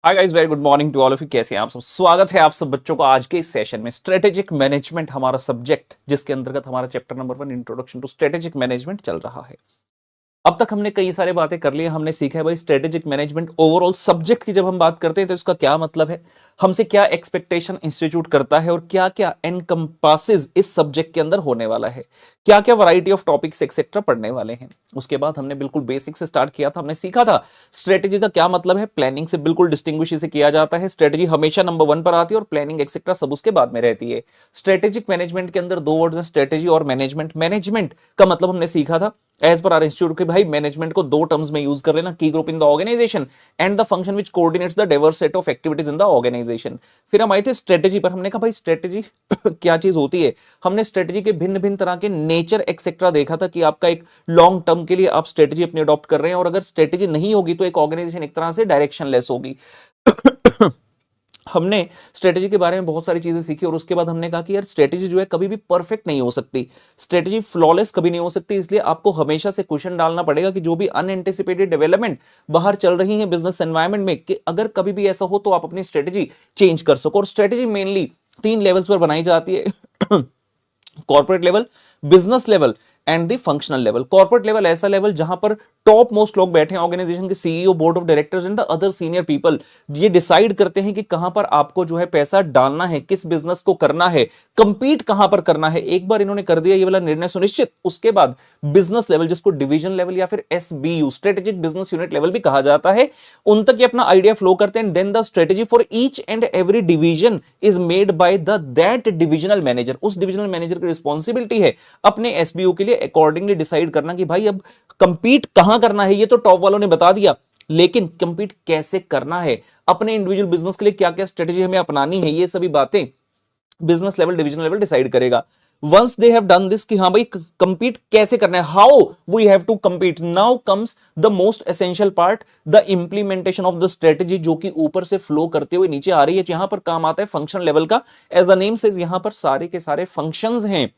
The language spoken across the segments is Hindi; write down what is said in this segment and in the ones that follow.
Hi guys, very good morning to all of you. कैसे हैं आप सब? स्वागत है आप सब बच्चों का आज के इस सेशन में। स्ट्रेटेजिक मैनेजमेंट हमारा सब्जेक्ट, जिसके अंतर्गत हमारा chapter number 1 introduction to strategic management चल रहा है। अब तक हमने कई सारे बातें कर ली। हमने सीखा है भाई स्ट्रेटेजिक मैनेजमेंट ओवरऑल सब्जेक्ट की जब हम बात करते हैं तो इसका क्या मतलब है, हमसे क्या एक्सपेक्टेशन इंस्टीट्यूट करता है और क्या क्या एनकम्पासेस इस सब्जेक्ट के अंदर होने वाला है, क्या क्या वैरायटी ऑफ टॉपिक्स एक्सेट्रा पढ़ने वाले हैं। उसके बाद हमने बिल्कुल बेसिक से स्टार्ट किया था। हमने सीखा था स्ट्रेटेजी का क्या मतलब है, प्लानिंग से बिल्कुल डिस्टिंग्विश इसे किया जाता है। स्ट्रेटेजी हमेशा नंबर 1 पर आती है और प्लानिंग एक्सेट्रा सब उसके बाद में रहती है। स्ट्रेटेजिक मैनेजमेंट के अंदर दो वर्ड्स हैं, स्ट्रेटेजी और मैनेजमेंट। मैनेजमेंट का मतलब हमने सीखा था एज पर आर इंस्टीट्यूट के भाई मैनेजमेंट को दो टर्म्स में यूज कर लेना, key group in the organization and the function which coordinates the diverse set of activities in the organization. फिर हम आए थे स्ट्रेटेजी पर। हमने कहा भाई स्ट्रेटेजी क्या चीज होती है। हमने स्ट्रेटेजी के भिन्न भिन्न तरह के नेचर एक्सेट्रा देखा था कि आपका एक लॉन्ग टर्म के लिए आप स्ट्रेटेजी अपनी अडॉप्ट कर रहे हैं और अगर स्ट्रेटेजी नहीं होगी तो एक ऑर्गेनाइजेशन एक तरह से डायरेक्शन लेस होगी। हमने स्ट्रेटेजी के बारे में बहुत सारी चीजें सीखी और उसके बाद हमने कहा कि यार स्ट्रेटेजी जो है कभी भी परफेक्ट नहीं हो सकती, स्ट्रेटेजी फ्लॉलेस कभी नहीं हो सकती। इसलिए आपको हमेशा से क्वेश्चन डालना पड़ेगा कि जो भी अनएंटिसिपेटेड डेवलपमेंट बाहर चल रही है बिजनेस एनवायरनमेंट में, कि अगर कभी भी ऐसा हो तो आप अपनी स्ट्रेटेजी चेंज कर सको। और स्ट्रेटेजी मेनली 3 लेवल्स पर बनाई जाती है corporate level, business level and the functional level. Corporate level ऐसा लेवल जहां पर टॉप मोस्ट लोग बैठे हैं, ऑर्गेनाइजेशन के CEO, board of directors and the other senior people, ये डिसाइड करते हैं कि कहां पर आपको जो है पैसा डालना है, किस बिजनेस को करना है, कंपीट कहां पर करना है। एक बार इन्होंने कर दिया ये वाला निर्णय सुनिश्चित, उसके बाद बिजनेस लेवल, जिसको डिवीजन लेवल या फिर SBU strategic business unit level भी कहा जाता है, उन तक ये अपना आइडिया फ्लो करते हैं। Then the strategy for each and every division is made by the that divisional manager. उस डिविजनल मैनेजर की रिस्पॉन्सिबिलिटी है अपने एसबीयू के लिए अकॉर्डिंगली डिसाइड करना कि भाई अब कंपीट कहां करना है, ये तो टॉप वालों ने बता दिया, लेकिन कंपीट कैसे करना है, अपने इंडिविजुअल बिजनेस के लिए क्या क्या स्ट्रेटेजी हमें अपनानी है, ये सभी बातें business level, division level decide करेगा। Once they have done this कि हाँ भाई कंपीट कैसे करना है, how we have to compete, now comes the most essential part, the implementation of the strategy, जो कि ऊपर से फ्लो करते हुए नीचे आ रही है। यहां पर काम आता है फंक्शन लेवल का। एज द नेम सेज, यहां पर सारे के सारे फंक्शंस हैं।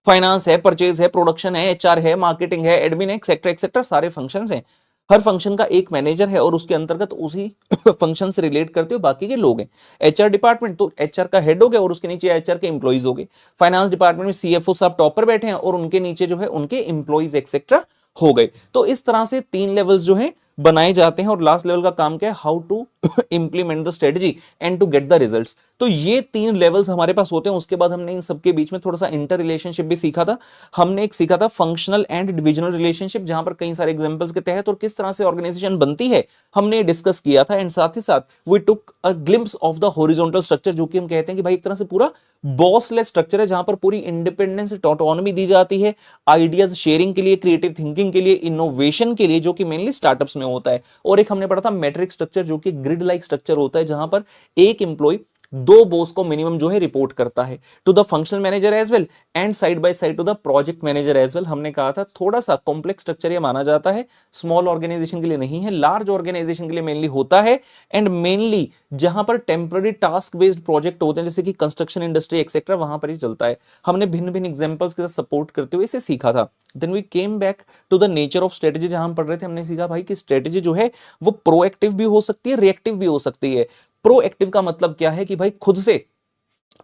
फाइनेंस है, परचेज है, प्रोडक्शन है, एचआर है, मार्केटिंग है, एडमिन है, एक्सेट्रा एक्सेट्रा, सारे फंक्शंस हैं। हर फंक्शन का एक मैनेजर है और उसके अंतर्गत उसी फंक्शन से रिलेट करते हुए बाकी के लोग हैं। एचआर डिपार्टमेंट तो एचआर का हेड हो गया और उसके नीचे एचआर के एम्प्लॉइज हो गए। फाइनेंस डिपार्टमेंट में सीएफओ साहब टॉप पर बैठे हैं और उनके नीचे जो है उनके एम्प्लॉइज एक्सेट्रा हो गए। तो इस तरह से 3 लेवल्स जो है बनाए जाते हैं और लास्ट लेवल का काम क्या है, how to implement the strategy and to get the results. तो ये 3 लेवल्स हमारे पास होते हैं। उसके बाद हमने इन सबके बीच में थोड़ा सा इंटर रिलेशनशिप भी सीखा था। हमने एक सीखा था फंक्शनल एंड डिविजनल रिलेशनशिप, जहां पर कई सारे एग्जांपल्स के तहत और किस तरह से ऑर्गेनाइजेशन बनती है हमने डिस्कस किया था। एंड साथ ही साथ we took a glimpse of the horizontal structure, जो कि हम कहते हैं कि भाई एक तरह से पूरा बॉसलेस स्ट्रक्चर है, जहां पर पूरी इंडिपेंडेंस, ऑटोनॉमी दी जाती है आइडियाज शेयरिंग के लिए, क्रिएटिव थिंकिंग के लिए, इनोवेशन के लिए, जो कि मेनली स्टार्टअप्स में होता है। और एक हमने पढ़ा था मैट्रिक्स स्ट्रक्चर, जो कि ग्रिड लाइक स्ट्रक्चर होता है, जहां पर एक एम्प्लॉय 2 बॉस को मिनिमम जो है रिपोर्ट करता है, to the functional manager as well and side by side to the project manager as well. हमने कहा था थोड़ा सा कॉम्प्लेक्स स्ट्रक्चर ये माना जाता है, स्मॉल ऑर्गेनाइजेशन के लिए नहीं है, लार्ज ऑर्गेनाइजेशन के लिए मेनली होता है। एंड मेनली जहां पर टेम्पररी टास्क बेस्ड प्रोजेक्ट होते हैं, जैसे कि कंस्ट्रक्शन इंडस्ट्री एक्सेट्रा, वहां पर ही चलता है। हमने भिन्न भिन्न एग्जांपल्स के साथ सपोर्ट करते हुए इसे सीखा था। Then we came back to the nature of strategy, जहां हम पढ़ रहे थे। हमने सीखा भाई कि स्ट्रेटेजी जो है वो प्रोएक्टिव भी हो सकती है, रिएक्टिव भी हो सकती है। प्रोएक्टिव का मतलब क्या है कि भाई खुद से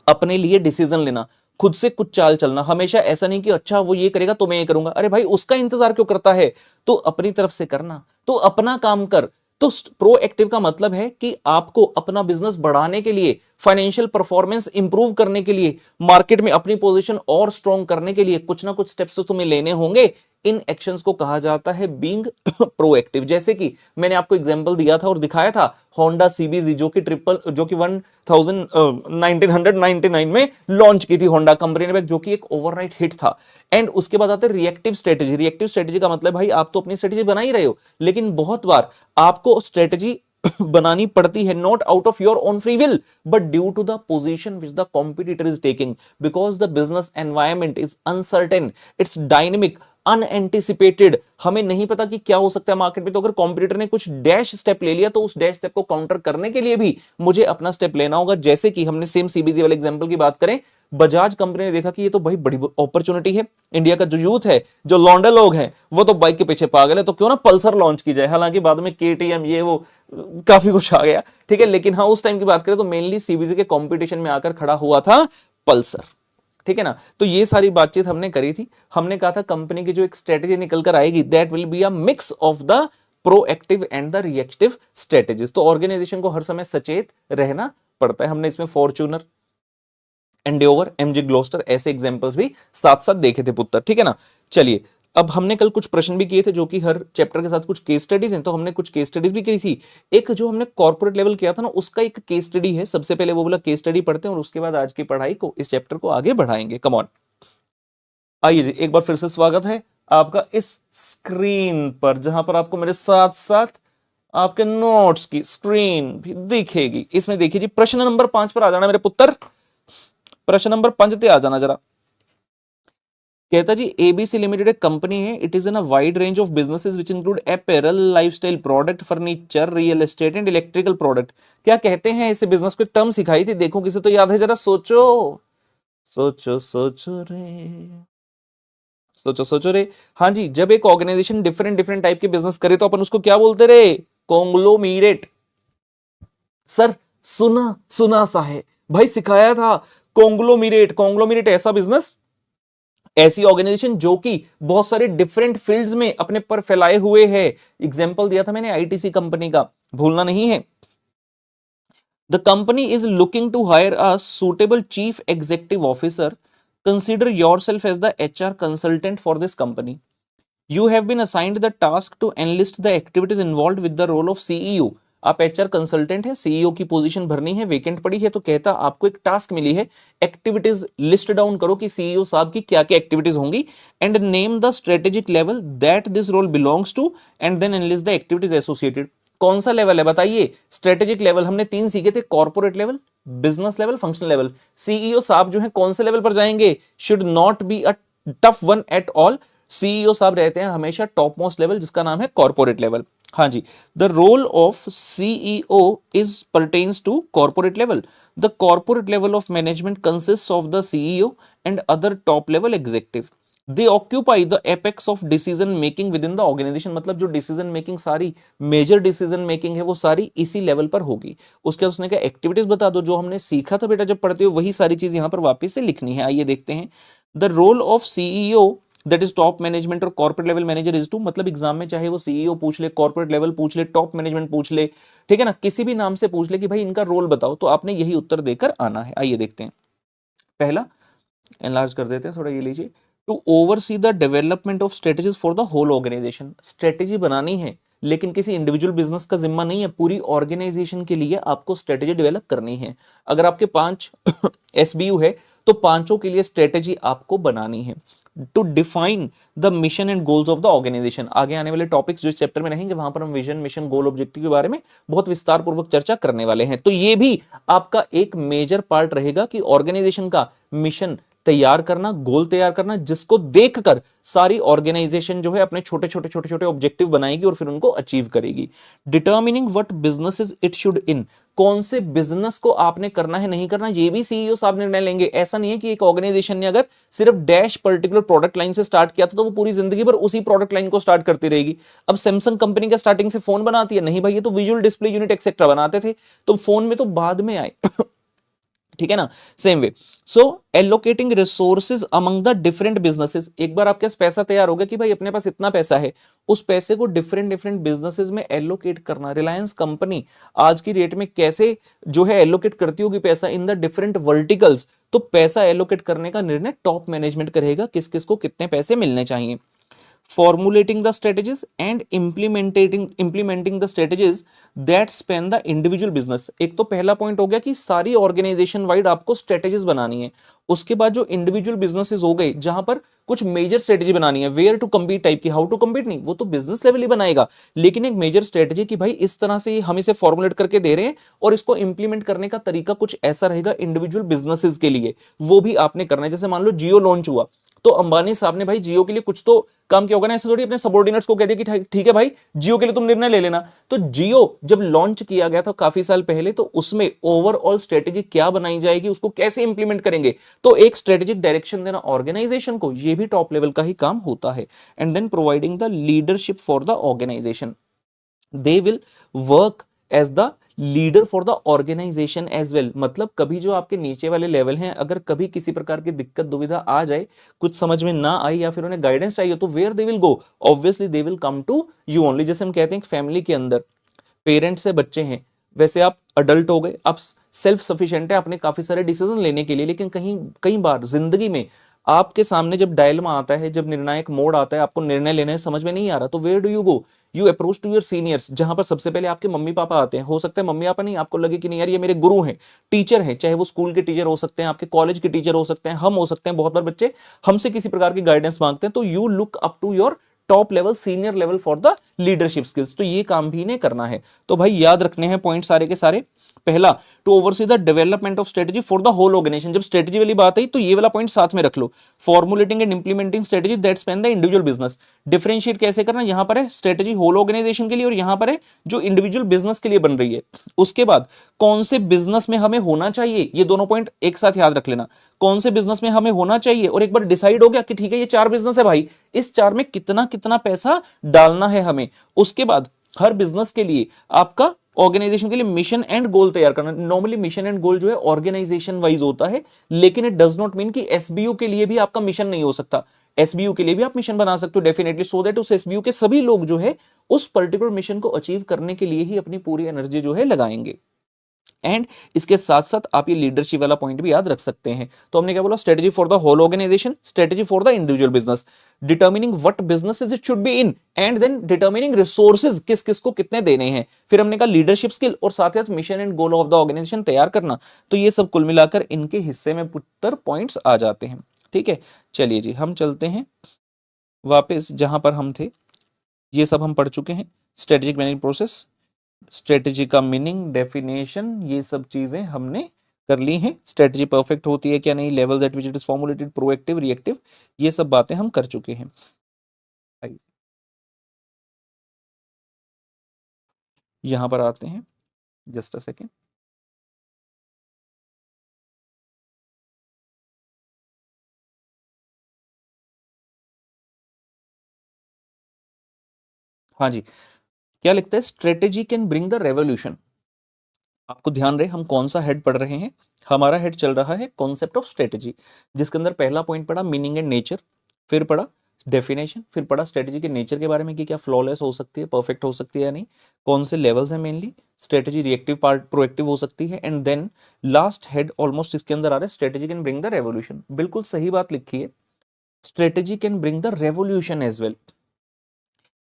अपने लिए डिसीजन लेना, खुद से कुछ चाल चलना। हमेशा ऐसा नहीं कि अच्छा वो ये करेगा तो मैं ये करूंगा, अरे भाई उसका इंतजार क्यों करता है, तो अपनी तरफ से करना, तो अपना काम कर। तो प्रोएक्टिव का मतलब है कि आपको अपना बिजनेस बढ़ाने के लिए, फाइनेंशियल परफॉर्मेंस इंप्रूव करने के लिए, मार्केट में अपनी पोजीशन और स्ट्रॉन्ग करने के लिए कुछ ना कुछ स्टेप्स तो तुम्हें लेने होंगे। इन एक्शंस को कहा जाता है बीइंग प्रोएक्टिव। जैसे कि मैंने आपको एग्जांपल दिया था और दिखाया था होंडा सीबीजी, जो कि 1999 में लॉन्च की थी होंडा कंपनी ने, जो कि एक ओवरनाइट हिट था। एंड उसके बाद आते रिएक्टिव स्ट्रेटेजी। रिएक्टिव स्ट्रेटेजी का मतलब भाई आप तो अपनी स्ट्रेटेजी बना ही रहे हो, लेकिन बहुत बार आपको स्ट्रेटेजी बनानी पड़ती है not out of your own free will but due to the position which the competitor is taking, because the business environment is uncertain, it's dynamic, unanticipated, हमें नहीं पता कि क्या हो सकता है मार्केट में, तो अगर कॉम्पिटिटर ने कुछ डैश स्टेप ले लिया तो उस डैश स्टेप को काउंटर करने के लिए भी मुझे अपना स्टेप लेना होगा। जैसे कि हमने सेम सीबीजी वाले एग्जांपल की बात करें, बजाज कंपनी ने देखा कि ये तो भाई बड़ी अपॉर्चुनिटी है, इंडिया का जो यूथ है, जो लौंडे लोग हैं, वो तो बाइक के पीछे पागल है, तो क्यों ना पल्सर लॉन्च की जाए। हालांकि बाद में केटीएम ये वो काफी कुछ आ गया, ठीक है, लेकिन हाँ उस टाइम की बात करें तो मेनली सीबीजी के कंपटीशन में आकर खड़ा हुआ था पल्सर, ठीक है ना। तो ये सारी बातचीत हमने करी थी। हमने कहा था कंपनी की जो एक स्ट्रेटेजी निकल कर आएगी, that will be a mix of the proactive and the reactive strategies. तो ऑर्गेनाइजेशन को हर समय सचेत रहना पड़ता है। हमने इसमें फॉर्च्यूनर, एंडेवर, एमजी ग्लोस्टर ऐसे एग्जांपल्स भी साथ साथ देखे थे पुत्र, ठीक है ना। चलिए, अब हमने कल कुछ प्रश्न भी किए थे जो कि हर चैप्टर के साथ कुछ केस स्टडीज हैं, तो हमने कुछ केस स्टडीज भी की थी। एक जो हमने कॉर्पोरेट लेवल किया था ना, उसका एक केस स्टडी है। सबसे पहले वो बोला केस स्टडी पढ़ते हैं और उसके बाद आज की पढ़ाई को, इस चैप्टर को आगे बढ़ाएंगे। कम ऑन, आइए जी, एक बार फिर से स्वागत है आपका इस स्क्रीन पर, जहां पर आपको मेरे साथ साथ आपके नोट्स की स्क्रीन भी दिखेगी। इसमें देखिए जी, प्रश्न नंबर 5 पर आ जाना मेरे पुत्र, प्रश्न नंबर 5 पे आ जाना जरा। कहता जी, एबीसी लिमिटेड एक कंपनी है, it is in a wide range of businesses which include apparel, lifestyle product, furniture, real estate and electrical product. क्या कहते हैं इसे बिजनेस को? एक टर्म सिखाई थी, देखो किसे तो याद है, जरा सोचो सोचो सोचो रे, सोचो सोचो रे। हाँ जी, जब एक ऑर्गेनाइजेशन डिफरेंट डिफरेंट टाइप के बिजनेस करे तो अपन उसको क्या बोलते रे? कॉन्ग्लोमीरेट। सर सुना सुना सा है भाई, सिखाया था कॉन्ग्लोमीरेट। कॉन्ग्लोमीरेट ऐसा बिजनेस, ऐसी ऑर्गेनाइजेशन जो कि बहुत सारे डिफरेंट फील्ड्स में अपने पर फैलाए हुए है। एग्जांपल दिया था मैंने आईटीसी कंपनी का, भूलना नहीं है। The company is looking to hire a suitable chief executive officer, consider yourself as the HR consultant for this company. You have been assigned the task to enlist the activities involved with the role of CEO। आप एचआर कंसल्टेंट है, सीईओ की पोजीशन भरनी है, वेकेंट पड़ी है, तो कहता आपको एक टास्क मिली है, एक्टिविटीज लिस्ट डाउन करो कि सीईओ साहब की क्या क्या एक्टिविटीज होंगी, and name the strategic level that this role belongs to, and then enlist the activities associated. कौन सा लेवल है बताइए? स्ट्रेटेजिक लेवल हमने 3 सीखे थे, corporate level, business level, functional level. CEO साहब जो है कौन से लेवल पर जाएंगे? Should not be a tough one at all. CEO साहब रहते हैं हमेशा टॉप मोस्ट लेवल, जिसका नाम है कॉर्पोरेट लेवल। हाँ जी, the role of CEO is pertains to corporate level. The corporate level of management consist of the CEO and other top level executive. They occupy the apex of decision making within the organisation. मतलब जो डिसीजन मेकिंग, सारी मेजर डिसीजन मेकिंग है, वो सारी इसी लेवल पर होगी। उसके बाद उसने कहा एक्टिविटीज बता दो, जो हमने सीखा था बेटा जब पढ़ते हो, वही सारी चीज यहां पर वापस से लिखनी है। आइए देखते हैं। The role of CEO that is top management और corporate level manager is to. मतलब एग्जाम में चाहे वो सीईओ पूछ ले, कॉर्पोरेट लेवल पूछ ले, टॉप मैनेजमेंट पूछ ले, ठीक है ना, किसी भी नाम से पूछ ले कि भाई इनका रोल बताओ, तो आपने यही उत्तर देकर आना है। आइए देखते हैं। पहला एनलार्ज कर देते हैं थोड़ा, ये लीजिए। To oversee the development of strategies for the whole organization. Strategy बनानी है, लेकिन किसी इंडिविजुअल बिजनेस का जिम्मा नहीं है, पूरी ऑर्गेनाइजेशन के लिए आपको स्ट्रेटेजी डेवलप करनी है। अगर आपके 5 एसबीयू है तो पांचों के लिए स्ट्रेटेजी आपको बनानी है। To define the mission and goals of the organization. आगे आने वाले टॉपिक्स जो इस चैप्टर में रहेंगे, वहां पर हम विजन, मिशन, गोल, ऑब्जेक्टिव के बारे में बहुत विस्तार पूर्वक चर्चा करने वाले हैं। तो ये भी आपका एक मेजर पार्ट रहेगा कि ऑर्गेनाइजेशन का मिशन तैयार करना, गोल तैयार करना, जिसको देखकर सारी ऑर्गेनाइजेशन जो है अपने छोटे छोटे छोटे छोटे ऑब्जेक्टिव बनाएगी और फिर उनको अचीव करेगी। Determining what businesses it should इन। कौन से बिजनेस को आपने करना है, नहीं करना, ये भी सीईओ साहब निर्णय लेंगे। ऐसा नहीं है कि एक ऑर्गेनाइजेशन ने अगर सिर्फ डैश पर्टिकुलर प्रोडक्ट लाइन से स्टार्ट किया था तो वो पूरी जिंदगी भर उसी प्रोडक्ट लाइन को स्टार्ट करती रहेगी। अब सैमसंग कंपनी का स्टार्टिंग से फोन बनाती है? नहीं भाई, ये तो विजुअल डिस्प्ले यूनिट एक्सेट्रा बनाते थे, तो फोन में तो बाद में आए ठीक है ना। Same way, so allocating resources among the different businesses. एक बार आपके पास पैसा तैयार होगा कि भाई अपने पास इतना पैसा है, उस पैसे को डिफरेंट डिफरेंट बिजनेसेस में एलोकेट करना। रिलायंस कंपनी आज की डेट में कैसे जो है एलोकेट करती होगी पैसा इन द डिफरेंट वर्टिकल्स, तो पैसा एलोकेट करने का निर्णय टॉप मैनेजमेंट करेगा, किस किस को कितने पैसे मिलने चाहिए। formulating the strategies and implementing the strategies that span the individual business। एक तो पहला पॉइंट हो गया कि सारी ऑर्गेनाइजेशन वाइड आपको स्ट्रेटेजीज बनानी है। उसके बाद जो इंडिविजुअल बिजनेसेस हो गए, जहां पर कुछ मेजर स्ट्रेटेजी बनानी है, वेयर टू कम्पीट टाइप की, हाउ टू कम्पीट नहीं, वो तो बिजनेस लेवल ही बनाएगा, लेकिन एक मेजर स्ट्रेटेजी कि भाई इस तरह से हम इसे फॉर्मुलेट करके दे रहे हैं और इसको इंप्लीमेंट करने का तरीका कुछ ऐसा रहेगा इंडिविजुअल बिजनेसेस के लिए, वो भी आपने करना है। जैसे मान लो जियो लॉन्च हुआ, तो अंबानी साहब ने भाई जियो के लिए कुछ तो काम किया होगा ना, ऐसे थोड़ी अपने सबॉर्डिनेट्स को कह दिया कि ठीक है भाई जियो के लिए तुम निर्णय ले लेना। तो जियो जब लॉन्च किया गया था काफी साल पहले, तो उसमें ओवरऑल स्ट्रेटेजी क्या बनाई जाएगी, उसको कैसे इंप्लीमेंट करेंगे, तो एक स्ट्रेटेजिक डायरेक्शन देना ऑर्गेनाइजेशन को, ये भी टॉप लेवल का ही काम होता है। And then providing the leadership for the organization, they will work as the leader for the organization as well. मतलब कभी जो आपके नीचे वाले लेवल हैं, अगर कभी किसी प्रकार की दिक्कत दुविधा आ जाए, कुछ समझ में ना आई या फिर उन्हें गाइडेंस चाहिए, तो where they will go, obviously they will come to you only. जैसे हम कहते हैं फैमिली के अंदर पेरेंट्स से बच्चे हैं, वैसे आप अडल्ट हो गए, आप सेल्फ सफिशिएंट है अपने काफी सारे डिसीजन लेने के लिए, लेकिन कहीं कई बार जिंदगी में आपके सामने जब डायलेमा आता है, जब निर्णायक मोड़ आता है, आपको निर्णय लेने समझ में नहीं आ रहा, तो where do you go, you approach to your seniors, जहां पर सबसे पहले आपके मम्मी पापा आते हैं। हो सकता है मम्मी पापा नहीं, आपको लगे कि नहीं यार ये मेरे गुरु हैं, टीचर हैं, चाहे वो स्कूल के टीचर हो सकते हैं, आपके कॉलेज के टीचर हो सकते हैं, हम हो सकते हैं। बहुत बार बच्चे हमसे किसी प्रकार की गाइडेंस मांगते हैं, तो you look up to your top level, senior level for the leadership skills. तो ये काम भी इन्हें करना है। तो भाई याद रखने हैं पॉइंट सारे के सारे। पहला, to oversee the development of strategy for the whole organization. जब स्ट्रेटेजी वाली बात आई तो ये वाला पॉइंट साथ में रख लो। Formulating and implementing strategy that span the individual business. Differentiate कैसे करना, यहां पर है स्ट्रेटेजी होल ऑर्गेनाइजेशन के लिए, और यहां पर है जो इंडिविजुअल बिजनेस के लिए बन रही है। उसके बाद कौन से बिजनेस में हमें होना चाहिए, ये दोनों पॉइंट एक साथ याद रख लेना। कौन से बिजनेस में हमें होना चाहिए, और एक बार डिसाइड हो गया कि ठीक है ये 4 बिजनेस है भाई, इस 4 में कितना कितना पैसा डालना है हमें। उसके बाद हर बिजनेस के लिए आपका ऑर्गेनाइजेशन के लिए मिशन एंड गोल तैयार करना। नॉर्मली मिशन एंड गोल जो है ऑर्गेनाइजेशन वाइज होता है, लेकिन इट डज नॉट मीन कि एसबीयू के लिए भी आपका मिशन नहीं हो सकता। एसबीयू के लिए भी आप मिशन बना सकते हो डेफिनेटली, सो दैट उस एसबीयू के सभी लोग जो है उस पर्टिकुलर मिशन को अचीव करने के लिए ही अपनी पूरी एनर्जी जो है लगाएंगे। एंड इसके साथ साथ आप ये लीडरशिप वाला पॉइंट भी याद रख सकते हैं। तो हमने क्या बोला, strategy for the whole organization, strategy for the individual business, determining what businesses it should be in, and then determining resources किस किस को कितने देने हैं। फिर हमने कहा लीडरशिप स्किल, और साथ ही साथ mission and goal of the organization तैयार करना। तो ये सब कुल मिलाकर इनके हिस्से में पुत्र पॉइंट्स आ जाते हैं। ठीक है, चलिए जी हम चलते हैं वापस जहां पर हम थे। ये सब हम पढ़ चुके हैं, स्ट्रेटेजिक मैनेजमेंट प्रोसेस, स्ट्रेटेजी का मीनिंग, डेफिनेशन, ये सब चीजें हमने कर ली हैं। स्ट्रेटेजी परफेक्ट होती है क्या नहीं, levels at which it is formulated, proactive, reactive, ये सब बातें हम कर चुके हैं। यहां पर आते हैं, जस्ट अ सेकेंड। हाँ जी, क्या लिखता है, strategy can bring the revolution. आपको ध्यान रहे हम कौन सा हेड पढ़ रहे हैं, हमारा हेड चल रहा है कॉन्सेप्ट ऑफ स्ट्रेटेजी, जिसके अंदर पहला पॉइंट पढ़ा मीनिंग एंड नेचर, फिर पढ़ा डेफिनेशन, फिर पढ़ा स्ट्रेटेजी के नेचर के बारे में कि क्या फ्लॉलेस हो सकती है, परफेक्ट हो सकती है या नहीं, कौन से लेवल्स हैं mainly, strategy reactive part proactive हो सकती है, and then last head almost इसके अंदर आ रहा है, strategy can bring the revolution. बिल्कुल सही बात लिखी है, strategy can bring the revolution as well.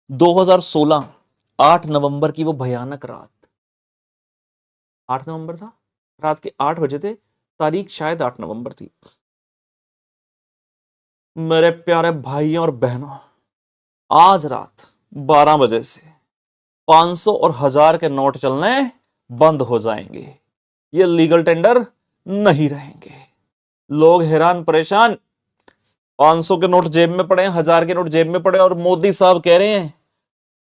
2016 8 नवंबर की वो भयानक रात, 8 नवंबर था, रात के 8 बजे थे, तारीख शायद 8 नवंबर थी। मेरे प्यारे भाइयों और बहनों, आज रात 12 बजे से 500 और 1000 के नोट चलने बंद हो जाएंगे, ये लीगल टेंडर नहीं रहेंगे। लोग हैरान परेशान, 500 के नोट जेब में पड़े, 1000 के नोट जेब में पड़े, और मोदी साहब कह रहे हैं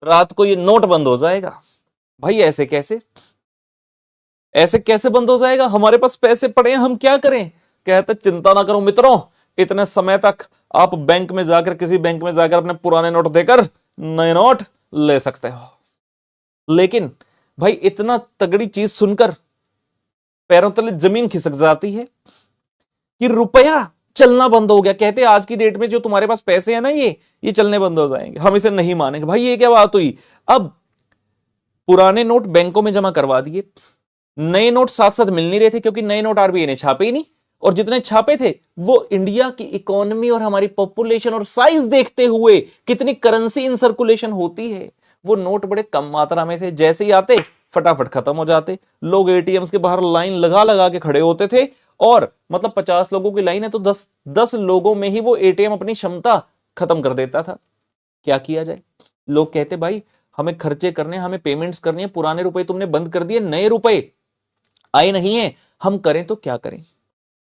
रात को ये नोट बंद हो जाएगा। भाई ऐसे कैसे, ऐसे कैसे बंद हो जाएगा, हमारे पास पैसे पड़े हैं, हम क्या करें। कहते चिंता ना करो मित्रों, इतने समय तक आप बैंक में जाकर, किसी बैंक में जाकर अपने पुराने नोट देकर नए नोट ले सकते हो। लेकिन भाई इतना तगड़ी चीज सुनकर पैरों तले जमीन खिसक जाती है कि रुपया चलना बंद हो गया। कहते आज की डेट में जो तुम्हारे पास पैसे हैं ना, ये चलने बंद हो जाएंगे, हम इसे नहीं मानेंगे। भाई ये क्या बात हुई, अब पुराने नोट बैंकों में जमा करवा दिए, नए नोट साथ साथ मिल नहीं रहे थे, क्योंकि नए नोट आरबीआई ने छापे ही नहीं, और जितने छापे थे वो इंडिया की इकोनॉमी और हमारी पॉपुलेशन और साइज देखते हुए, कितनी करेंसी इन सर्कुलेशन होती है, वो नोट बड़े कम मात्रा में थे, जैसे ही आते फटाफट खत्म हो जाते। लोग एटीएम्स के बाहर लाइन लगा लगा के खड़े होते थे, और मतलब 50 लोगों की लाइन है तो 10 लोगों में ही वो एटीएम अपनी क्षमता खत्म कर देता था। क्या किया जाए, लोग कहते भाई हमें खर्चे करने, हमें पेमेंट्स करनी है, पुराने रुपए तुमने बंद कर दिए, नए रुपए आए नहीं है, हम करें तो क्या करें।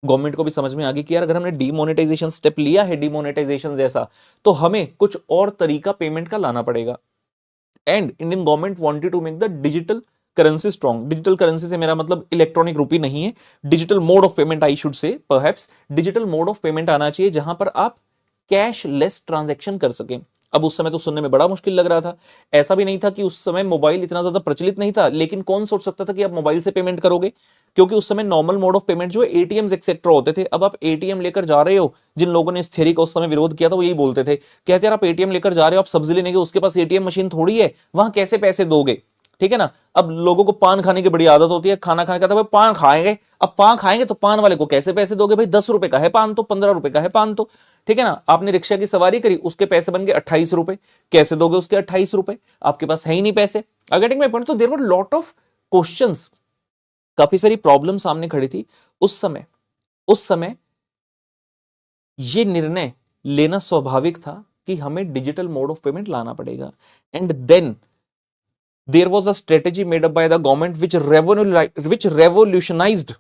गवर्नमेंट को भी समझ में आ गई कि यार अगर हमने डीमोनेटाइजेशन स्टेप लिया है, डीमोनेटाइजेशन जैसा, तो हमें कुछ और तरीका पेमेंट का लाना पड़ेगा। And Indian government wanted to make the digital currency strong. Digital currency से मेरा मतलब इलेक्ट्रॉनिक रुपी नहीं है, digital mode of payment I should say, perhaps digital mode of payment आना चाहिए जहां पर आप कैश लेस ट्रांजेक्शन कर सकें। अब उस समय तो सुनने में बड़ा मुश्किल लग रहा था, ऐसा भी नहीं था कि उस समय मोबाइल इतना ज्यादा प्रचलित नहीं था, लेकिन कौन सोच सकता था कि आप मोबाइल से पेमेंट करोगे, क्योंकि उस समय नॉर्मल मोड ऑफ पेमेंट जो है एटीएम्स एक्सेट्रा होते थे। अब आप एटीएम लेकर जा रहे हो, जिन लोगों ने इस थ्योरी का उस समय विरोध किया था वो यही बोलते थे, कहते यार आप एटीएम लेकर जा रहे हो, आप सब्जी लेने के, उसके पास एटीएम मशीन थोड़ी है, वहां कैसे पैसे दोगे, ठीक है ना। अब लोगों को पान खाने की बड़ी आदत होती है, खाना खाने का, पान खाएंगे, अब पान खाएंगे तो पान वाले को कैसे पैसे दोगे भाई, 10 रुपए का है पान तो, 15 रुपए का है पान तो, ठीक है ना। आपने रिक्शा की सवारी करी, उसके पैसे बन गए 28 रुपए, कैसे दोगे उसके 28 रुपए, आपके पास है ही नहीं पैसे। Getting my point. तो there were lot of questions, काफी सारी प्रॉब्लम सामने खड़ी थी उस समय ये निर्णय लेना स्वाभाविक था कि हमें डिजिटल मोड ऑफ पेमेंट लाना पड़ेगा। And then there was a strategy made up by the government which revolutionized,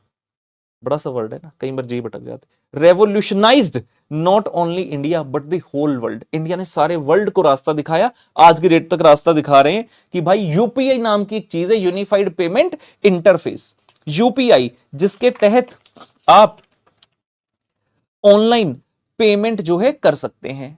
बड़ा सा वर्ड है ना, कई बार जी भटक जाते, revolutionized not only India but the whole world। India ने सारे वर्ल्ड को रास्ता दिखाया, आज की डेट तक रास्ता दिखा रहे हैं कि भाई यूपीआई नाम की एक चीज है, यूनिफाइड पेमेंट इंटरफेस, यूपीआई, जिसके तहत आप ऑनलाइन पेमेंट जो है कर सकते हैं।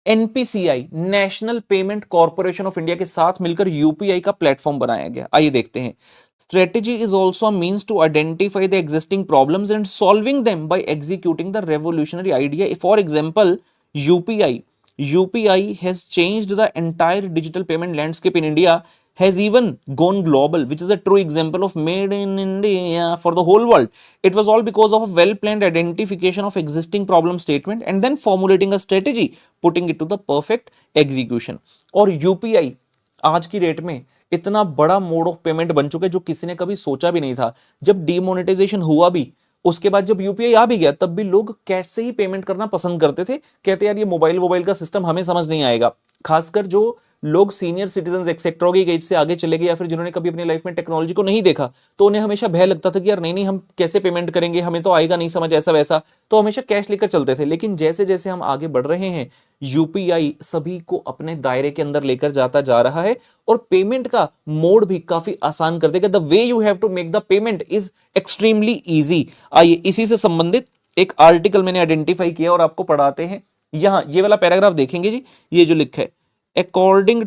NPCI, national payment corporation of India के साथ मिलकर यूपीआई का प्लेटफॉर्म बनाया गया। आइए देखते हैं। Strategy is also a means to identify the existing problems and solving them by executing the revolutionary idea. For example, UPI has changed the entire digital payment landscape in India, has even gone global, which is a true example of made in India for the whole world. It was all because of a well-planned identification of existing problem statement and then formulating a strategy, putting it to the perfect execution. और यूपीआई आज की डेट में इतना बड़ा मोड ऑफ पेमेंट बन चुका है जो किसी ने कभी सोचा भी नहीं था। जब डीमोनेटाइजेशन हुआ भी, उसके बाद जब यूपीआई आ भी गया, तब भी लोग कैश से ही पेमेंट करना पसंद करते थे, कहते यार ये मोबाइल का सिस्टम हमें समझ नहीं आएगा। खासकर जो लोग सीनियर सिटीजन एक्सेट्रा की एज से आगे चले गए या फिर जिन्होंने कभी अपनी लाइफ में टेक्नोलॉजी को नहीं देखा, तो उन्हें हमेशा भय लगता था कि यार नहीं हम कैसे पेमेंट करेंगे, हमें तो आएगा नहीं समझ ऐसा वैसा, तो हमेशा कैश लेकर चलते थे। लेकिन जैसे जैसे हम आगे बढ़ रहे हैं, यूपीआई सभी को अपने दायरे के अंदर लेकर जाता जा रहा है और पेमेंट का मोड भी काफी आसान कर देगा। The way you have to make the payment is extremely easy. आइए इसी से संबंधित एक आर्टिकल मैंने आइडेंटिफाई किया और आपको पढ़ाते हैं। यहां ये वाला पैराग्राफ देखेंगे जी, ये जो लिखा है, according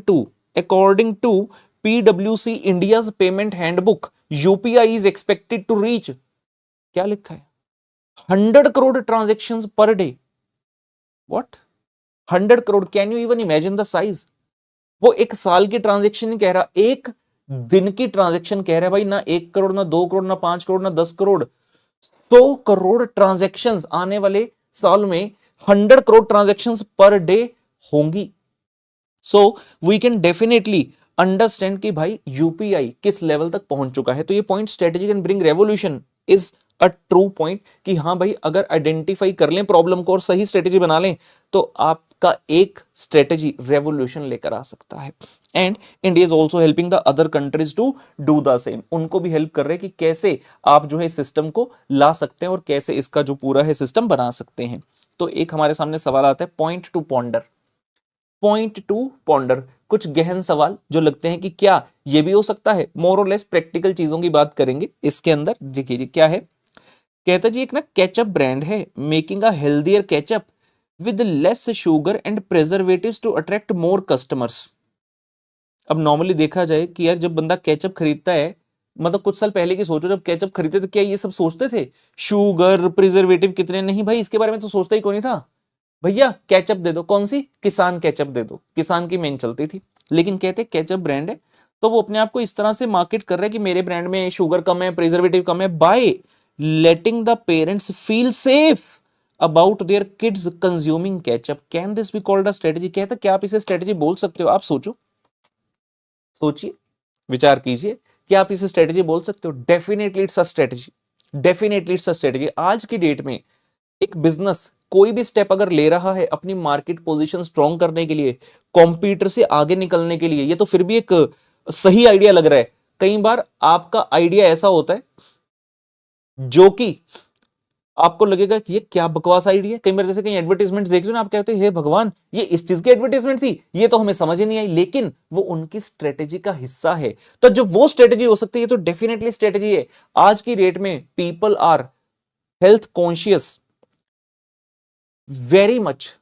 to PwC India's payment handbook, UPI is expected to reach, क्या लिखा है, 100 crore transactions per day. What, 100 crore? Can you even imagine the size? वो एक साल की ट्रांजेक्शन नहीं कह रहा, एक दिन की ट्रांजेक्शन कह रहा है भाई। ना 1 करोड़, ना 2 करोड़, ना 5 करोड़, ना 10 करोड़, 100 करोड़ ट्रांजेक्शंस आने वाले साल में, 100 करोड़ ट्रांजेक्शंस पर डे होंगी। So we can definitely understand कि भाई यूपीआई किस लेवल तक पहुंच चुका है। तो ये point, strategy can bring revolution, is a true point कि हाँ भाई अगर आइडेंटिफाई कर लें प्रॉब्लम को और सही स्ट्रेटेजी बना लें तो आपका एक स्ट्रेटेजी रेवोल्यूशन लेकर आ सकता है। And India is also helping the other countries to do the same. उनको भी हेल्प कर रहे हैं कि कैसे आप जो है सिस्टम को ला सकते हैं और कैसे इसका जो पूरा है सिस्टम बना सकते हैं। तो एक हमारे सामने सवाल आता है, पॉइंट टू पॉन्डर, कुछ गहन सवाल जो लगते हैं कि क्या ये भी हो सकता है। मोर और लेस प्रैक्टिकल चीजों की बात करेंगे इसके अंदर। देखिए जी क्या है, कहता जी एक ना केचप ब्रांड है, making a healthier ketchup with less sugar and preservatives to attract more customers. अब नॉर्मली देखा जाए कि यार जब बंदा केचप खरीदता है, मतलब कुछ साल पहले की सोचो, जब केचप खरीदते तो क्या ये सब सोचते थे शुगर प्रिजर्वेटिव कितने? नहीं भाई, इसके बारे में तो सोचता ही कोई नहीं था। भैया केचप दे दो, कौन सी? किसान केचप दे दो, किसान की मेन चलती थी। लेकिन कहते केचप ब्रांड है तो वो अपने आप को इस तरह से मार्केट कर रहा है कि मेरे ब्रांड में शुगर कम है, प्रिजर्वेटिव कम है, by letting the parents feel safe about their kids consuming ketchup. Can this be called a strategy? कहता क्या आप इसे स्ट्रेटेजी बोल सकते हो? आप सोचो, सोचिए, विचार कीजिए, क्या आप इसे स्ट्रेटेजी बोल सकते हो? Definitely it's a strategy, definitely it's a strategy. आज की डेट में एक बिजनेस कोई भी स्टेप अगर ले रहा है अपनी मार्केट पोजीशन स्ट्रॉन्ग करने के लिए, कॉम्पिटिटर से आगे निकलने के लिए, ये तो फिर भी एक सही आइडिया लग रहा है। कई बार आपका आइडिया ऐसा होता है जो कि आपको लगेगा कि ये क्या बकवास आइडिया है। कई बार जैसे कहीं एडवर्टाइजमेंट देख रहे हो ना, आप कहते हैं हे भगवान, ये इस चीज की एडवर्टाइजमेंट थी, ये तो हमें समझ ही नहीं आई, लेकिन वो उनकी स्ट्रेटेजी का हिस्सा है। तो जब वो स्ट्रेटेजी हो सकती है तो डेफिनेटली स्ट्रेटेजी है। आज की डेट में people are health conscious very much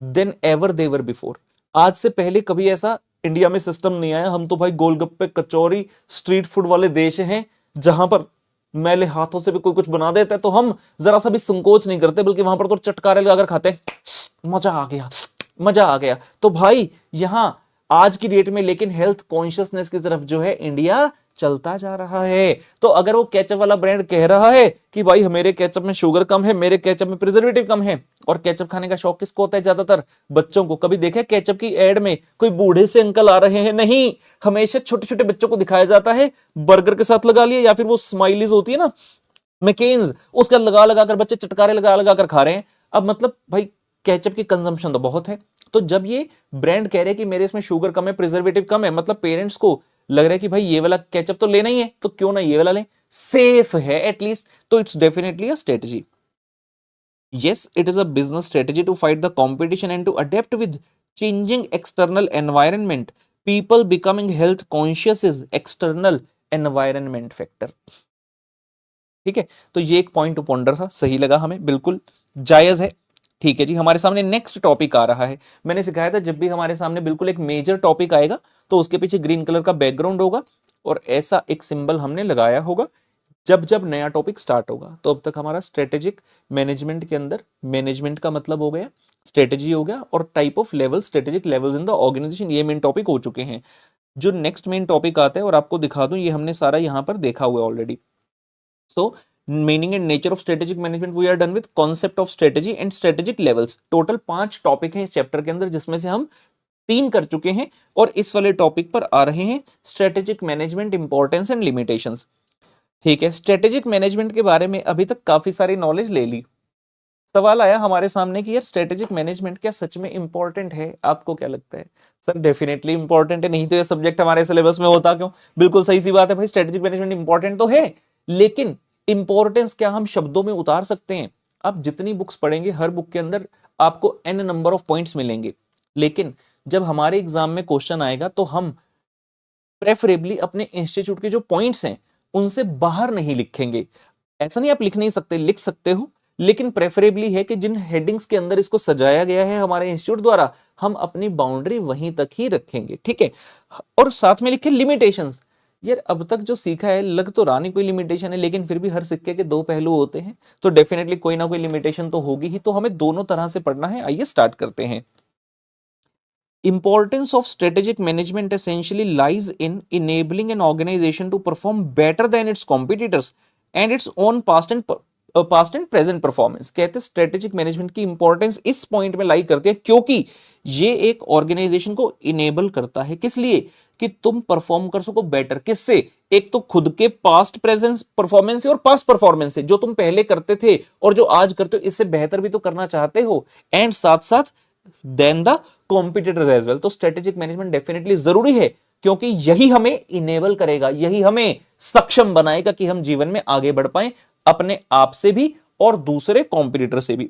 then ever देवर बिफोर। आज से पहले कभी ऐसा इंडिया में सिस्टम नहीं आया। हम तो भाई गोलगप्पे कचौरी स्ट्रीट फूड वाले देश हैं, जहां पर मैले हाथों से भी कोई कुछ बना देता है तो हम जरा सा भी संकोच नहीं करते, बल्कि वहां पर तो चटकारे लगाकर खाते हैं। मजा आ गया, मजा आ गया। तो भाई यहां आज की डेट में लेकिन हेल्थ कॉन्शियसनेस की तरफ जो है इंडिया चलता जा रहा है। तो अगर वो केचप वाला ब्रांड कह रहा है कि भाई मेरे केचप में शुगर कम है, मेरे केचप में प्रिजर्वेटिव कम है, और केचप खाने का शौक किसको होता है? ज्यादातर बच्चों को। कभी देखा केचप की एड में कोई बूढ़े से अंकल आ रहे हैं? नहीं, हमेशा छोटे छोटे बच्चों को दिखाया जाता है। बर्गर के साथ लगा लिया, या फिर वो स्माइलीज होती है ना मैकेन्स, उसका लगा लगा कर बच्चे चटकारे लगा लगा कर खा रहे हैं। अब मतलब भाई केचप की कंजम्पशन तो बहुत है। तो जब ये ब्रांड कह रहे हैं कि मेरे इसमें शुगर कम है, प्रिजर्वेटिव कम है, मतलब पेरेंट्स को लग रहा है कि भाई ये वाला केचप तो लेना ही है, तो क्यों ना ये वाला लें, सेफ है एटलीस्ट। तो it's definitely a strategy. Yes, it is a business strategy to fight the competition and to adapt with changing external environment. People becoming health conscious is external environment factor. ठीक है, तो ये एक पॉइंट टू पॉन्डर था, सही लगा हमें, बिल्कुल जायज है। ठीक है जी, हमारे सामने नेक्स्ट टॉपिक आ रहा है। मैंने सिखाया था जब भी हमारे सामने बिल्कुल एक मेजर टॉपिक आएगा तो उसके पीछे ग्रीन कलर का बैकग्राउंड होगा और ऐसा एक सिंबल हमने लगाया होगा। जब जब नया टॉपिक स्टार्ट होगा तो अब तक हमारा स्ट्रेटेजिक मैनेजमेंट के अंदर मैनेजमेंट का मतलब हो गया, स्ट्रेटेजी हो गया, और type of level, strategic levels in the organization, ये मेन टॉपिक हो चुके हैं। जो नेक्स्ट मेन टॉपिक आता है, और आपको दिखा दूं, ये हमने सारा यहां पर देखा हुआ है already. So, meaning and nature of strategic management we are done with, concept of strategy and strategic levels। Total 5 topic हैं इस चैप्टर के अंदर, जिसमें से हम 3 कर चुके हैं, और इस वाले टॉपिक पर आ रहे हैं strategic management importance and limitations. ठीक है, स्ट्रेटेजिक मैनेजमेंट के बारे में अभी तक काफी सारी नॉलेज ले ली। सवाल आया हमारे सामने कि यार स्ट्रेटेजिक मैनेजमेंट क्या सच में इंपॉर्टेंट है? आपको क्या लगता है? सर डेफिनेटली इंपॉर्टेंट है, नहीं तो ये सब्जेक्ट हमारे सिलेबस में होता क्यों? बिल्कुल सही सी बात है भाई, स्ट्रेटेजिक मैनेजमेंट इंपॉर्टेंट तो है, लेकिन इंपॉर्टेंस क्या हम शब्दों में उतार सकते हैं? आप जितनी बुक्स पढ़ेंगे, हर बुक के अंदर आपको n नंबर ऑफ पॉइंट्स मिलेंगे, लेकिन जब हमारे एग्जाम में क्वेश्चन आएगा तो हम प्रेफरेबली अपने इंस्टीट्यूट के जो पॉइंट्स हैं उनसे बाहर नहीं लिखेंगे। ऐसा नहीं आप लिख नहीं सकते, लिख सकते हो, लेकिन प्रेफरेबली है कि जिन हेडिंग्स के अंदर इसको सजाया गया है हमारे इंस्टीट्यूट द्वारा, हम अपनी बाउंड्री वहीं तक ही रखेंगे। ठीक है, और साथ में लिखे लिमिटेशंस। यार अब तक जो सीखा है, लग तो रहा नहीं कोई लिमिटेशन है, लेकिन फिर भी हर सिक्के के 2 पहलू होते हैं, तो डेफिनेटली कोई ना कोई लिमिटेशन तो होगी ही। तो हमें दोनों तरह से पढ़ना है। आइए स्टार्ट करते हैं। Importance of strategic management essentially lies in enabling an organization to perform better than its competitors and its own past and present performance। कहते हैं स्ट्रेटेजिक मैनेजमेंट की इंपॉर्टेंस इस पॉइंट में लाई करती है, क्योंकि ये एक ऑर्गेनाइजेशन को इनेबल करता है। किस लिए? कि तुम परफॉर्म कर सको बेटर। किससे? एक तो खुद के पास्ट प्रेजेंस परफॉर्मेंस से, और पास्ट परफॉर्मेंस से, जो तुम पहले करते थे और जो आज करते हो, इससे बेहतर भी तो करना चाहते हो, एंड साथ साथ then the competitors as well. तो स्ट्रेटेजिक मैनेजमेंट डेफिनेटली जरूरी है, क्योंकि यही हमें इनेबल करेगा, यही हमें सक्षम बनाएगा कि हम जीवन में आगे बढ़ पाए, अपने आप से भी और दूसरे कॉम्पिटिटर से भी।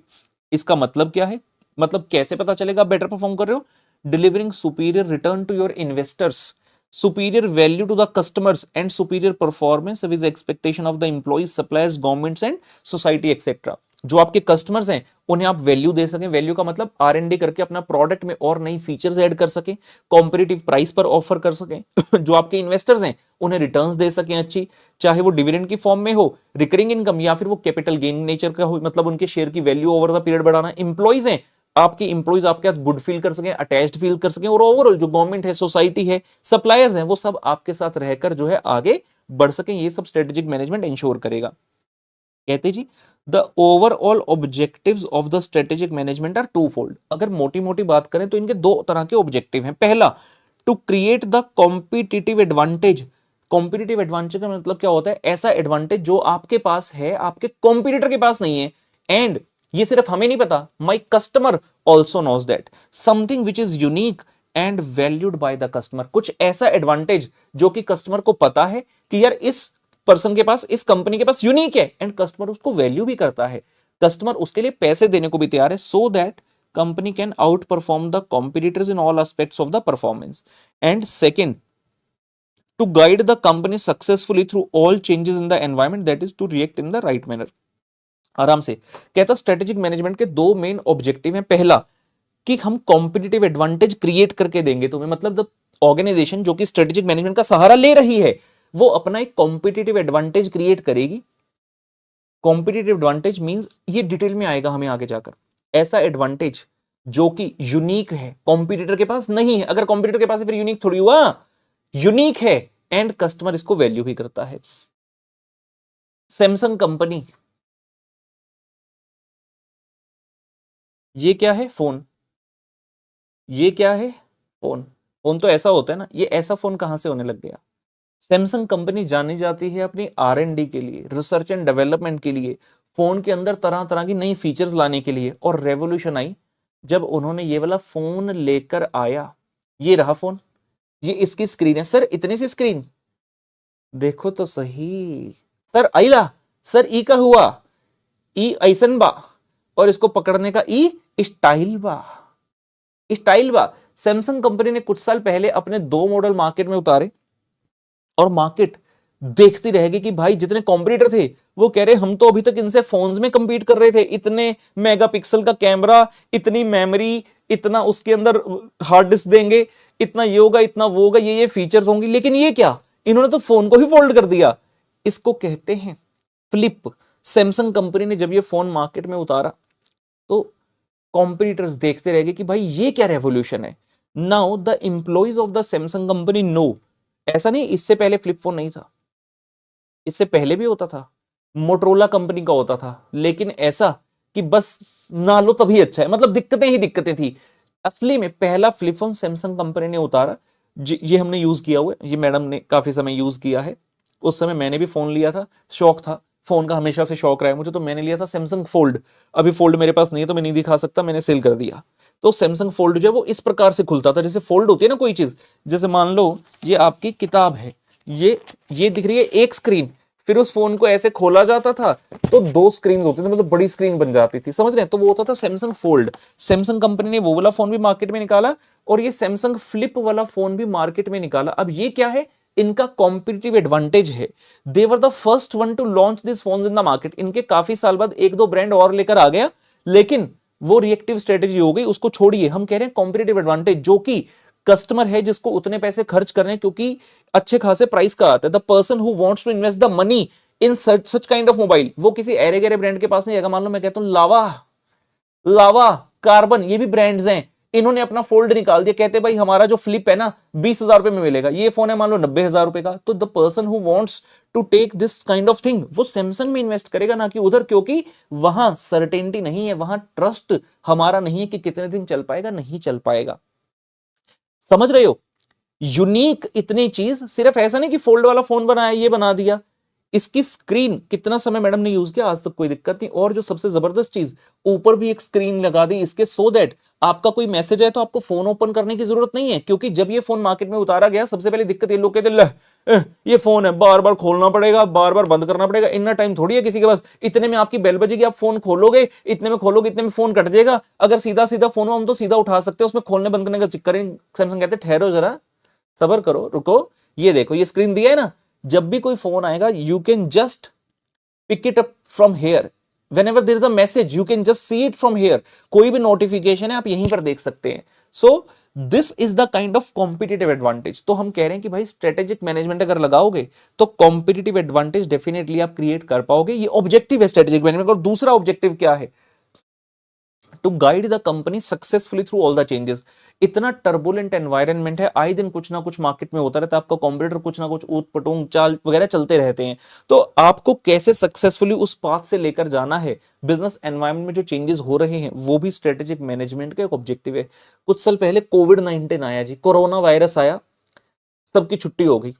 इसका मतलब क्या है? मतलब कैसे पता चलेगा बेटर परफॉर्म कर रहे हो? Delivering superior return to your investors, superior value to the customers, and superior performance with expectation of the employees, suppliers, governments and society et cetera. जो आपके कस्टमर्स हैं उन्हें आप वैल्यू दे सकें। वैल्यू का मतलब R&D करके अपना प्रोडक्ट में और नई फीचर्स ऐड कर सकें, कॉम्पिटिटिव प्राइस पर ऑफर कर सकें। जो आपके इन्वेस्टर्स हैं उन्हें रिटर्न्स दे सकें अच्छी, चाहे वो डिविडेंड की फॉर्म में हो, रिकरिंग इनकम, या फिर वो कैपिटल गेन नेचर का हो, मतलब उनके शेयर की वैल्यू ओवर द पीरियड बढ़ाना। इंप्लॉइज हैं, आपके इंप्लॉइज आपके साथ गुड फील कर सकें, अटैच्ड फील कर सकें, और ओवरऑल जो गवर्नमेंट है, सोसाइटी है, सप्लायर्स हैं, वो सब आपके साथ रहकर जो है आगे बढ़ सकें। ये सब स्ट्रेटेजिक मैनेजमेंट इंश्योर करेगा। कहते जी the overall objectives of the strategic management are twofold. अगर मोटी मोटी बात करें तो इनके 2 तरह के ऑब्जेक्टिव हैं। पहला, to create the competitive advantage. Competitive advantage का मतलब क्या होता है? ऐसा एडवांटेज जो आपके पास है, आपके कॉम्पिटिटर के पास नहीं है, एंड ये सिर्फ हमें नहीं पता, my customer also knows that, something which is unique and valued by the customer. कुछ ऐसा एडवांटेज जो कि कस्टमर को पता है कि यार इस पर्सन के पास, इस कंपनी के पास यूनिक है, एंड कस्टमर उसको वैल्यू भी करता है। कस्टमर उसके लिए पैसे देने को भी तैयार है, so that company can outperform the competitors in all aspects of the performance. And second, to guide the company successfully through all changes in the environment, that is to react in the right manner. आराम से कहता, स्ट्रेटेजिक मैनेजमेंट के दो मेन ऑब्जेक्टिव हैं। पहला कि हम कॉम्पिटिटिव एडवांटेज क्रिएट करके देंगे तुम्हें, मतलब जब ऑर्गेनाइजेशन जो कि स्ट्रेटेजिक मैनेजमेंट का सहारा ले रही है वो अपना एक कॉम्पिटिटिव एडवांटेज क्रिएट करेगी। कॉम्पिटिटिव एडवांटेज मींस, ये डिटेल में आएगा हमें आगे जाकर, ऐसा एडवांटेज जो कि यूनिक है, कॉम्पिटिटर के पास नहीं है। अगर कॉम्पिटिटर के पास है फिर यूनिक थोड़ी हुआ, यूनिक है, एंड कस्टमर इसको वैल्यू ही करता है। सैमसंग कंपनी, ये क्या है? फोन। ये क्या है? फोन। फोन तो ऐसा होता है ना, ये ऐसा फोन कहां से होने लग गया? सैमसंग कंपनी जानी जाती है अपनी R&D के लिए, रिसर्च एंड डेवलपमेंट के लिए, फोन के अंदर तरह तरह की नई फीचर्स लाने के लिए। और रेवोल्यूशन आई जब उन्होंने ये वाला फोन लेकर आया। ये रहा फोन, ये इसकी स्क्रीन है। सर इतनी सी स्क्रीन, देखो तो सही। सर आइला, सर ई का हुआ, ई ऐसन बा, और इसको पकड़ने का ई स्टाइल बा, स्टाइल बा। सैमसंग कंपनी ने कुछ साल पहले अपने 2 मॉडल मार्केट में उतारे और मार्केट देखती रहेगी कि भाई जितने कॉम्पिटिटर थे वो कह रहे हम तो अभी तक इनसे फोन्स में compete कर रहे थे, इतने मेगापिक्सल का कैमरा, इतनी मेमोरी, इतना उसके अंदर हार्ड डिस्क देंगे, इतना ये होगा, इतना वो होगा, ये फीचर्स होंगे, लेकिन ये क्या, इन्होंने तो फोन को ही फोल्ड कर दिया। इसको कहते हैं फ्लिप। सैमसंग कंपनी ने जब ये फोन मार्केट में उतारा तो कॉम्पिटिटर्स देखते रह गए कि भाई ये क्या रेवोल्यूशन है। Now the employees of the Samsung company no, ऐसा नहीं इससे पहले फ्लिप फोन नहीं था, इससे पहले भी होता था, मोटरोला कंपनी का होता था, लेकिन ऐसा कि बस ना लो तभी अच्छा है, मतलब दिक्कतें ही दिक्कतें थी। असली में पहला फ्लिप फोन सैमसंग कंपनी ने उतारा, ये हमने यूज किया हुआ है, ये मैडम ने काफी समय यूज किया है। उस समय मैंने भी फोन लिया था, शौक था फोन का, हमेशा से शौक रहा है मुझे, तो मैंने लिया था सैमसंग फोल्ड। अभी फोल्ड मेरे पास नहीं है तो मैं नहीं दिखा सकता, मैंने सेल कर दिया। तो सैमसंग फोल्ड जो है वो इस प्रकार से खुलता था, जैसे फोल्ड होती है ना कोई चीज, जैसे मान लो ये आपकी किताब है, ये दिख रही है एक स्क्रीन, फिर उस फोन को ऐसे खोला जाता था तो 2 स्क्रीन होती थी, मतलब बड़ी स्क्रीन बन जाती थी, समझ रहे हैं? तो वो होता था सैमसंग फोल्ड। सैमसंग कंपनी ने वो वाला फोन भी मार्केट में निकाला और ये सैमसंग फ्लिप वाला फोन भी मार्केट में निकाला। अब ये क्या है? इनका कॉम्पिटिटिव एडवांटेज है। They were the first one to launch this phones in the market. इनके काफी साल बाद 1-2 ब्रांड और लेकर आ गया, लेकिन वो रिएक्टिव स्ट्रेटेजी हो गई, उसको छोड़िए। हम कह रहे हैं कॉम्पिटिटिव एडवांटेज, जो कि कस्टमर है जिसको उतने पैसे खर्च करने क्योंकि अच्छे खासे प्राइस का आता है। The person who wants to invest the money in such kind of mobile, वो किसी ऐरे गहरे ब्रांड के पास नहीं जाएगा। मान लो मैं कहता हूं लावा, लावा, कार्बन, ये भी ब्रांड्स हैं, इन्होंने अपना फोल्ड निकाल दिया, कहते भाई हमारा जो फ्लिप है ना 20,000 रुपए में मिलेगा, ये फोन है मान लो 90,000 रुपए का। तो the person who wants to take this kind of thing वो सैमसंग में इन्वेस्ट करेगा, ना कि उधर, क्योंकि वहां सर्टेनिटी नहीं है, वहां ट्रस्ट हमारा नहीं है कि कितने दिन चल पाएगा, नहीं चल पाएगा। समझ रहे हो? यूनिक इतनी चीज, सिर्फ ऐसा नहीं कि फोल्ड वाला फोन बनाया ये बना दिया, इसकी स्क्रीन कितना समय मैडम ने यूज किया, आज तक कोई दिक्कत नहीं। और जो सबसे जबरदस्त चीज, ऊपर भी एक स्क्रीन लगा दी इसके, सो दैट आपका कोई मैसेज है तो आपको फोन ओपन करने की जरूरत नहीं है। क्योंकि जब ये फोन मार्केट में उतारा गया सबसे पहले दिक्कत ये लोग कहते ये फोन है, बार बार खोलना पड़ेगा, बार बार बंद करना पड़ेगा, इतना टाइम थोड़ी है किसी के पास, इतने में आपकी बेल बजेगी, आप फोन खोलोगे, इतने में खोलोगे, इतने में फोन कट जाएगा। अगर सीधा सीधा फोन हो हम तो सीधा उठा सकते हैं, उसमें खोलने बंद करने का चक्कर नहीं। सैमसंग कहते ठहरो जरा, सबर करो, रुको, ये देखो ये स्क्रीन दिया है ना, जब भी कोई फोन आएगा you can just pick it up from here, whenever there is a message you can just see it from here, कोई भी नोटिफिकेशन है आप यहीं पर देख सकते हैं। So this is the kind of competitive advantage. तो हम कह रहे हैं कि भाई स्ट्रेटेजिक मैनेजमेंट अगर लगाओगे तो कॉम्पिटिटिव एडवांटेज डेफिनेटली आप क्रिएट कर पाओगे। ये ऑब्जेक्टिव है स्ट्रेटेजिक मैनेजमेंट। और दूसरा ऑब्जेक्टिव क्या है? To guide the company successfully through all the changes. इतना टर्बुलेंट एनवायरनमेंट है, आए दिन कुछ ना कुछ मार्केट में होता रहता है, आपका कॉम्पिटिटर कुछ ना कुछ ऊट पटूंग चाल वगैरह चलते रहते हैं। तो आपको कैसे सक्सेसफुली उस पाथ से लेकर जाना है, बिजनेस एनवायरनमेंट में जो चेंजेस हो रहे हैं वो भी स्ट्रेटेजिक मैनेजमेंट का एक ऑब्जेक्टिव है। कुछ साल पहले कोविड-19 आया जी, कोरोना वायरस आया, सबकी छुट्टी हो गई।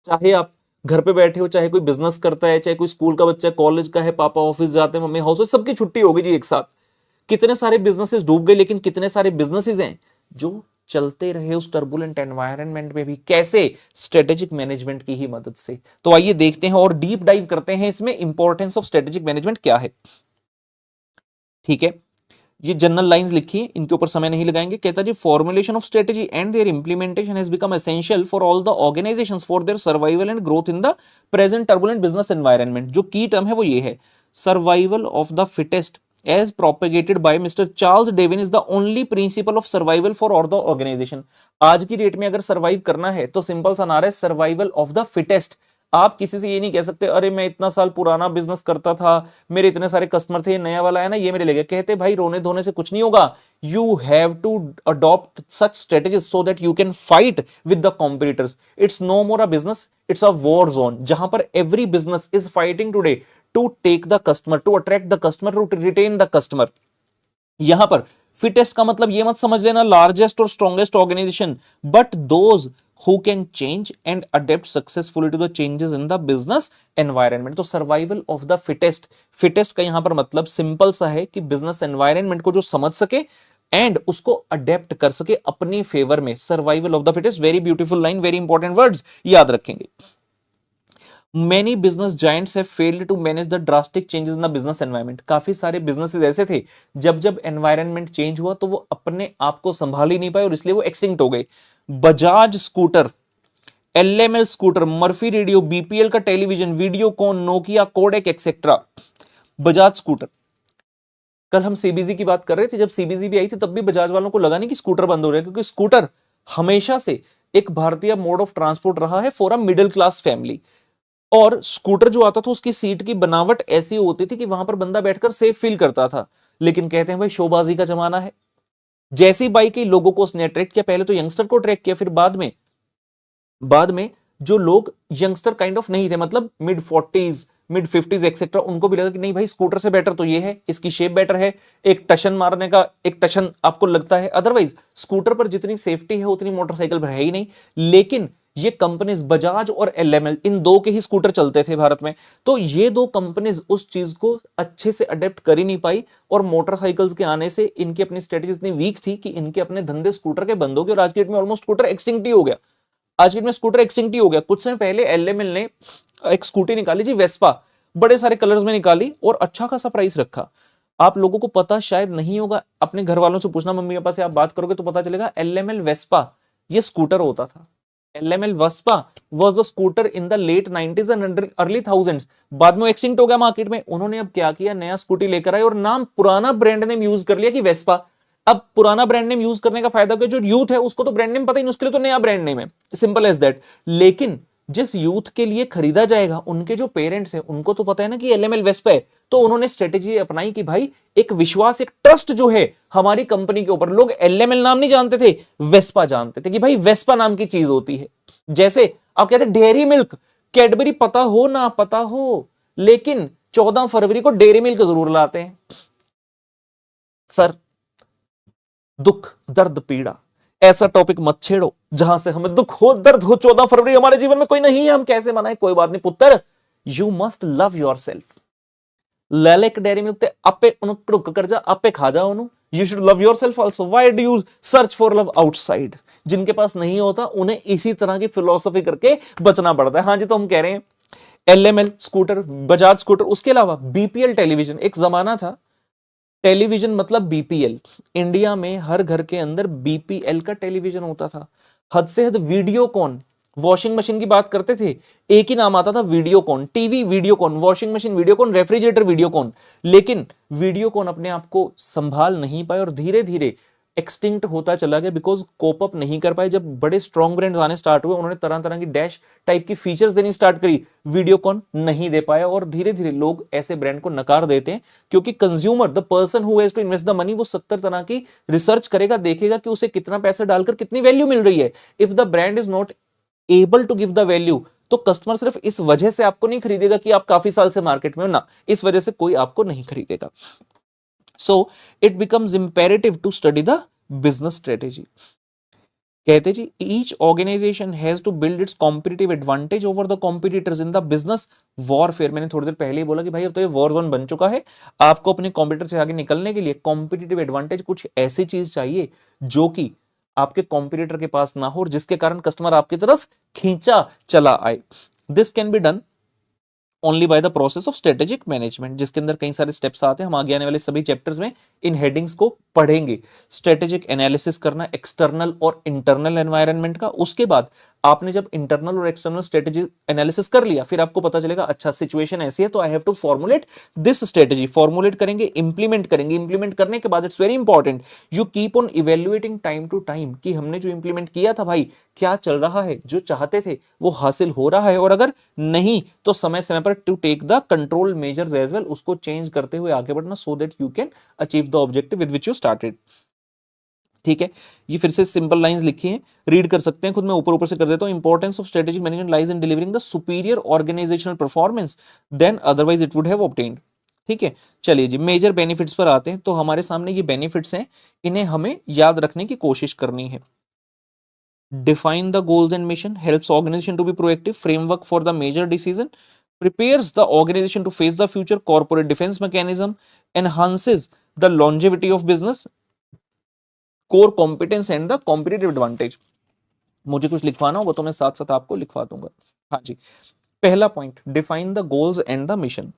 चाहे आप घर पे बैठे हो, चाहे कोई बिजनेस करता है, चाहे कोई स्कूल का बच्चा, कॉलेज का है, पापा ऑफिस जाते हैं, मम्मी हाउस, सबकी छुट्टी हो गई जी एक साथ। कितने सारे बिजनेसेस डूब गए, लेकिन कितने सारे बिजनेसेस हैं जो चलते रहे उस टर्बुलेंट एनवायरनमेंट में भी। कैसे? स्ट्रेटेजिक मैनेजमेंट की ही मदद से। तो आइए देखते हैं और डीप डाइव करते हैं इसमें, इंपॉर्टेंस ऑफ स्ट्रेटेजिक मैनेजमेंट क्या है। ठीक है, ये जनरल लाइंस लिखी है, इनके ऊपर समय नहीं लगाएंगे। कहता जी formulation of strategy and their implementation has become essential for all the organisations for their survival and growth in the present turbulent business environment. जो की टर्म है वो ये है, survival of the fittest as propagated by Mr. Charles Darwin is the only principle of survival for all the organization। आज की डेट में अगर सर्वाइव करना है तो सिंपल सा नारा है सर्वाइवल ऑफ द फिटेस्ट। आप किसी से ये नहीं कह सकते अरे मैं इतना साल पुराना बिजनेस करता था, मेरे इतने सारे कस्टमर थे, नया वाला है ना ये मेरे ले गया। कहते भाई रोने धोने से कुछ नहीं होगा, you have to adopt such strategies so that you can fight with the competitors. It's no more a business, it's a war zone, जहां पर every business is fighting today to take the customer, to attract the customer, to retain the customer. यहां पर फिटेस्ट का मतलब ये मत समझ लेना लार्जेस्ट और strongest organization, but those who can change and adapt successfully to the changes in the business environment। तो survival of the fittest, fittest का यहां पर मतलब सिंपल सा है कि बिजनेस एनवायरनमेंट को जो समझ सके एंड उसको अडेप्ट कर सके अपने फेवर में। Survival of the fittest, very beautiful line, very important words, याद रखेंगे। Many business giants have failed to manage the drastic changes in the business environment। काफी सारे बिजनेसेस ऐसे थे जब जब एनवायरनमेंट चेंज हुआ तो वो अपने आप को संभाल ही नहीं पाए और इसलिए वो एक्सटिंक्ट हो गए। Bajaj scooter, LML scooter, Murphy radio, BPL का television, Videocon, Nokia, Kodak etcetera. Bajaj scooter, कल हम सीबीजी की बात कर रहे थे, जब सीबीजी भी आई थी तब भी बजाज वालों को लगा नहीं कि स्कूटर बंद हो रहा है, क्योंकि स्कूटर हमेशा से एक भारतीय मोड ऑफ ट्रांसपोर्ट रहा है for a middle class family. और स्कूटर जो आता था उसकी सीट की बनावट ऐसी होती थी कि वहां पर बंदा बैठकर सेफ फील करता था। लेकिन कहते हैं भाई शोबाजी का जमाना है, जैसी बाइक ही लोगों को उसने अट्रैक्ट किया, पहले तो यंगस्टर को अट्रैक्ट किया, फिर बाद में जो लोग यंगस्टर काइंड ऑफ नहीं थे, मतलब mid 40s mid 50s etcetera, उनको भी लगा कि नहीं भाई स्कूटर से बेटर तो ये है, इसकी शेप बेटर है, एक टशन मारने का एक टशन आपको लगता है। अदरवाइज स्कूटर पर जितनी सेफ्टी है उतनी मोटरसाइकिल पर है ही नहीं। लेकिन ये कंपनीज बजाज और एलएमएल, इन दो के ही स्कूटर चलते थे भारत में, तो ये दो कंपनीज उस चीज को अच्छे से अडेप्ट कर ही नहीं पाई और मोटरसाइकिल्स के आने से इनकी अपनी स्ट्रेटेजी इतनी वीक थी कि इनके अपने धंधे स्कूटर के बंद हो गए और आज की डेट में ऑलमोस्ट स्कूटर एक्सटिंक्ट ही हो गया। आज की डेट में स्कूटर एक्सटिंक्ट ही हो गया। कुछ समय पहले एलएमएल ने एक स्कूटी निकाली जी वेस्पा, बड़े सारे कलर्स में निकाली और अच्छा खासा प्राइस रखा। आप लोगों को पता शायद नहीं होगा, अपने घर वालों से पूछना, मम्मी पापा से आप बात करोगे तो पता चलेगा एलएमएल वेस्पा ये स्कूटर होता था। LML Vespa was a scooter in the late 90s and early thousands। बाद में एक्सटिंक्ट हो गया मार्केट में। उन्होंने अब क्या किया, नया स्कूटी लेकर आए और नाम पुराना ब्रांड नेम यूज कर लिया कि वेस्पा। अब पुराना ब्रांड नेम यूज करने का फायदा क्या, जो यूथ है उसको तो ब्रांड नेम पता ही नहीं, उसके लिए तो नया ब्रांड नेम है, सिंपल एज दैट। लेकिन जिस यूथ के लिए खरीदा जाएगा उनके जो पेरेंट्स हैं उनको तो पता है ना कि एलएमएल वेस्पा है, तो उन्होंने स्ट्रेटेजी अपनाई कि भाई एक विश्वास, एक ट्रस्ट जो है हमारी कंपनी के ऊपर। लोग एलएमएल नाम नहीं जानते थे, वेस्पा जानते थे कि भाई वेस्पा नाम की चीज होती है। जैसे आप कहते डेयरी मिल्क, कैडबरी पता हो ना पता हो, लेकिन 14 फरवरी को डेयरी मिल्क जरूर लाते हैं। सर दुख दर्द पीड़ा ऐसा टॉपिक मत छेड़ो जहां से हमें दुख हो दर्द हो। 14 फरवरी हमारे जीवन में कोई नहीं है, हम कैसे मनाएं, कोई बात नहीं पुत्र, you must love yourself. लैलेक डेयरी मिल्क ते आपे उनको कर जा, आपे खा जा उन्होंने। You should love yourself also. Why do you search for love outside. जिनके पास नहीं होता उन्हें इसी तरह की फिलोसफी करके बचना पड़ता है। हाँ जी, तो हम कह रहे हैं एलएमएल स्कूटर, बजाज स्कूटर, उसके अलावा बीपीएल टेलीविजन। एक जमाना था टेलीविजन मतलब बीपीएल, इंडिया में हर घर के अंदर बीपीएल का टेलीविजन होता था। हद से हद वीडियोकॉन, वॉशिंग मशीन की बात करते थे, एक ही नाम आता था Videocon. TV Videocon, washing machine Videocon, refrigerator Videocon. लेकिन वीडियोकॉन अपने आप को संभाल नहीं पाए और धीरे धीरे एक्सटिंक्ट होता चला गया, बिकॉज कोप अप नहीं कर पाए। जब बड़े स्ट्रॉन्ग ब्रांड्स आने स्टार्ट हुए, उन्होंने तरह तरह की डैश टाइप की फीचर्स देनी स्टार्ट करी, वीडियोकॉन नहीं दे पाया और धीरे धीरे लोग ऐसे ब्रांड को नकार देते हैं, क्योंकि consumer, the person who has to invest the money, वो 70 तरह की रिसर्च करेगा, देखेगा कि उसे कितना पैसा डालकर कितनी वैल्यू मिल रही है। If the brand is not able to give the value, तो कस्टमर सिर्फ इस वजह से आपको नहीं खरीदेगा कि आप काफी साल से मार्केट में हो ना, इस वजह से कोई आपको नहीं खरीदेगा। So it becomes imperative to study the business strategy. कहते जी each organisation has to build its competitive advantage over the competitors in the business warfare. मैंने थोड़ी देर पहले ही बोला कि भाई अब तो ये वॉर जोन बन चुका है, आपको अपने कॉम्पिटिटर से आगे निकलने के लिए कॉम्पिटिटिव एडवांटेज, कुछ ऐसी चीज चाहिए जो कि आपके कॉम्पिटिटर के पास ना हो और जिसके कारण कस्टमर आपकी तरफ खींचा चला आए। This can be done only by the process of strategic management, जिसके अंदर कई सारे स्टेप्स आते हैं। हम आगे आने वाले सभी चैप्टर्स में इन हेडिंग्स को पढ़ेंगे। स्ट्रेटेजिक एनालिसिस करना एक्सटर्नल और इंटरनल एनवायरनमेंट का, उसके बाद आपने जब इंटरनल और एक्सटर्नल स्ट्रेटेजी एनालिसिस कर लिया, फिर आपको पता चलेगा अच्छा सिचुएशन ऐसी है तो I have to formulate this strategy. Formulate करेंगे, इंप्लीमेंट करेंगे, इंप्लीमेंट करने के बाद it's very important you keep on evaluating time to time कि हमने जो इंप्लीमेंट किया था भाई, क्या चल रहा है, जो चाहते थे वो हासिल हो रहा है, और अगर नहीं तो समय समय पर to take the control measures as well, उसको चेंज करते हुए आगे बढ़ना, so that you can achieve the objective with which you started. ठीक है, ये फिर से सिंपल लाइंस लिखी हैं, रीड कर सकते हैं खुद, मैं ऊपर ऊपर से कर देता हूं। Importance of strategic management lies in delivering the superior organizational performance than otherwise it would have obtained. ठीक है, चलिए जी मेजर बेनिफिट्स पर आते हैं। तो हमारे सामने ये बेनिफिट्स हैं, इन्हें हमें याद रखने की कोशिश करनी है। Define the goals and mission, helps organization to be proactive, framework for the major decision, prepares the organization to face the future, corporate defense mechanism, enhances the longevity of business, core competence and the competitive advantage। मुझे कुछ लिखवाना होगा तो मैं साथ साथ आपको लिखवा दूंगा। हाँ जी, पहला point, define the goals and the mission.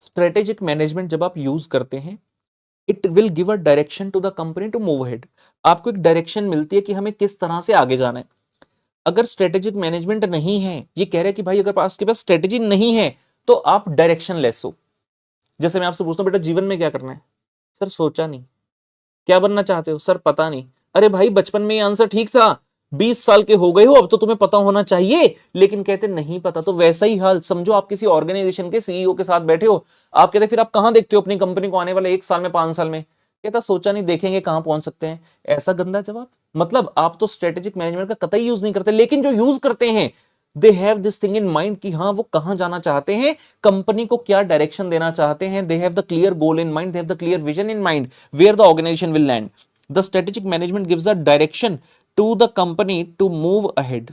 Strategic management जब आप यूज करते हैं, it will give a direction to the company to move ahead. आपको एक डायरेक्शन मिलती है कि हमें किस तरह से आगे जाना है। अगर स्ट्रेटेजिक मैनेजमेंट नहीं है, ये कह रहे हैं कि भाई अगर आपके पास स्ट्रेटेजी नहीं है तो आप डायरेक्शन लेस हो। जैसे मैं आपसे पूछता हूं बेटा जीवन में क्या करना है, सर सोचा नहीं। क्या बनना चाहते हो, सर पता नहीं। अरे भाई बचपन में ये आंसर ठीक था, 20 साल के हो गए हो अब तो तुम्हें पता होना चाहिए, लेकिन कहते नहीं पता। तो वैसा ही हाल समझो, आप किसी ऑर्गेनाइजेशन के सीईओ के साथ बैठे हो, आप कहते फिर आप कहां देखते हो अपनी कंपनी को आने वाले 1 साल में, 5 साल में, कहता सोचा नहीं, देखेंगे कहां पहुंच सकते हैं। ऐसा गंदा जवाब। मतलब आप तो स्ट्रेटेजिक मैनेजमेंट का कतई यूज नहीं करते, लेकिन जो यूज करते हैं they have this thing in mind कि हाँ वो कहां जाना चाहते हैं, कंपनी को क्या डायरेक्शन देना चाहते हैं। They have the clear goal in mind, they have the clear vision in mind where the organization will land. The strategic management gives a direction to the company to move ahead.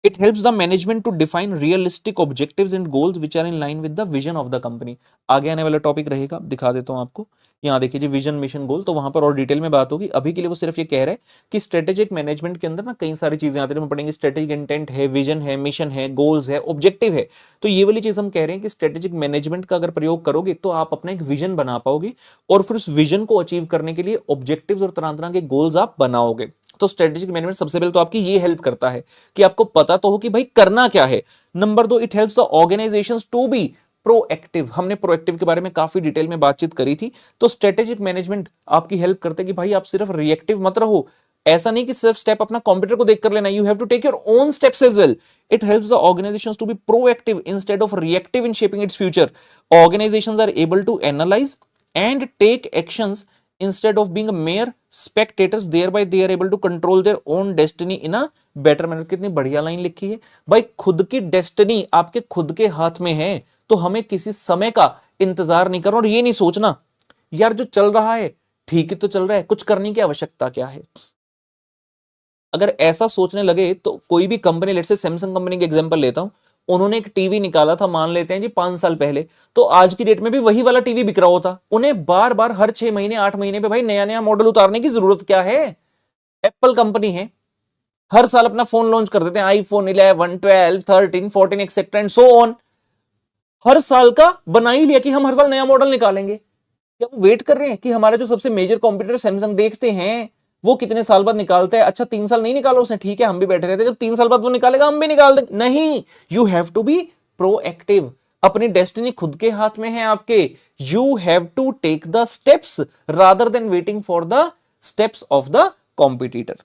It helps the management to define realistic objectives and goals which are in line with the vision of the company। आगे आने वाला टॉपिक रहेगा, दिखा देता हूं आपको। यहाँ देखिए जी, विजन मिशन गोल, तो वहां पर और डिटेल में बात होगी। अभी के लिए वो सिर्फ ये कह रहा है कि स्ट्रेटेजिक मैनेजमेंट के अंदर ना कई सारी चीजें आती है, हम पढ़ेंगे स्ट्रेटेजिक इंटेंट है, विजन है, मिशन है, गोल्स है, ऑब्जेक्टिव है। तो ये वाली चीज हम कह रहे हैं कि स्ट्रेटेजिक मैनेजमेंट का अगर प्रयोग करोगे तो आप अपना एक विजन बना पाओगे, और फिर उस विजन को अचीव करने के लिए ऑब्जेक्टिव्स और तरह तरह के गोल्स आप बनाओगे। तो स्ट्रेटेजिक मैनेजमेंट सबसे पहले तो आपकी ये हेल्प करता है कि आपको पता तो हो कि भाई करना क्या है। Number 2, it helps the organizations to be proactive. हमने प्रोएक्टिव के बारे में काफी डिटेल में बातचीत करी थी। तो स्ट्रेटेजिक मैनेजमेंट आपकी हेल्प करते हैं कि भाई आप सिर्फ रिएक्टिव मत रहो। ऐसा नहीं कि सिर्फ स्टेप अपना कंप्यूटर को देख कर लेना, you have to take your own steps as well. It helps the organizations to be proactive instead of reactive in shaping its future. Organizations are able to analyze and take actions instead of being a mere spectators, thereby they are able to control their own destiny in a better manner। कितनी बढ़िया लाइन लिखी है भाई, खुद की डेस्टिनी आपके खुद के हाथ में है, तो हमें किसी समय का इंतजार नहीं करना, और ये नहीं सोचना यार जो चल रहा है ठीक ही तो चल रहा है, कुछ करने की आवश्यकता क्या है। अगर ऐसा सोचने लगे तो कोई भी company, let's say Samsung company के एग्जांपल लेता हूं, उन्होंने एक टीवी निकाला था, मान लेते हैं जी 5 साल पहले, तो आज की डेट में भी वही वाला टीवी बिक रहा होता। उन्हें बार बार हर 6 महीने 8 महीने पे भाई नया नया मॉडल उतारने की जरूरत क्या है। एप्पल कंपनी है, हर साल अपना फोन लॉन्च कर देते हैं, iPhone 11, 12, 13, 14 etcetera and so on. हर साल का बना ही लिया कि हम हर साल नया मॉडल निकालेंगे। क्या वो वेट कर रहे हैं कि हमारे जो सबसे मेजर कॉम्पिटिटर सैमसंग, देखते हैं वो कितने साल बाद निकालता है। अच्छा 3 साल नहीं निकाला उसने, ठीक है हम भी बैठे रहते, जब 3 साल बाद वो निकालेगा हम भी निकाल देंगे। नहीं, you have to be proactive. अपनी डेस्टिनी खुद के हाथ में है आपके। You have to take the steps rather than waiting for the steps of the competitor.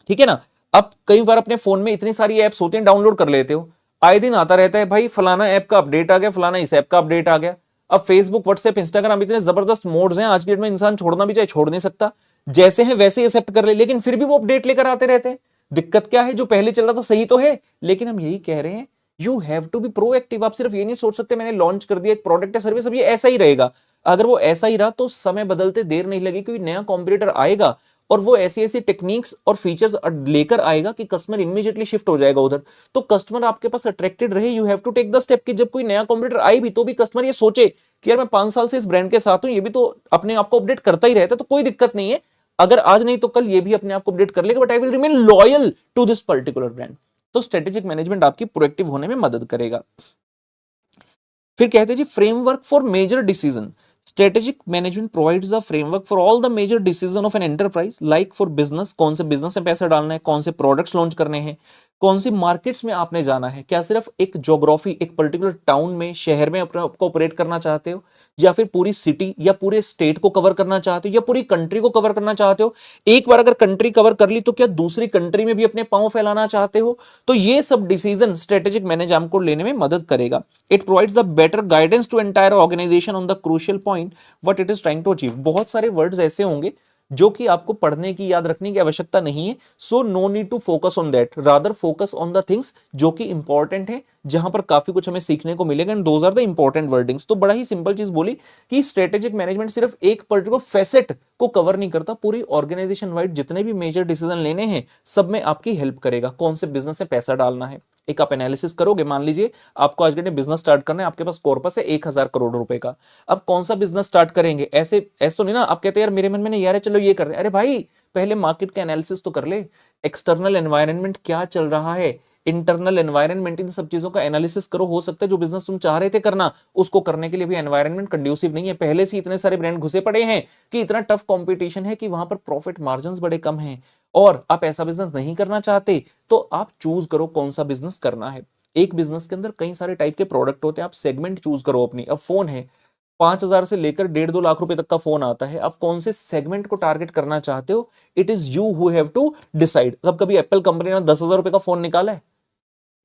ठीक है ना। अब कई बार अपने फोन में इतनी सारी एप्स होती हैं, डाउनलोड कर लेते हो, आए दिन आता रहता है भाई फलाना ऐप का अपडेट आ गया, फलाना इस ऐप का अपडेट आ गया। अब फेसबुक, व्हाट्सएप, इंस्टाग्राम इतने जबरदस्त मोड्स हैं आज की डेट में, इंसान छोड़ना भी चाहे छोड़ नहीं सकता। जैसे हैं वैसे ही एक्सेप्ट कर ले, लेकिन फिर भी वो अपडेट लेकर आते रहते हैं। दिक्कत क्या है, जो पहले चल रहा था सही तो है, लेकिन हम यही कह रहे हैं you have to be proactive. आप सिर्फ ये नहीं सोच सकते मैंने लॉन्च कर दिया एक प्रोडक्ट है सर्विस, अब ये ऐसा ही रहेगा। अगर वो ऐसा ही रहा तो समय बदलते देर नहीं लगी, क्योंकि नया कॉम्पिटिटर आएगा और वो ऐसी ऐसी टेक्निक्स और फीचर्स लेकर आएगा कि कस्टमर इमीडिएटली शिफ्ट हो जाएगा उधर। तो कस्टमर आपके पास अट्रैक्टेड रहे, you have to take the step कि जब कोई नया कॉम्पिटिटर आए भी तो भी कस्टमर ये सोचे कि यार मैं 5 साल से इस ब्रांड के साथ हूं, ये भी तो अपने आप को अपडेट करता ही रहता है, तो कोई दिक्कत नहीं है, अगर आज नहीं तो कल ये भी अपने आप को अपडेट कर लेगा, but I will remain loyal to this particular brand. तो स्ट्रेटेजिक मैनेजमेंट आपकी प्रोएक्टिव होने में मदद करेगा। फिर कहते हैं जी framework for major decision. Strategic management provides the framework for all the major decision of an enterprise, like for business, कौन से बिजनेस में पैसा डालना है, कौन से प्रोडक्ट्स लॉन्च करने हैं, कौन सी मार्केट्स में आपने जाना है, क्या सिर्फ एक ज्योग्राफी, एक पर्टिकुलर टाउन में, शहर में अपने आपको ऑपरेट करना चाहते हो, या फिर पूरी सिटी या पूरे स्टेट को कवर करना चाहते हो, या पूरी कंट्री को कवर करना चाहते हो। एक बार अगर कंट्री कवर कर ली तो क्या दूसरी कंट्री में भी अपने पांव फैलाना चाहते हो? तो ये सब डिसीजन स्ट्रेटेजिक मैनेजमेंट को लेने में मदद करेगा। It provides the better guidance to entire organization on the crucial point what it is trying to achieve. बहुत सारे वर्ड्स ऐसे होंगे जो कि आपको पढ़ने की, याद रखने की आवश्यकता नहीं है। So no need to focus on that, rather focus on the things जो कि इंपॉर्टेंट है, जहां पर काफी कुछ हमें सीखने को मिलेगा, and those are the important wordings. तो बड़ा ही सिंपल चीज बोली कि स्ट्रेटेजिक मैनेजमेंट सिर्फ एक पर्टिकुलर फैसेट को कवर नहीं करता, पूरी ऑर्गेनाइजेशन वाइड जितने भी मेजर डिसीजन लेने हैं सब में आपकी हेल्प करेगा। कौन से बिजनेस में पैसा डालना है, एक आप एनालिसिस करोगे, मान लीजिए आपको आज के दिन बिजनेस स्टार्ट करना है, आपके पास कॉर्पस है 1000 करोड़ रुपए का। अब कौन सा बिजनेस स्टार्ट करेंगे? ऐसे ऐसे तो नहीं ना आप कहते हैं यार मेरे मन में नहीं यार है, चलो ये कर रहे हैं। अरे भाई पहले मार्केट का एनालिसिस तो कर ले, एक्सटर्नल एनवायरनमेंट क्या चल रहा है, इंटरनल एनवायरनमेंट, इन सब चीजों का एनालिसिस करो। हो सकता है जो बिजनेस तुम चाह रहे थे करना, उसको करने के लिए भी एनवायरनमेंट कंड्यूसिव नहीं है, पहले से इतने सारे ब्रांड घुसे पड़े हैं कि इतना टफ कंपटीशन है कि वहां पर प्रॉफिट मार्जिन्स बड़े कम हैं, और आप ऐसा बिजनेस नहीं करना चाहते तो आप चूज करो कौन सा बिजनेस करना है। एक बिजनेस के अंदर कई सारे टाइप के प्रोडक्ट होते हैं, आप सेगमेंट चूज करो अपनी। अब फोन है, 5000 से लेकर 1.5-2 लाख रुपए तक का फोन आता है, आप कौन से सेगमेंट को टारगेट करना चाहते हो, it is you who have to decide. अब कभी एप्पल कंपनी ने 10,000 रुपए का फोन निकाला है?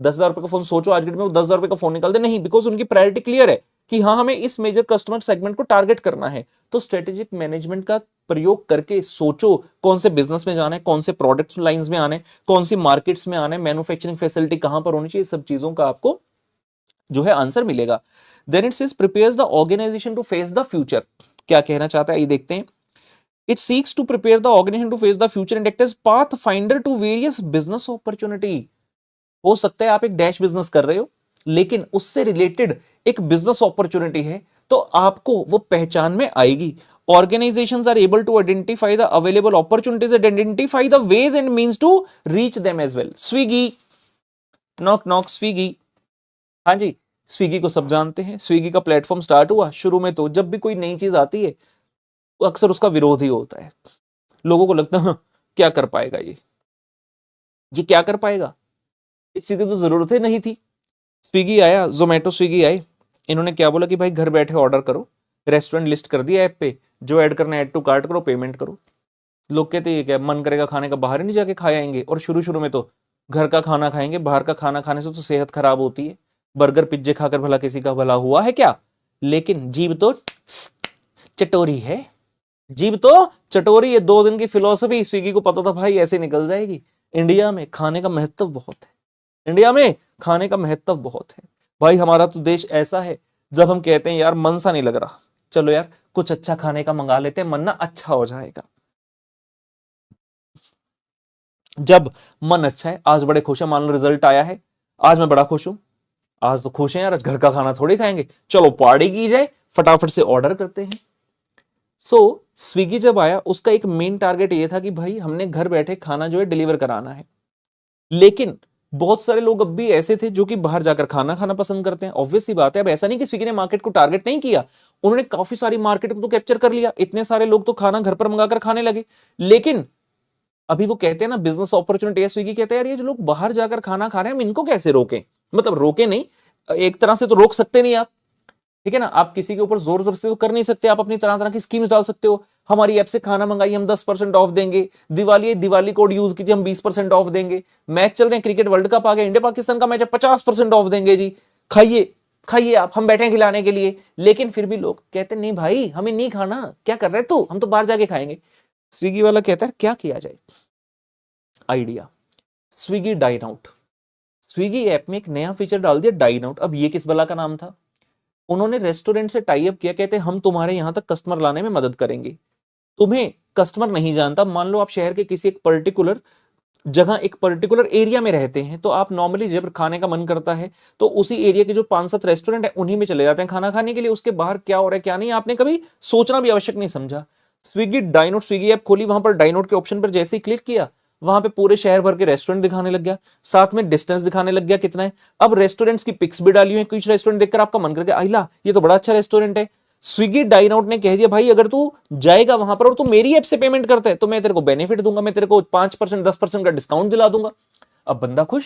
10,000 रुपए का फोन सोचो आज के डेट में वो 10,000 रुपए का फोन निकाल दे? नहीं, बिकॉज उनकी प्रायोरिटी क्लियर है कि हाँ हमें इस मेजर कस्टमर सेगमेंट को टारगेट करना है। तो स्ट्रेटेजिक मैनेजमेंट का प्रयोग करके सोचो कौन से बिजनेस में जाना है, कौन से प्रोडक्ट्स लाइंस में आने, कौन सी मार्केट्स में आने, मैन्युफैक्चरिंग फैसिलिटी कहां पर होनी चाहिए, सब चीजों का आपको जो है आंसर मिलेगा। Then it says prepares the organisation to face the future. क्या कहना चाहता है ये देखते हैं। It seeks to prepare the organisation to face the future and act as path finder to various business opportunity. हो सकता है आप एक डैश बिजनेस कर रहे हो, लेकिन उससे रिलेटेड एक बिजनेस अपॉर्चुनिटी है, तो आपको वो पहचान में आएगी। Organizations are able to identify the available opportunities and identify the ways and means to reach them as well. Swiggy, knock knock Swiggy, हाँ जी स्विगी को सब जानते हैं। स्विगी का प्लेटफॉर्म स्टार्ट हुआ, शुरू में तो जब भी कोई नई चीज आती है तो अक्सर उसका विरोध ही होता है। लोगों को लगता है हाँ, क्या कर पाएगा ये क्या कर पाएगा, इस चीज की तो जरूरत ही नहीं थी। स्विगी आया, जोमेटो स्विगी आए, इन्होंने क्या बोला कि भाई घर बैठे ऑर्डर करो, रेस्टोरेंट लिस्ट कर दिया ऐप पे, जो ऐड करना है ऐड टू कार्ट करो, पेमेंट करो। लोग कहते हैं ये क्या मन करेगा खाने का, बाहर ही नहीं जाके खाए आएंगे। और शुरू शुरू में तो घर का खाना खाएंगे, बाहर का खाना खाने से तो सेहत खराब होती है, बर्गर पिज्जे खाकर भला किसी का भला हुआ है क्या? लेकिन जीभ तो चटोरी है, जीभ तो चटोरी है। 2 दिन की फिलोसफी स्विगी को पता था भाई ऐसे निकल जाएगी। इंडिया में खाने का महत्व बहुत है, इंडिया में खाने का महत्व बहुत है भाई। हमारा तो देश ऐसा है, जब हम कहते हैं यार मन सा नहीं लग रहा, चलो यार कुछ अच्छा खाने का मंगा लेते हैं, मन ना अच्छा हो जाएगा। जब मन अच्छा है, आज बड़े खुश है, मान लो रिजल्ट आया है, आज मैं बड़ा खुश हूं, आज तो खुश हैं यार, आज घर का खाना थोड़ी खाएंगे, चलो पार्टी की जाए, फटाफट से ऑर्डर करते हैं। सो स्विगी जब आया उसका एक मेन टारगेट ये था कि भाई हमने घर बैठे खाना जो है डिलीवर कराना है। लेकिन बहुत सारे लोग अब भी ऐसे थे जो कि बाहर जाकर खाना खाना पसंद करते हैं। ऑब्वियस सी बात है, अब ऐसा नहीं कि स्विगी ने मार्केट को टारगेट नहीं किया, उन्होंने काफी सारी मार्केट को तो कैप्चर कर लिया, इतने सारे लोग तो खाना घर पर मंगाकर खाने लगे। लेकिन अभी वो कहते हैं ना बिजनेस अपॉर्चुनिटी है, स्विगी कहते हैं यार ये जो लोग बाहर जाकर खाना खा रहे हैं हम इनको कैसे रोकें। मतलब रोके नहीं, एक तरह से तो रोक सकते नहीं आप, ठीक है ना, आप किसी के ऊपर जोर जबरदस्ती तो कर नहीं सकते, आप अपनी तरह तरह की स्कीम्स डाल सकते हो। हमारी ऐप से खाना मंगाइए हम 10% ऑफ देंगे, दिवाली कोड यूज कीजिए हम 20% ऑफ देंगे, मैच चल रहे हैं क्रिकेट वर्ल्ड कप आ गया, इंडिया पाकिस्तान का मैच है 50% ऑफ देंगे जी, खाइए खाइए आप, हम बैठे हैं खिलाने के लिए। लेकिन फिर भी लोग कहते नहीं भाई हमें नहीं खाना, क्या कर रहे तू, हम तो बाहर जाके खाएंगे। स्विगी वाला कहता है क्या किया जाए, idea Swiggy dine out. Swiggy app में एक नया फीचर डाल दिया डाइन आउट। अब ये किस बला का नाम था, उन्होंने रेस्टोरेंट से टाई अप किया, कहते हम तुम्हारे यहां तक कस्टमर लाने में मदद करेंगे। तुम्हें कस्टमर नहीं जानता, मान लो आप शहर के किसी एक पर्टिकुलर जगह, एक पर्टिकुलर एरिया में रहते हैं, तो आप नॉर्मली जब खाने का मन करता है तो उसी एरिया के जो 5-7 रेस्टोरेंट है उन्हीं में चले जाते हैं खाना खाने के लिए। उसके बाहर क्या हो रहा है क्या नहीं आपने कभी सोचना भी आवश्यक नहीं समझा। स्विगी डाइनोट, स्विगी ऐप खोली, वहां पर डाइनोट के ऑप्शन पर जैसे ही क्लिक किया, वहां पे पूरे शहर भर के रेस्टोरेंट दिखाने लग गया, साथ में डिस्टेंस दिखाने लग गया कितना है। अब रेस्टोरेंट्स की पिक्स भी डाली हुई है, कुछ रेस्टोरेंट देखकर आपका मन कर गया, आइला ये तो बड़ा अच्छा रेस्टोरेंट है। स्विगी डाइन आउट ने कह दिया भाई अगर तू जाएगा वहां पर और तू मेरी ऐप से पेमेंट करता है तो मैं तेरे को बेनिफिट दूंगा, मैं तेरे को 5% 10% का डिस्काउंट दिला दूंगा। अब बंदा खुश,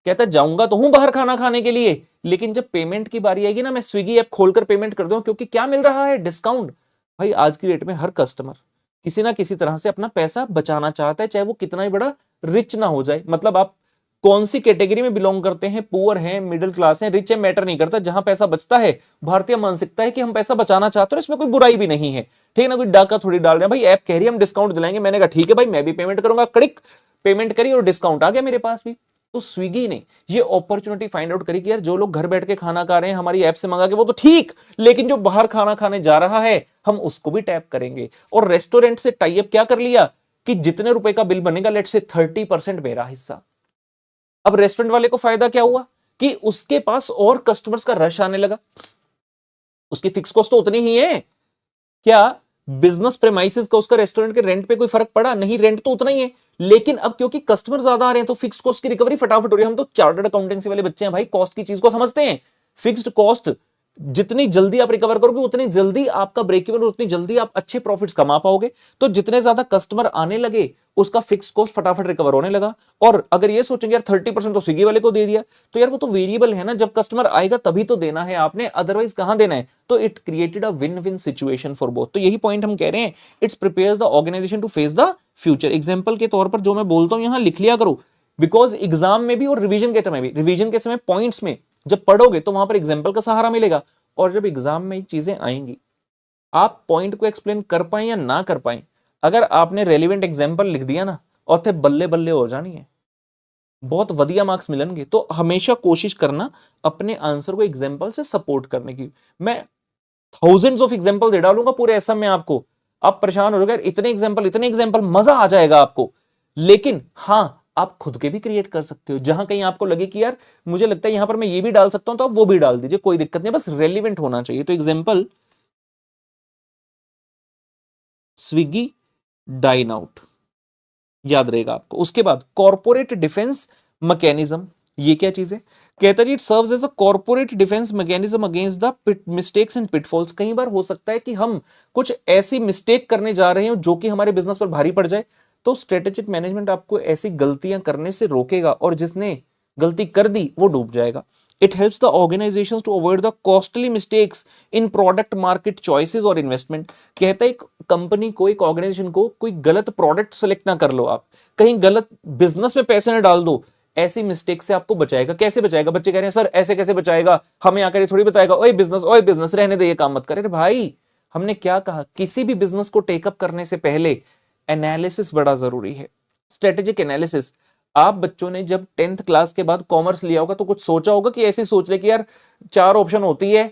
कहता है जाऊंगा तो हूं बाहर खाना खाने के लिए, लेकिन जब पेमेंट की बारी आएगी ना मैं स्विगी ऐप खोलकर पेमेंट कर दूंगा, क्योंकि क्या मिल रहा है, डिस्काउंट। भाई आज की डेट में हर कस्टमर किसी ना किसी तरह से अपना पैसा बचाना चाहता है, चाहे वो कितना ही बड़ा रिच ना हो जाए। मतलब आप कौन सी कैटेगरी में बिलोंग करते हैं, पुअर हैं, मिडिल क्लास हैं, रिच है, मैटर नहीं करता, जहां पैसा बचता है भारतीय मानसिकता है कि हम पैसा बचाना चाहते हैं, इसमें कोई बुराई भी नहीं है, ठीक है ना, कोई डाका थोड़ी डाल रहे हैं। भाई ऐप कह रही है हम डिस्काउंट दिलाएंगे, मैंने कहा ठीक है भाई मैं भी पेमेंट करूंगा, क्लिक पेमेंट करी और डिस्काउंट आ गया मेरे पास भी। तो स्विगी ने ये अपॉर्चुनिटी फाइंड आउट करी कि यार जो लोग घर बैठ के खाना खा रहे हैं हमारी ऐप से मंगा के वो तो ठीक, लेकिन जो बाहर खाना खाने जा रहा है हम उसको भी टैप करेंगे। और रेस्टोरेंट से टाई अप क्या कर लिया कि जितने रुपए का बिल बनेगा लेट से 30% मेरा हिस्सा। अब रेस्टोरेंट वाले को फायदा क्या हुआ कि उसके पास और कस्टमर्स का रश आने लगा। उसकी फिक्स कॉस्ट तो उतनी ही है, क्या बिजनेस प्रेमाइसेस का उसका रेस्टोरेंट के रेंट पे कोई फर्क पड़ा नहीं, रेंट तो उतना ही है, लेकिन अब क्योंकि कस्टमर ज्यादा आ रहे हैं तो फिक्स्ड कॉस्ट की रिकवरी फटाफट हो रही है। हम तो चार्टर्ड अकाउंटेंसी वाले बच्चे हैं भाई, कॉस्ट की चीज को समझते हैं। फिक्स्ड कॉस्ट जितनी जल्दी आप रिकवर करोगे उतनी जल्दी आपका ब्रेक इवन, उतनी जल्दी आप अच्छे प्रॉफिट्स कमा पाओगे। तो जितने ज्यादा कस्टमर आने लगे उसका फिक्स कॉस्ट फटाफट रिकवर होने लगा। और अगर ये सोचेंगे यार 30% तो स्विगी वाले को दे दिया, तो यार वो तो वेरिएबल है ना, जब कस्टमर आएगा तभी तो देना है आपने, अदरवाइज कहां देना है। तो it created a win win situation for both. तो यही पॉइंट हम कह रहे हैं, it's prepares the organisation to face the future. Example के तौर पर जो मैं बोलता हूं यहां लिख लिया करो, बिकॉज एग्जाम में भी और रिवीजन के समय भी, रिवीजन के समय पॉइंट्स में जब पढ़ोगे तो वहां पर एग्जाम्पल का सहारा मिलेगा, और जब एग्जाम में चीजें आएंगी आप पॉइंट को एक्सप्लेन कर पाए या ना कर पाए, अगर आपने रेलिवेंट एग्जाम्पल लिख दिया ना और थे बल्ले बल्ले हो जानी है, बहुत वधिया मार्क्स मिलेंगे। तो हमेशा कोशिश करना अपने आंसर को एग्जाम्पल से सपोर्ट करने की। मैं थाउजेंड्स ऑफ एग्जाम्पल दे डालूंगा पूरे एसएम में आपको, आप परेशान हो जाओगे, इतने एग्जाम्पल मजा आ जाएगा आपको। लेकिन हां आप खुद के भी क्रिएट कर सकते हो, जहां कहीं आपको लगे कि यार मुझे लगता है यहां पर मैं ये भी डाल सकता हूं, तो आप वो भी डाल दीजिए, कोई दिक्कत नहीं, बस रेलिवेंट होना चाहिए। तो एग्जाम्पल स्विगी डाइन आउट याद रहेगा आपको। उसके बाद कॉर्पोरेट डिफेंस मैकेनिज्म, ये क्या चीज है, कहता है it serves as a corporate defence mechanism against the mistakes and pitfalls. कई बार हो सकता है कि हम कुछ ऐसी मिस्टेक करने जा रहे हो जो कि हमारे बिजनेस पर भारी पड़ जाए, तो स्ट्रेटेजिक मैनेजमेंट आपको ऐसी गलतियां करने से रोकेगा, और जिसने गलती कर दी वो डूब जाएगा। It helps the organizations to avoid the costly mistakes in product market choices और इन्वेस्टमेंट। कहता है एक कंपनी को, एक ऑर्गेनाइजेशन को कोई गलत प्रोडक्ट सेलेक्ट ना कर लो आप, कहीं गलत बिजनेस में पैसे ना डाल दो, ऐसी मिस्टेक से आपको बचाएगा। कैसे बचाएगा, बच्चे कह रहे हैं सर ऐसे कैसे बचाएगा, हमें आकर ये थोड़ी बताएगा ओए बिजनेस रहने दे, ये काम मत करे। भाई हमने क्या कहा, किसी भी बिजनेस को टेकअप करने से पहले एनालिसिस बड़ा जरूरी है, स्ट्रेटेजिक एनालिसिस। आप बच्चों ने जब 10th क्लास के बाद कॉमर्स लिया होगा तो कुछ सोचा होगा कि ऐसे सोच ले कि यार 4 ऑप्शन होती है,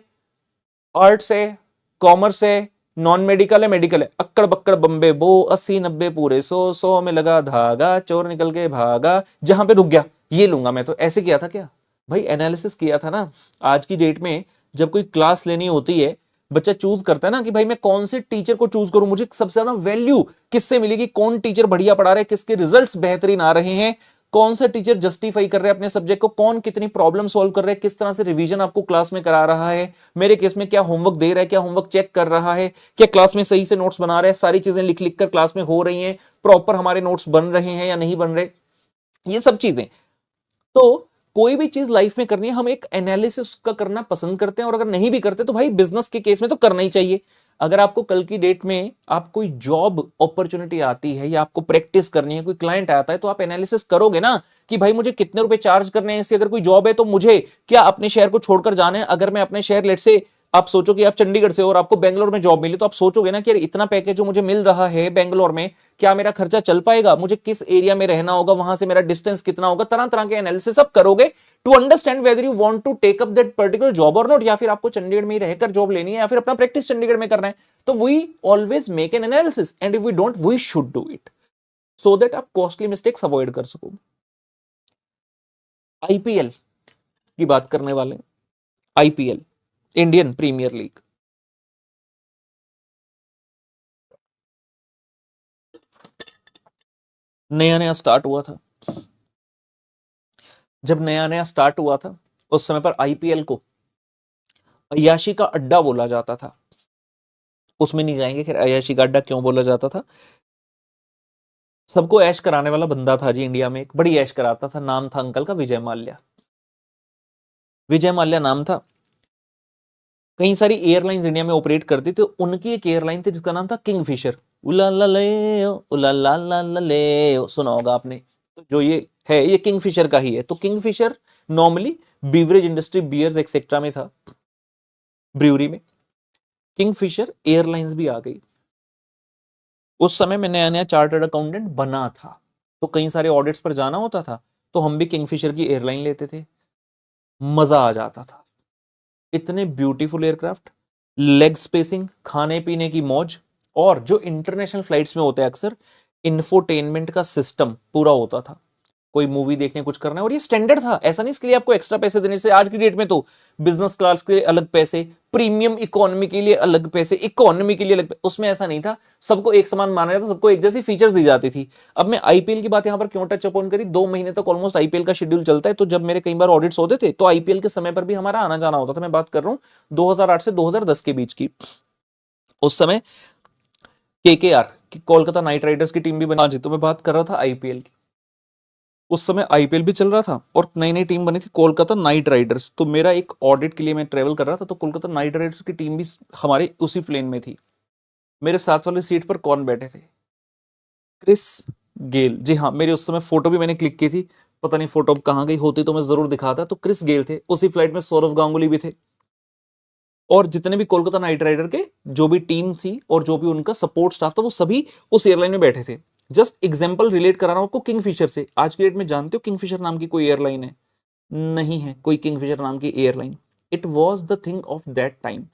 आर्ट्स है, कॉमर्स है, नॉन मेडिकल है, मेडिकल है, अक्कड़ बक्कड़ बम्बे बो 80 90 पूरे 100 में लगा धागा, चोर निकल के भागा, जहां पे रुक गया ये लूंगा मैं, तो ऐसे किया था क्या भाई, एनालिसिस किया था ना। आज की डेट में जब कोई क्लास लेनी होती है, बच्चा चूज करता है ना कि भाई मैं कौन से टीचर को चूज करूं, मुझे सबसे ज्यादा वैल्यू किससे मिलेगी, कौन टीचर बढ़िया पढ़ा रहे हैं, किसके रिजल्ट्स बेहतरीन आ रहे हैं, कौन सा टीचर जस्टिफाई कर रहे हैं अपने सब्जेक्ट को, कौन कितनी प्रॉब्लम सॉल्व कर रहे हैं, किस तरह से रिवीजन आपको क्लास में करा रहा है, मेरे केस में क्या होमवर्क दे रहा है, क्या होमवर्क चेक कर रहा है, क्या क्लास में सही से नोट्स बना रहे हैं, सारी चीजें लिख लिख कर क्लास में हो रही हैं, प्रॉपर हमारे नोट्स बन रहे हैं या नहीं बन रहे, ये सब चीजें। तो कोई भी चीज लाइफ में करनी है हम एक एनालिसिस का करना पसंद करते हैं, और अगर नहीं भी करते तो भाई बिजनेस के केस में तो करना ही चाहिए। अगर आपको कल की डेट में आप कोई जॉब अपॉर्चुनिटी आती है या आपको प्रैक्टिस करनी है, कोई क्लाइंट आता है, तो आप एनालिसिस करोगे ना कि भाई मुझे कितने रुपए चार्ज करने हैं, इससे अगर कोई जॉब है तो मुझे क्या अपने शहर को छोड़कर जाना है। अगर मैं अपने शहर लेट से, आप सोचो कि आप चंडीगढ़ से और आपको बेंगलोर में जॉब मिली, तो आप सोचोगे ना कि यार इतना पैकेज जो मुझे मिल रहा है बेंगलोर में, क्या मेरा खर्चा चल पाएगा, मुझे किस एरिया में रहना होगा, वहां से मेरा डिस्टेंस कितना होगा, तरह तरह के एनालिसिस आप करोगे to understand whether you want to take up that particular job और नॉट, या फिर आपको चंडीगढ़ में ही रहकर जॉब लेनी है या फिर अपना प्रैक्टिस चंडीगढ़ में करना है। तो we always make an analysis, and if we don't we should do it, so that आप कॉस्टली मिस्टेक्स अवॉइड कर सको। आईपीएल की बात करने वाले, आईपीएल इंडियन प्रीमियर लीग, नया नया स्टार्ट हुआ था, जब नया नया स्टार्ट हुआ था उस समय पर आईपीएल को अय्याशी का अड्डा बोला जाता था। उसमें नहीं जाएंगे, खैर अय्याशी का अड्डा क्यों बोला जाता था। सबको ऐश कराने वाला बंदा था जी इंडिया में, एक बड़ी ऐश कराता था, नाम था अंकल का विजय माल्या। विजय माल्या नाम था। कई सारी एयरलाइंस इंडिया में ऑपरेट करती थी, उनकी एक एयरलाइन थी जिसका नाम था किंगफिशर। उला ला ले उला ला ला ला ले, सुना होगा आपने। तो जो ये है ये किंगफिशर का ही है। तो Kingfisher normally beverage industry, beers etcetera में था, ब्रूअरी में। किंगफिशर एयरलाइंस भी आ गई। उस समय मैं नया नया चार्टर्ड अकाउंटेंट बना था, तो कई सारे ऑडिट्स पर जाना होता था, तो हम भी किंगफिशर की एयरलाइन लेते थे। मजा आ जाता था। इतने ब्यूटीफुल एयरक्राफ्ट, लेग स्पेसिंग, खाने पीने की मौज, और जो इंटरनेशनल फ्लाइट्स में होते हैं अक्सर इंफोटेनमेंट का सिस्टम पूरा होता था। कोई मूवी देखने कुछ करना है, और ये स्टैंडर्ड था, ऐसा नहीं इसके लिए आपको एक्स्ट्रा पैसे देने से। आज की डेट में तो बिजनेस क्लास के लिए अलग पैसे, प्रीमियम इकोनॉमी के लिए अलग पैसे, इकोनॉमी के लिए अलग पैसे, उसमें ऐसा नहीं था। सबको एक समान माना जाता, सबको एक जैसी फीचर्स दी जाती थी। अब मैं आईपीएल की बात यहां पर क्यों टच अपॉन करी, 2 महीने तक ऑलमोस्ट आईपीएल का शेड्यूल चलता है, तो जब मेरे कई बार ऑडिट्स होते थे तो आईपीएल के समय पर भी हमारा आना जाना होता था। मैं बात कर रहा हूं 2008 से 2010 के बीच की। उस समय केकेआर की, कोलकाता नाइट राइडर्स की टीम भी बनी थी, तो मैं बात कर रहा था आईपीएल की। उस समय आईपीएल भी चल रहा था और नई नई टीम बनी थी कोलकाता नाइट राइडर्स। तो मेरा एक ऑडिट के लिए मैं ट्रेवल कर रहा था, तो कोलकाता नाइट राइडर्स की टीम भी हमारे उसी प्लेन में थी। मेरे साथ वाली सीट पर कौन बैठे थे? Chris Gayle. जी हाँ, मेरी उस समय फोटो भी मैंने क्लिक की थी, पता नहीं फोटो अब कहाँ गई, होती तो मैं जरूर दिखाता। तो क्रिस गेल थे उसी फ्लाइट में, सौरव गांगुली भी थे, और जितने भी कोलकाता नाइट राइडर के जो भी टीम थी और जो भी उनका सपोर्ट स्टाफ था, वो सभी उस एयरलाइन में बैठे थे। जस्ट एग्जांपल रिलेट करा रहा हूं आपको किंगफिशर से। आज की डेट में जानते हो किंगफिशर नाम की कोई एयरलाइन है? नहीं है कोई किंगफिशर नाम की airline. It was the thing of that time.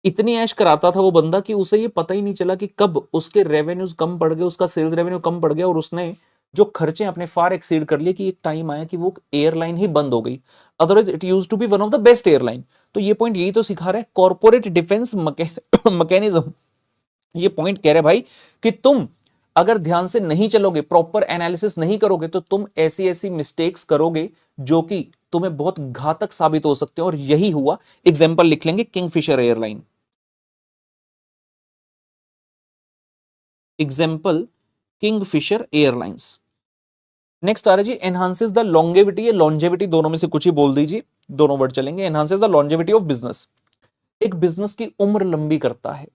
इतनी ऐश कराता था वो बंदा कि उसे ये पता ही नहीं चला कि कब उसके रेवेन्यूज कम पड़ गए, उसका सेल्स रेवेन्यू कम पड़ गया, और उसने जो खर्चे अपने फार एक्सीड कर लिए, कि एक टाइम आया कि वो एयरलाइन ही बंद हो गई। Otherwise it use to be one of the best airline. तो ये पॉइंट यही तो सिखा रहा है, कॉर्पोरेट डिफेंस मैकेनिज्म। ये पॉइंट कह रहे भाई कि तुम अगर ध्यान से नहीं चलोगे, प्रॉपर एनालिसिस नहीं करोगे, तो तुम ऐसी ऐसी मिस्टेक्स करोगे जो कि तुम्हें बहुत घातक साबित हो सकते हैं, और यही हुआ। एग्जाम्पल लिख लेंगे, Kingfisher airline. Example Kingfisher airlines. Next आ रहा है जी, एनहांसेस द लॉन्गेविटी या लॉन्जेविटी, दोनों में से कुछ ही बोल दीजिए, दोनों वर्ड चलेंगे। Enhances the longevity of business, एक बिजनेस की उम्र लंबी करता है।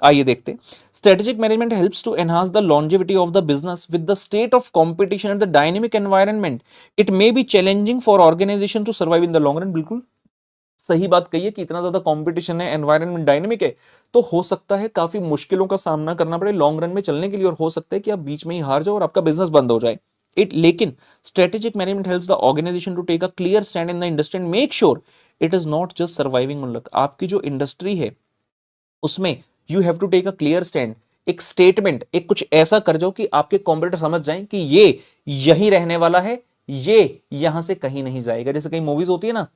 आइए देखते हैं। Strategic management helps to enhance the longevity of the business with the state of competition and the dynamic environment. It may be challenging for organization to survive in the long run. बिल्कुल सही बात कही है कि इतना ज्यादा कंपटीशन है, एनवायरनमेंट डायनेमिक है, तो हो सकता है काफी मुश्किलों का सामना करना पड़े लॉन्ग रन में चलने के लिए, और हो सकता है कि आप बीच में ही हार जाओ और आपका बिजनेस बंद हो जाए। इट लेकिन strategic management helps the organisation to take a clear stand in the industry and make sure it is not just surviving on luck. आपकी जो इंडस्ट्री है उसमें you have to take a clear stand, एक स्टेटमेंट, एक कुछ ऐसा कर जाओ कि आपके कॉम्पिटिटर समझ जाएं कि ये यही रहने वाला है, ये यहां से कहीं नहीं जाएगा। जैसे कई मूवीज होती है ना,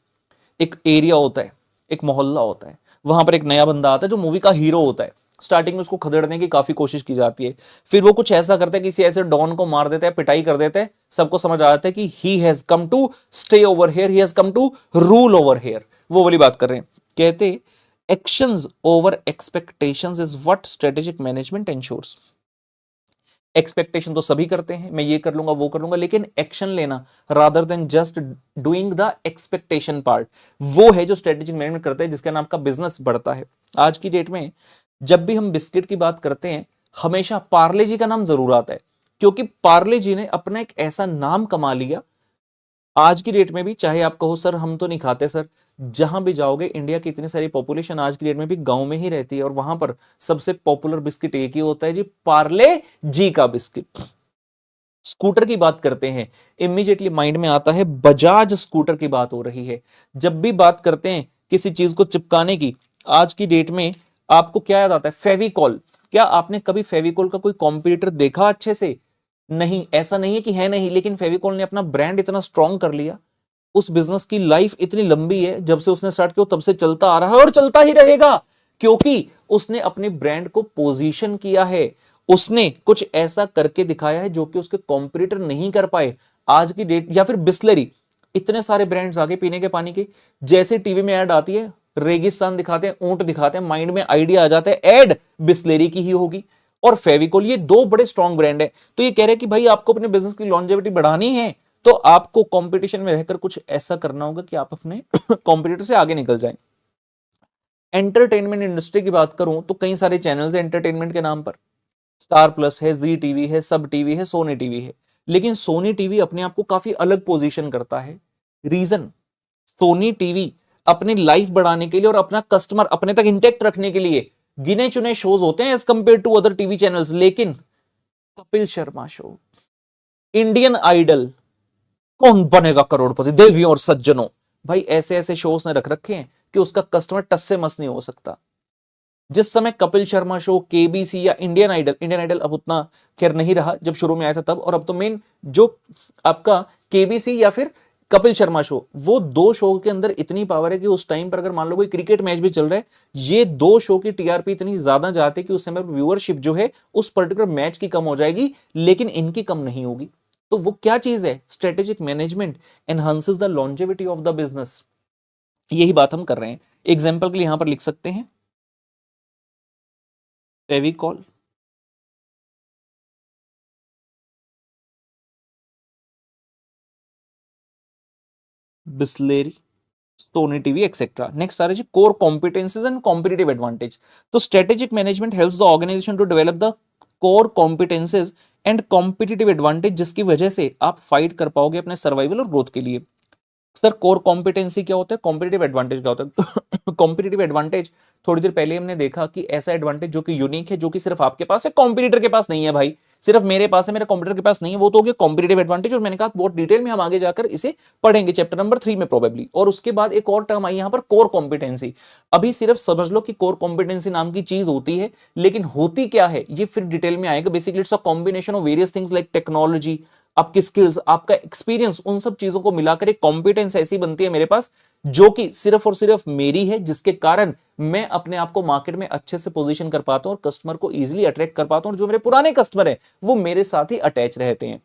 एक एरिया होता है, एक मोहल्ला होता है, वहां पर एक नया बंदा आता है जो मूवी का हीरो होता है। स्टार्टिंग में उसको खदेड़ने की काफी कोशिश की जाती है, फिर वो कुछ ऐसा करता है, किसी ऐसे डॉन को मार देता है, पिटाई कर देता है, सबको समझ आ जाता है कि he has come to stay over here, he has come to rule over here. वो वाली बात कर रहे हैं। कहते actions over expectations is what strategic management ensures. Expectation तो सभी करते हैं, मैं ये कर लूंगा वो कर लूंगा, लेकिन एक्शन लेना rather than just doing the expectation part, वो है जो स्ट्रेटेजिक मैनेजमेंट करते हैं, जिसके नाम का बिजनेस बढ़ता है। आज की डेट में जब भी हम बिस्किट की बात करते हैं, हमेशा पार्ले जी का नाम जरूर आता है, क्योंकि पार्ले जी ने अपना एक ऐसा नाम कमा लिया। आज की डेट में भी चाहे आप कहो सर हम तो नहीं खाते सर, जहां भी जाओगे इंडिया की इतनी सारी पॉपुलेशन आज की डेट में भी गांव में ही रहती है, और वहां पर सबसे पॉपुलर बिस्किट एक ही होता है जी, पार्ले जी का बिस्किट। स्कूटर की बात करते हैं, इमीडिएटली माइंड में आता है बजाज स्कूटर की बात हो रही है। जब भी बात करते हैं किसी चीज को चिपकाने की, आज की डेट में आपको क्या याद आता है? फेविकॉल। क्या आपने कभी फेविकॉल का कोई कॉम्पिटिटर देखा अच्छे से? नहीं, ऐसा नहीं है कि है नहीं, लेकिन फेविकॉल ने अपना ब्रांड इतना स्ट्रांग कर लिया, उस बिजनेस की लाइफ इतनी लंबी है, जब से उसने स्टार्ट किया तब से चलता आ रहा है और चलता ही रहेगा, क्योंकि उसने अपने ब्रांड को पोजीशन किया है। उसने कुछ ऐसा करके दिखाया है जो कि उसके कॉम्पिटिटर नहीं कर पाए आज की डेट। या फिर बिस्लरी, इतने सारे ब्रांड्स आगे पीने के पानी के, जैसे टीवी में ऐड आती है रेगिस्तान दिखाते हैं, ऊंट दिखाते हैं, माइंड में आइडिया आ जाता है ऐड बिस्लरी की ही होगी। और फेविकोल, ये दो बड़े स्ट्रॉन्ग ब्रांड है। तो ये कह रहे हैं कि भाई आपको अपने बिजनेस की लॉन्जेविटी बढ़ानी है तो आपको कंपटीशन में रहकर कुछ ऐसा करना होगा कि आप अपने कॉम्पिटिटर से आगे निकल जाएं। एंटरटेनमेंट इंडस्ट्री की बात करूं तो कई सारे चैनल्स हैं एंटरटेनमेंट के नाम पर। स्टार प्लस है, जी टीवी है, सब टीवी है, सोनी टीवी है। लेकिन सोनी टीवी अपने आप को काफी अलग पोजीशन करता है। रीजन, सोनी टीवी अपनी लाइफ बढ़ाने के लिए और अपना कस्टमर अपने तक इंटेक्ट रखने के लिए गिने चुने शोज होते हैं as compare to other TV channels. लेकिन Kapil Sharma show, Indian Idol, Kaun Banega करोड़पति, देवियों और सज्जनों, भाई ऐसे ऐसे शोज ने रख रखे हैं कि उसका कस्टमर टस से मस नहीं हो सकता। जिस समय कपिल शर्मा शो, केबीसी या इंडियन आइडल अब उतना खैर नहीं रहा जब शुरू में आया था तब, और अब तो मेन जो आपका केबीसी या फिर कपिल शर्मा शो, वो दो शो के अंदर इतनी पावर है कि उस टाइम पर अगर मान लो कोई क्रिकेट मैच भी चल रहा है, ये दो शो की टीआरपी इतनी ज्यादा जाती है कि उस समय व्यूअरशिप जो है उस पर्टिकुलर मैच की कम हो जाएगी, लेकिन इनकी कम नहीं होगी। तो वो क्या चीज है, strategic management enhances the longevity of the business. यही बात हम कर रहे हैं। एग्जाम्पल के लिए यहां पर लिख सकते हैं Fevicol, Bisleri, Sony TV etcetera. Next आ रहा है core competencies and competitive advantage. तो strategic management helps the organisation to develop the core competencies and competitive advantage, जिसकी वजह से आप फाइट कर पाओगे अपने सर्वाइवल और ग्रोथ के लिए। सर कोर कॉम्पिटेंसी क्या होता है, कॉम्पिटिटिव एडवांटेज क्या होता है? कॉम्पिटिटिव एडवांटेज थोड़ी देर पहले हमने देखा कि ऐसा एडवांटेज जो कि यूनिक है, जो कि सिर्फ आपके पास है, कॉम्पिटिटर के पास नहीं है भाई, सिर्फ मेरे पास है, मेरे कॉम्पिटिटर के पास नहीं है, वो तो हो गया कॉम्पिटिटिव एडवांटेज। और मैंने कहा बहुत डिटेल में हम आगे जाकर इसे पढ़ेंगे चैप्टर नंबर 3 में प्रोबेबली। और उसके बाद एक और टर्म आई यहां पर कोर कॉम्पिटेंसी। अभी सिर्फ समझ लो कि कोर कॉम्पिटेंसी नाम की चीज होती है, लेकिन होती क्या है ये फिर डिटेल में आएगा। Basically it's a combination of various things like technology, आपकी स्किल्स, आपका एक्सपीरियंस, उन सब चीजों को मिलाकर एक कॉम्पिटेंस ऐसी बनती है मेरे पास जो कि सिर्फ और सिर्फ मेरी है, जिसके कारण मैं अपने आप को मार्केट में अच्छे से पोजीशन कर पाता हूं और कस्टमर को इजीली अट्रैक्ट कर पाता हूं। और जो मेरे पुराने कस्टमर है वो मेरे साथ ही अटैच रहते हैं।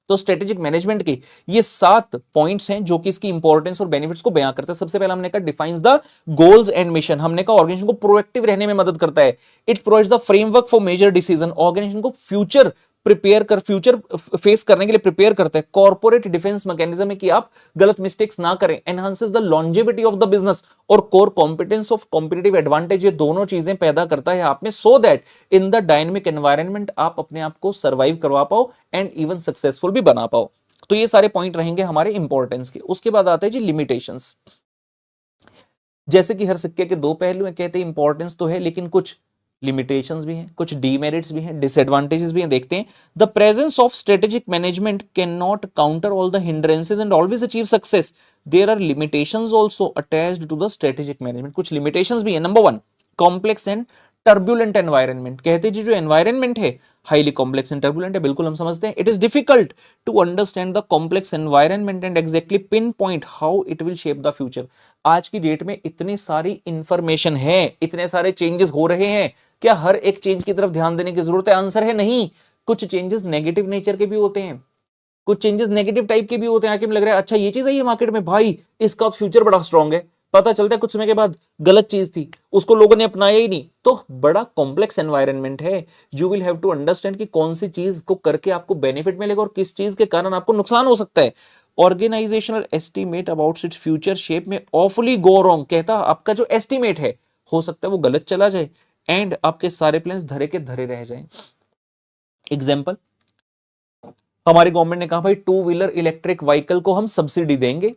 तो स्ट्रेटेजिक मैनेजमेंट के ये 7 पॉइंट्स हैं जो कि इसकी इंपॉर्टेंस और बेनिफिट्स को बयां करते हैं। सबसे पहला हमने कहा defines the goals and mission. हमने कहा ऑर्गेनाइजेशन को प्रोएक्टिव रहने में मदद करता है। It provides the framework for major decision. Organization को फ्यूचर फेस करने के लिए प्रिपेयर करता है। कॉर्पोरेट डिफेंस मैकेनिज्म है कि आप गलत मिस्टेक्स ना करें। Enhances the longevity of the business. और core competence of competitive advantage, ये दोनों चीजें पैदा करता है आप में, so that in the dynamic environment आप अपने आप को सर्वाइव करवा पाओ एंड इवन सक्सेसफुल भी बना पाओ। तो ये सारे पॉइंट रहेंगे हमारे इंपॉर्टेंस के। उसके बाद आते हैं जी लिमिटेशंस। जैसे कि हर सिक्के के दो पहलू हैं, कहते हैं इंपॉर्टेंस तो है लेकिन कुछ लिमिटेशंस भी हैं, कुछ डीमेरिट्स भी हैं, डिसएडवांटेजेस भी हैं। देखते हैं। The presence of strategic management can not counter all the hindrances and always achieve success. There are limitations also attached to the strategic management. कुछ लिमिटेशंस भी हैं। Number 1, complex and turbulent environment. कहते हैं जी जो एनवायरनमेंट है हाईली कॉम्प्लेक्स एंड टर्बुलेंट है, बिल्कुल हम समझते हैं। It is difficult to understand the complex environment and exactly pin point how it will shape the future. आज की डेट में इतनी सारी इंफॉर्मेशन है, इतने सारे चेंजेस हो रहे हैं, क्या हर एक चेंज की तरफ ध्यान देने की जरूरत है? आंसर है नहीं। कुछ चेंजेस नेगेटिव नेचर के भी होते हैं, कुछ चेंजेस नेगेटिव टाइप के भी होते हैं। आके में लग रहा है अच्छा ये चीज आई है मार्केट में, भाई इसका फ्यूचर बड़ा स्ट्रांग है, पता चलता है कुछ समय के बाद गलत चीज थी, उसको लोगों ने अपनाया ही नहीं। तो बड़ा कॉम्प्लेक्स एनवायरनमेंट है। You will have to understand कि कौन सी चीज को करके आपको बेनिफिट मिलेगा और किस चीज के कारण आपको नुकसान हो सकता है। Organizational estimate about its future shape may awfully go wrong. कहता आपका जो एस्टिमेट है हो सकता है वो गलत चला जाए एंड आपके सारे प्लान्स धरे के धरे रह जाएं। एग्जाम्पल, हमारी गवर्नमेंट ने कहा भाई 2 व्हीलर इलेक्ट्रिक व्हीकल को हम सब्सिडी देंगे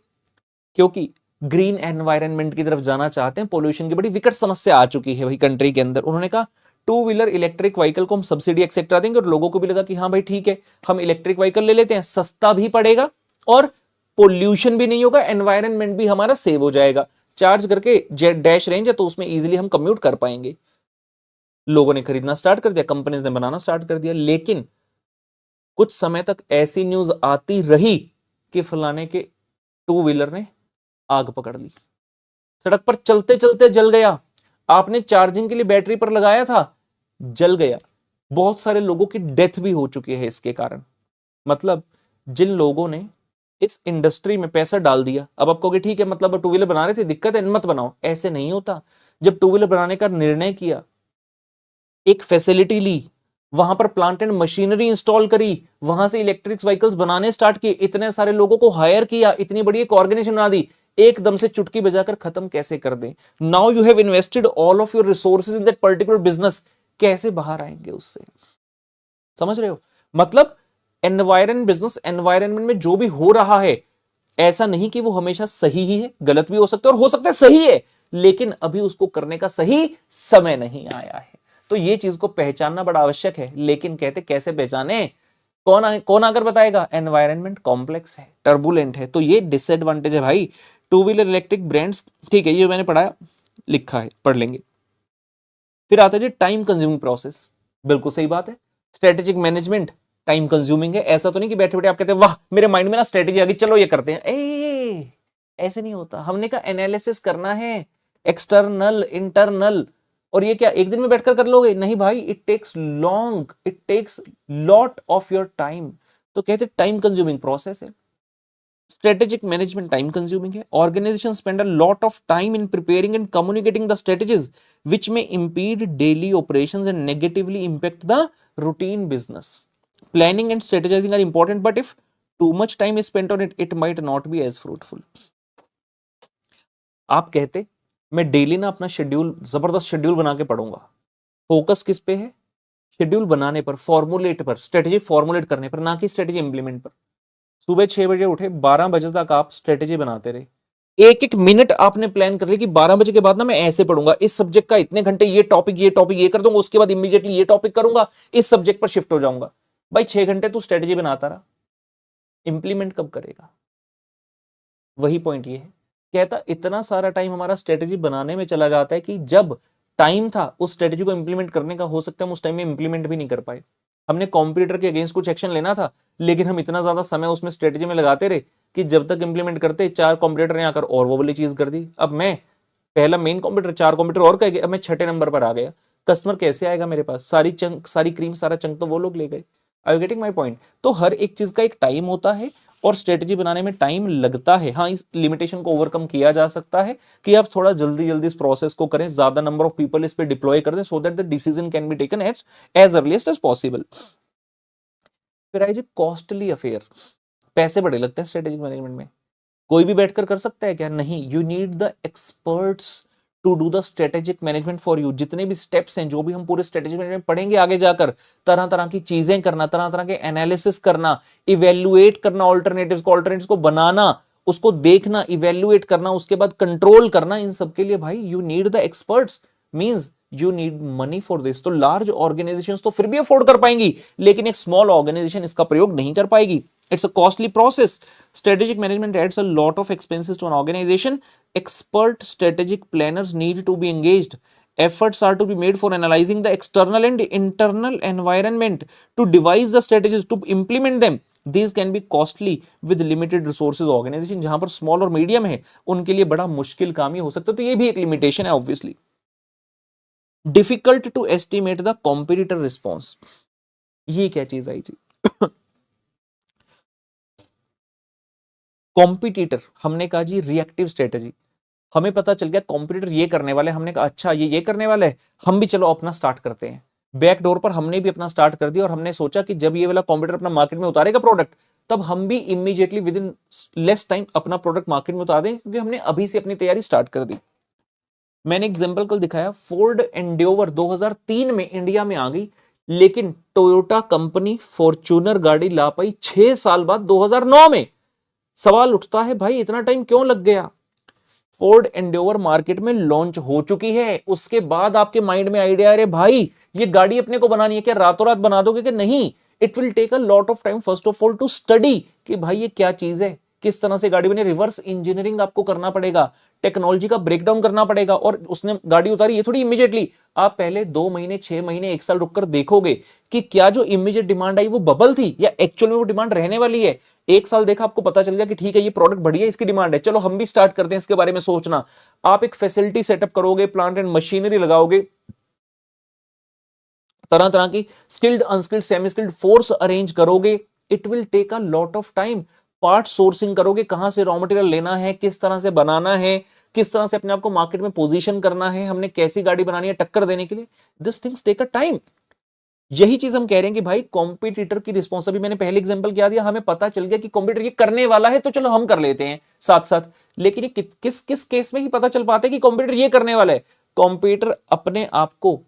क्योंकि ग्रीन एनवायरनमेंट की तरफ जाना चाहते हैं, पोल्यूशन की बड़ी विकट समस्या आ चुकी है भाई कंट्री के अंदर। उन्होंने कहा 2 व्हीलर इलेक्ट्रिक व्हीकल को हम सब्सिडी एक्सेट्रा देंगे, और लोगों को भी लगा कि हाँ भाई ठीक है हम इलेक्ट्रिक व्हीकल ले लेते हैं, सस्ता भी पड़ेगा और पोल्यूशन भी नहीं होगा, एनवायरनमेंट भी हमारा सेव हो जाएगा। चार्ज करके जेट डैश रेंज है तो उसमें इजीली हम कम्यूट कर पाएंगे। लोगों ने खरीदना स्टार्ट कर दिया, कंपनीज ने बनाना स्टार्ट कर दिया। लेकिन कुछ समय तक ऐसी न्यूज आती रही कि फलाने के 2 व्हीलर ने आग पकड़ ली, सड़क पर चलते चलते जल गया। आपने चार्जिंग के लिए बैटरी पर लगाया था, जल गया। बहुत सारे लोगों की डेथ भी हो चुकी है इसके कारण। मतलब जिन लोगों ने इस इंडस्ट्री में पैसा डाल दिया, अब आप कहोगे ठीक है, मतलब टू व्हीलर बना रहे थे, दिक्कत है, मत बनाओ। ऐसे नहीं होता। जब टू व्हीलर बनाने का निर्णय किया, एक फैसिलिटी ली, वहां पर प्लांट एंड मशीनरी इंस्टॉल करी, वहां से इलेक्ट्रिक व्हीकल्स बनाने स्टार्ट किए, इतने सारे लोगों को हायर किया, इतनी बड़ी एक ऑर्गेनाइजेशन बना दी, एकदम से चुटकी बजाकर खत्म कैसे कर दें? Now you have invested all of your resources in that particular business, कैसे बाहर आएंगे उससे? समझ रहे हो? मतलब बिजनेस एनवायरनमेंट में जो भी हो रहा है, ऐसा नहीं कि वो हमेशा सही ही है, गलत भी हो सकता है और हो सकता है सही है, लेकिन अभी उसको करने का सही समय नहीं आया है। तो ये चीज को पहचानना बड़ा आवश्यक है। लेकिन कहते कैसे पहचाने? कौन आकर बताएगा? एनवायरनमेंट कॉम्प्लेक्स है, टर्बुलेंट है, तो ये डिसएडवांटेज है भाई। टू व्हीलर इलेक्ट्रिक ब्रांड्स, ठीक है, ये मैंने पढ़ाया, लिखा है, पढ़ लेंगे। फिर आता है जी टाइम कंज्यूमिंग प्रोसेस। बिल्कुल सही बात है, स्ट्रेटेजिक मैनेजमेंट टाइम कंज्यूमिंग है। ऐसा तो नहीं कि बैठे बैठे आप कहते हैं वाह मेरे माइंड में ना स्ट्रेटेजी आ गई, चलो ये करते हैं। ऐसे नहीं होता। हमने कहा एनालिसिस करना है, एक्सटर्नल इंटरनल। और ये क्या एक दिन में बैठकर कर लोगे? नहीं भाई, it takes long, it takes lot of your time. तो कहते टाइम कंज्यूमिंग प्रोसेस है। Strategic management time consuming है. Organizations spend a lot of time in preparing and communicating the strategies which may impede daily operations and negatively impact the routine business. Planning and strategizing are important, but if too much time is spent on it, it might not be as fruitful. आप कहते मैं डेली ना अपना शेड्यूल, जबरदस्त शेड्यूल बना के पढ़ूंगा। फोकस किस पे है? शेड्यूल बनाने पर, फॉर्मुलेट पर, स्ट्रेटेजी फॉर्मुलेट करने पर, ना कि स्ट्रेटेजी इंप्लीमेंट पर। सुबह 6 बजे उठे, 12 बजे तक आप स्ट्रेटेजी बनाते रहे, एक एक मिनट आपने प्लान कर लिया कि 12 बजे के बाद ना मैं ऐसे पढ़ूंगा, इस सब्जेक्ट का इतने घंटे, ये टॉपिक ये कर दूंगा, उसके बाद इमीडिएटली ये टॉपिक करूंगा, इस सब्जेक्ट पर शिफ्ट हो जाऊंगा। भाई 6 घंटे तू स्ट्रेटेजी बनाता रहा, इंप्लीमेंट कब करेगा? वही पॉइंट ये है। कहता इतना सारा टाइम हमारा स्ट्रेटेजी बनाने में चला जाता है कि जब टाइम था उस स्ट्रेटेजी को इंप्लीमेंट करने का, हो सकता है हम उस टाइम में इंप्लीमेंट भी नहीं कर पाए। हमने कॉम्पिटिटर के अगेंस्ट कुछ एक्शन लेना था, लेकिन हम इतना ज्यादा समय उसमें स्ट्रेटेजी में लगाते रहे कि जब तक इंप्लीमेंट करते, 4 कॉम्पिटिटर ने आकर और वो वाली चीज कर दी। अब मैं पहला मेन कॉम्पिटिटर, 4 कॉम्पिटिटर और कह गए, अब मैं 6ठे नंबर पर आ गया। कस्टमर कैसे आएगा मेरे पास? सारी चंक, सारी क्रीम, सारा चंक तो वो लोग ले गए। Are you getting my point? तो हर एक चीज का एक टाइम होता है और स्ट्रेटेजी बनाने में टाइम लगता है। हाँ, इस लिमिटेशन को ओवरकम किया जा सकता है कि आप थोड़ा जल्दी जल्दी इस प्रोसेस को करें, ज्यादा नंबर ऑफ पीपल इस पे डिप्लॉय कर दें, so that the decision can be taken as earliest as possible. फिर आई जी कॉस्टली अफेयर। पैसे बड़े लगते हैं स्ट्रेटेजिक मैनेजमेंट में। कोई भी बैठकर कर सकता है क्या? नहीं, you need the experts to do the strategic management for you. जितने भी स्टेप्स हैं, जो भी हम पूरे स्ट्रेटेजिक मैनेजमेंट पढ़ेंगे आगे जाकर, तरह तरह की चीजें करना, तरह तरह के एनालिसिस करना, इवेल्युएट करना, ऑल्टरनेटिव्स को बनाना, उसको देखना, इवेल्युएट करना, उसके बाद कंट्रोल करना, इन सबके लिए भाई you need the experts. Means you need money for this. तो लार्ज ऑर्गेनाइजेशंस तो फिर भी अफोर्ड कर पाएंगी, लेकिन एक स्मॉल ऑर्गेनाइजेशन इसका प्रयोग नहीं कर पाएगी। It's a costly process. Strategic management adds a lot of expenses to an organization. Expert strategic planners need to be engaged. Efforts are to be made for analyzing the external and internal environment to devise the strategies to implement them. These can be costly with limited resources. Organization जहां पर small और medium है, उनके लिए बड़ा मुश्किल काम ही हो सकता है। तो ये भी एक limitation है obviously. Difficult to estimate the competitor response. ये क्या चीज आई थी? कॉम्पिटिटर, हमने कहा जी रिएक्टिव स्ट्रेटेजी। हमें पता चल गया कॉम्पिटिटर ये करने वाले, हमने कहा अच्छा ये करने वाले है, हम भी चलो अपना स्टार्ट करते हैं। बैक डोर पर हमने भी अपना स्टार्ट कर दिया और हमने सोचा कि जब ये वाला कॉम्पिटिटर अपना मार्केट में उतारेगा प्रोडक्ट, तब हम भी immediately with in less time अपना प्रोडक्ट मार्केट में उतार देंगे, क्योंकि हमने अभी से अपनी तैयारी स्टार्ट कर दी। मैंने एग्जाम्पल कल दिखाया, फोर्ड एंड्योवर 2003 में इंडिया में आ गई, लेकिन टोयोटा कंपनी फॉर्च्यूनर गाड़ी ला पाई 6 साल बाद 2009 में। सवाल उठता है भाई इतना टाइम क्यों लग गया? फोर्ड एंड्योवर मार्केट में लॉन्च हो चुकी है, उसके बाद आपके माइंड में आइडिया, अरे भाई ये गाड़ी अपने को बनानी है, क्या रातों रात बना दोगे? कि नहीं, it will take a lot of time first of all to study कि भाई ये क्या चीज है, किस तरह से गाड़ी बने। रिवर्स इंजीनियरिंग आपको करना पड़ेगा, टेक्नोलॉजी का ब्रेकडाउन करना पड़ेगा। और उसने गाड़ी उतारी, ये थोड़ी इमीडिएटली, आप पहले 2 महीने, 6 महीने, 1 साल रुककर देखोगे कि क्या जो इमीडिएट डिमांड आई वो बबल थी या एक्चुअल में वो डिमांड रहने वाली है। 1 साल देखा, आपको पता चल गया कि ठीक है ये प्रोडक्ट बढ़िया, इसकी डिमांड है, चलो हम भी स्टार्ट करते हैं इसके बारे में सोचना। आप एक फैसिलिटी सेटअप करोगे, प्लांट एंड मशीनरी लगाओगे, तरह तरह की skilled unskilled semi skilled force arrange करोगे, it will take a lot of time. Part sourcing करोगे, कहां से रॉ मटेरियल लेना है, किस तरह से बनाना है, किस तरह से अपने आप को मार्केट में पोजीशन करना है, हमने कैसी गाड़ी बनानी है टक्कर देने के लिए, this things take a time. यही चीज हम कह रहे हैं कि भाई कॉम्पिटिटर की रिस्पॉन्सिबिलिटी, मैंने पहले एग्जांपल क्या दिया, हमें पता चल गया कि कॉम्पिटिटर ये करने वाला है तो चलो हम कर लेते हैं साथ साथ, लेकिन ये किस किस केस में ही पता चल पाता है कि कॉम्पिटिटर ये करने वाला है। कॉम्पिटिटर अपने आप को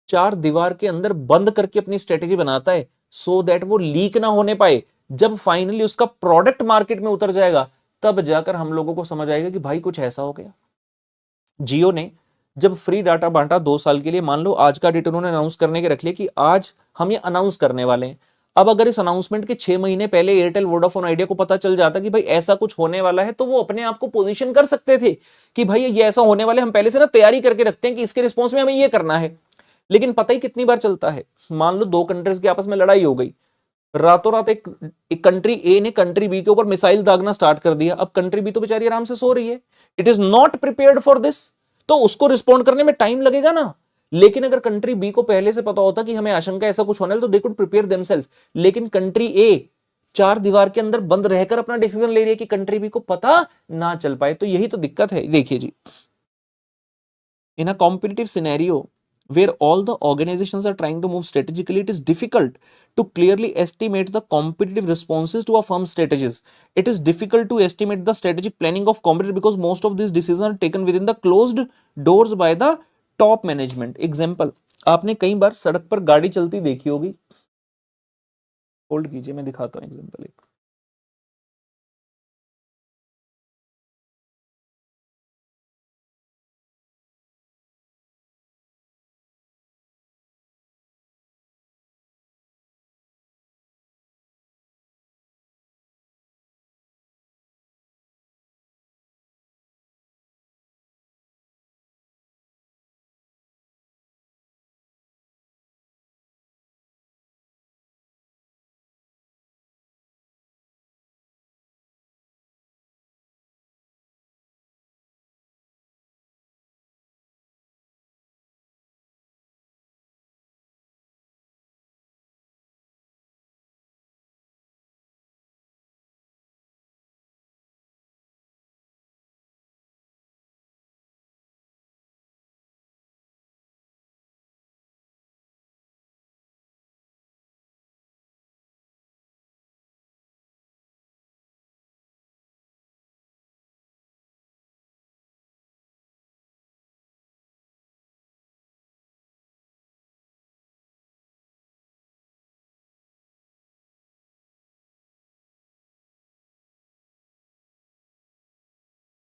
चार दीवार के अंदर बंद करके अपनी स्ट्रेटेजी बनाता है सो दैट वो लीक ना होने पाए। जब फाइनली उसका प्रोडक्ट मार्केट में उतर जाएगा तब जाकर हम लोगों को समझ आएगा कि भाई कुछ ऐसा हो गया। जियो ने जब फ्री डाटा बांटा 2 साल के लिए, मान लो आज का डेट उन्होंने अनाउंस करने के रख लिया कि आज हम ये अनाउंस करने वाले हैं। अब अगर इस अनाउंसमेंट के 6 महीने पहले एयरटेल वोडाफोन आइडिया को पता चल जाता कि भाई ऐसा कुछ होने वाला है, तो वो अपने आप को पोजीशन कर सकते थे कि भाई ये ऐसा होने वाले, हम पहले से ना तैयारी करके रखते हैं कि इसके रिस्पॉन्स में हमें ये करना है। लेकिन पता ही कितनी बार चलता है, मान लो दो कंट्रीज की आपस में लड़ाई हो गई, रातों रात एक कंट्री ए ने कंट्री बी के ऊपर मिसाइल दागना स्टार्ट कर दिया। अब कंट्री बी तो बेचारी आराम से सो रही है, it is not prepared for this, तो उसको रिस्पॉन्ड करने में टाइम लगेगा ना। लेकिन अगर कंट्री बी को पहले से पता होता कि हमें आशंका ऐसा कुछ होने, तो दे कुड प्रिपेयर देमसेल्फ। लेकिन कंट्री ए चार दीवार के अंदर बंद रहकर अपना डिसीजन ले रही है कि कंट्री बी को पता ना चल पाए। तो यही तो दिक्कत है। देखिए जी, in a competitive scenario where all the organizations are trying to move strategically, it is difficult to clearly estimate the competitive responses to a firm's strategies. It is difficult to estimate the strategic planning of competitor because most of these decisions are taken within the closed doors by the top management. Example, आपने कई बार सड़क पर गाड़ी चलती देखी होगी, होल्ड कीजिए मैं दिखाता हूं एग्जांपल एक।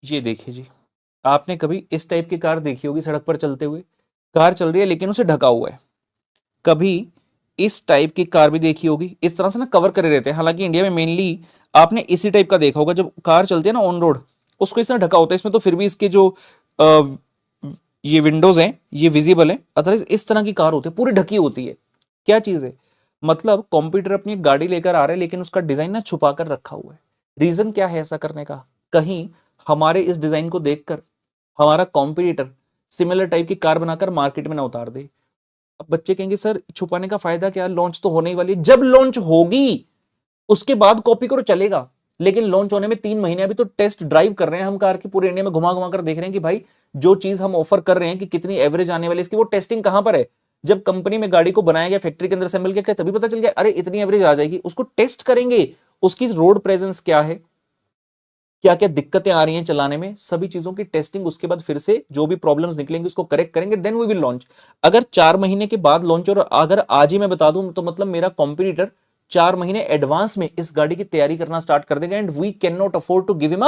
ये देखिए जी, आपने कभी इस टाइप की कार देखी होगी सड़क पर चलते हुए, कार चल रही है लेकिन उसे ढका हुआ है। कभी इस टाइप की कार भी देखी होगी, इस तरह से ना कवर करे रहते हैं। हालांकि इंडिया में मेनली आपने इसी टाइप का देखा होगा, जब कार चलती है ना ऑन रोड, उसको इस तरह ढका होता है। इसमें तो फिर भी इसके जो अ, ये विंडोज हैं ये विजिबल है, अदरवाइज इस तरह की कार होती है पूरी ढकी होती है। क्या चीज है, मतलब कंप्यूटर अपनी एक गाड़ी लेकर आ रहा है लेकिन उसका डिजाइन ना छुपा कर रखा हुआ है। रीजन क्या है ऐसा करने का, कहीं हमारे इस डिजाइन को देखकर हमारा कॉम्पिटिटर सिमिलर टाइप की कार बनाकर मार्केट में ना उतार दे। अब बच्चे कहेंगे सर छुपाने का फायदा क्या, लॉन्च तो होने ही वाली है। जब लॉन्च होगी उसके बाद कॉपी करो चलेगा, लेकिन लॉन्च होने में 3 महीने, अभी तो टेस्ट ड्राइव कर रहे हैं हम कार की, पूरे इंडिया में घुमा घुमा कर देख रहे हैं कि भाई जो चीज हम ऑफर कर रहे हैं कि कितनी एवरेज आने वाली है इसकी, वो टेस्टिंग कहां पर है। जब कंपनी में गाड़ी को बनाया गया, फैक्ट्री के अंदर असेंबल किया, तभी पता चल गया अरे इतनी एवरेज आ जाएगी। उसको टेस्ट करेंगे, उसकी रोड प्रेजेंस क्या है, क्या क्या दिक्कतें आ रही हैं चलाने में, सभी चीजों की टेस्टिंग, उसके बाद फिर से जो भी प्रॉब्लम्स निकलेंगे उसको करेक्ट करेंगे, देन वी विल लॉन्च। अगर 4 महीने के बाद लॉन्च, और अगर आज ही मैं बता दूं तो मतलब मेरा कॉम्पिटिटर 4 महीने एडवांस में इस गाड़ी की तैयारी करना स्टार्ट कर देगा, and we can not afford to give him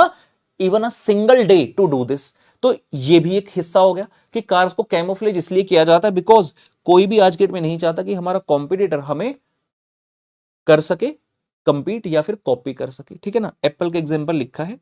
even a single day to do this. तो ये भी एक हिस्सा हो गया कि कार्स को कैमोफ्लेज इसलिए किया जाता है बिकॉज कोई भी आज के डेट में नहीं चाहता कि हमारा कॉम्पिटिटर हमें कर सके कंपीट या फिर कॉपी कर सके। ठीक है ना, एप्पल का एग्जांपल लिखा है,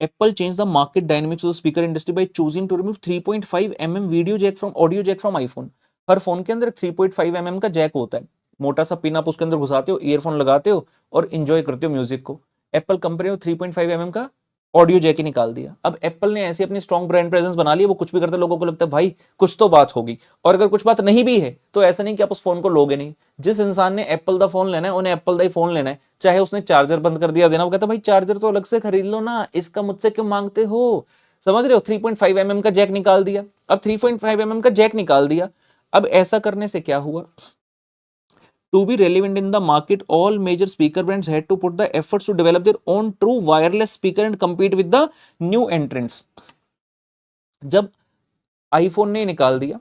Apple changed the market dynamics of the speaker industry by choosing to remove 3.5 mm video jack from audio jack from iPhone। Her phone के अंदर 3.5 mm का जैक होता है, मोटा सा पिन आप उसके अंदर घुसाते हो, ईयरफोन लगाते हो और इंजॉय करते हो म्यूजिक को। एप्पल कंपनी ने 3.5 mm का ऑडियो जैक ही निकाल दिया। अब एप्पल ने ऐसे अपनी स्ट्रॉन्ग ब्रांड प्रेजेंस बना लिया, वो कुछ भी करते लोगों को लगता है भाई कुछ तो बात होगी, और अगर कुछ बात नहीं भी है तो ऐसा नहीं कि आप उस फोन को लोगे नहीं। जिस इंसान ने एप्पल का फोन लेना है उन्हें एप्पल का ही फोन लेना है, चाहे उसने चार्जर बंद कर दिया देना, वो कहता भाई चार्जर तो अलग से खरीद लो ना, इसका मुझसे क्यों मांगते हो। समझ रहे हो, 3.5 mm का जैक निकाल दिया। अब 3.5 mm का जैक निकाल दिया, अब ऐसा करने से क्या हुआ, to be relevant in the market, all major speaker brands had to put the efforts to develop their own true wireless speaker and compete with the new entrants। जब आईफोन ने निकाल दिया,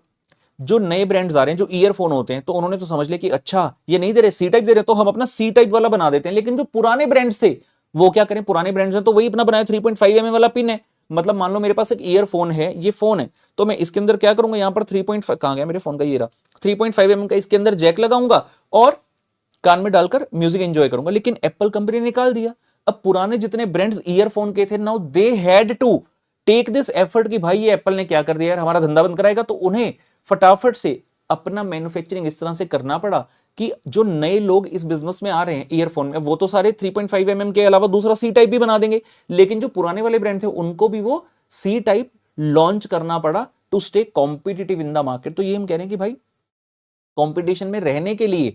जो नए ब्रांड्स आ रहे हैं जो ईयरफोन होते हैं, तो उन्होंने तो समझ लिया कि अच्छा ये नहीं दे रहे, सी टाइप दे रहे, तो हम अपना सी टाइप वाला बना देते हैं। लेकिन जो पुराने ब्रांड्स थे वो क्या करें, पुराने ब्रांड्स हैं तो वही अपना बनाया 3.5 mm वाला पिन है। मतलब मान लो मेरे पास एक ईयरफोन है, ये फोन है, तो मैं इसके अंदर क्या करूंगा, यहां पर 3.5 कहां गया मेरे फोन का, ये रहा 3.5 mm का इसके अंदर जैक लगाऊंगा और कान में डालकर म्यूजिक एंजॉय करूंगा। लेकिन एप्पल कंपनी ने निकाल दिया। अब पुराने जितने ब्रांड्स ईयरफोन के थे, now they had to take this effort कि भाई ये एप्पल ने क्या कर दिया यार, हमारा धंधा बंद कराएगा, तो उन्हें फटाफट से अपना मैन्युफैक्चरिंग इस तरह से करना पड़ा कि जो नए लोग इस बिजनेस में आ रहे हैं ईयरफोन में, वो तो सारे 3.5 mm के अलावा दूसरा सी टाइप भी बना देंगे, लेकिन जो पुराने वाले ब्रांड थे उनको भी वो सी टाइप लॉन्च करना पड़ा to stay competitive in the market. तो ये हम कह रहे हैं कि भाई कॉम्पिटिशन में रहने के लिए,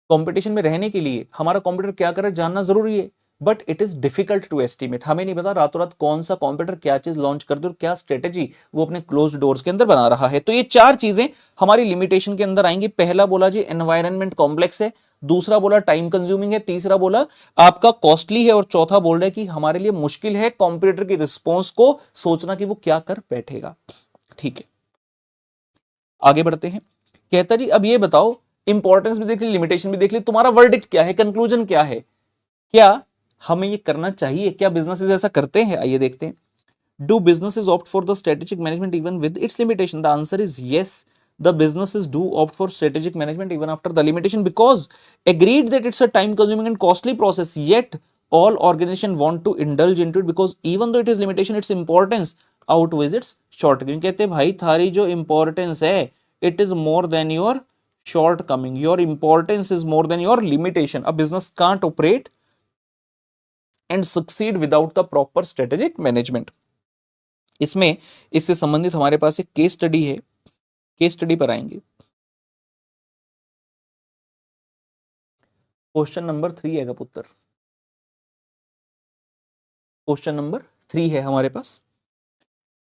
कंपटीशन में रहने के लिए हमारा कंप्यूटर क्या कर रहा है जानना जरूरी है, but it is difficult to estimate. हमें नहीं पता रातों रात कौन सा कंप्यूटर क्या चीज लॉन्च कर दे और क्या स्ट्रेटेजी वो अपने क्लोज डोर्स के अंदर बना रहा है। तो ये चार चीजें हमारी लिमिटेशन के अंदर आएंगी। पहला बोला जी एनवायरनमेंट कॉम्प्लेक्स है, दूसरा बोला टाइम कंज्यूमिंग है, तीसरा बोला आपका कॉस्टली है, और चौथा बोल रहा है कि हमारे लिए मुश्किल है कंप्यूटर की रिस्पॉन्स को सोचना कि वो क्या कर बैठेगा। ठीक है, आगे बढ़ते हैं। कहता जी अब ये बताओ, इंपॉर्टेंस भी देख ली, लिमिटेशन भी देख ली, तुम्हारा वर्डिक्ट क्या है, कंक्लूजन क्या है, क्या हमें ये करना चाहिए, क्या बिजनेसेस ऐसा करते हैं, आइए देखते हैं। Do businesses opt for the strategic management even with its limitation? The answer is yes, the businesses do opt for strategic management even after the limitation, because agreed that it's a time consuming and costly process, yet all organization want to indulge into it because even though it is limitation, its importance outweighs its shortcoming। कहते हैं भाई थारी जो importance है, it is more than your shortcoming, your importance is more than your limitation। A business can't operate and succeed without the proper strategic management। इसमें इससे संबंधित हमारे पास एक केस स्टडी है, केस स्टडी पर आएंगे। क्वेश्चन नंबर 3 है पुत्र, क्वेश्चन नंबर 3 है हमारे पास।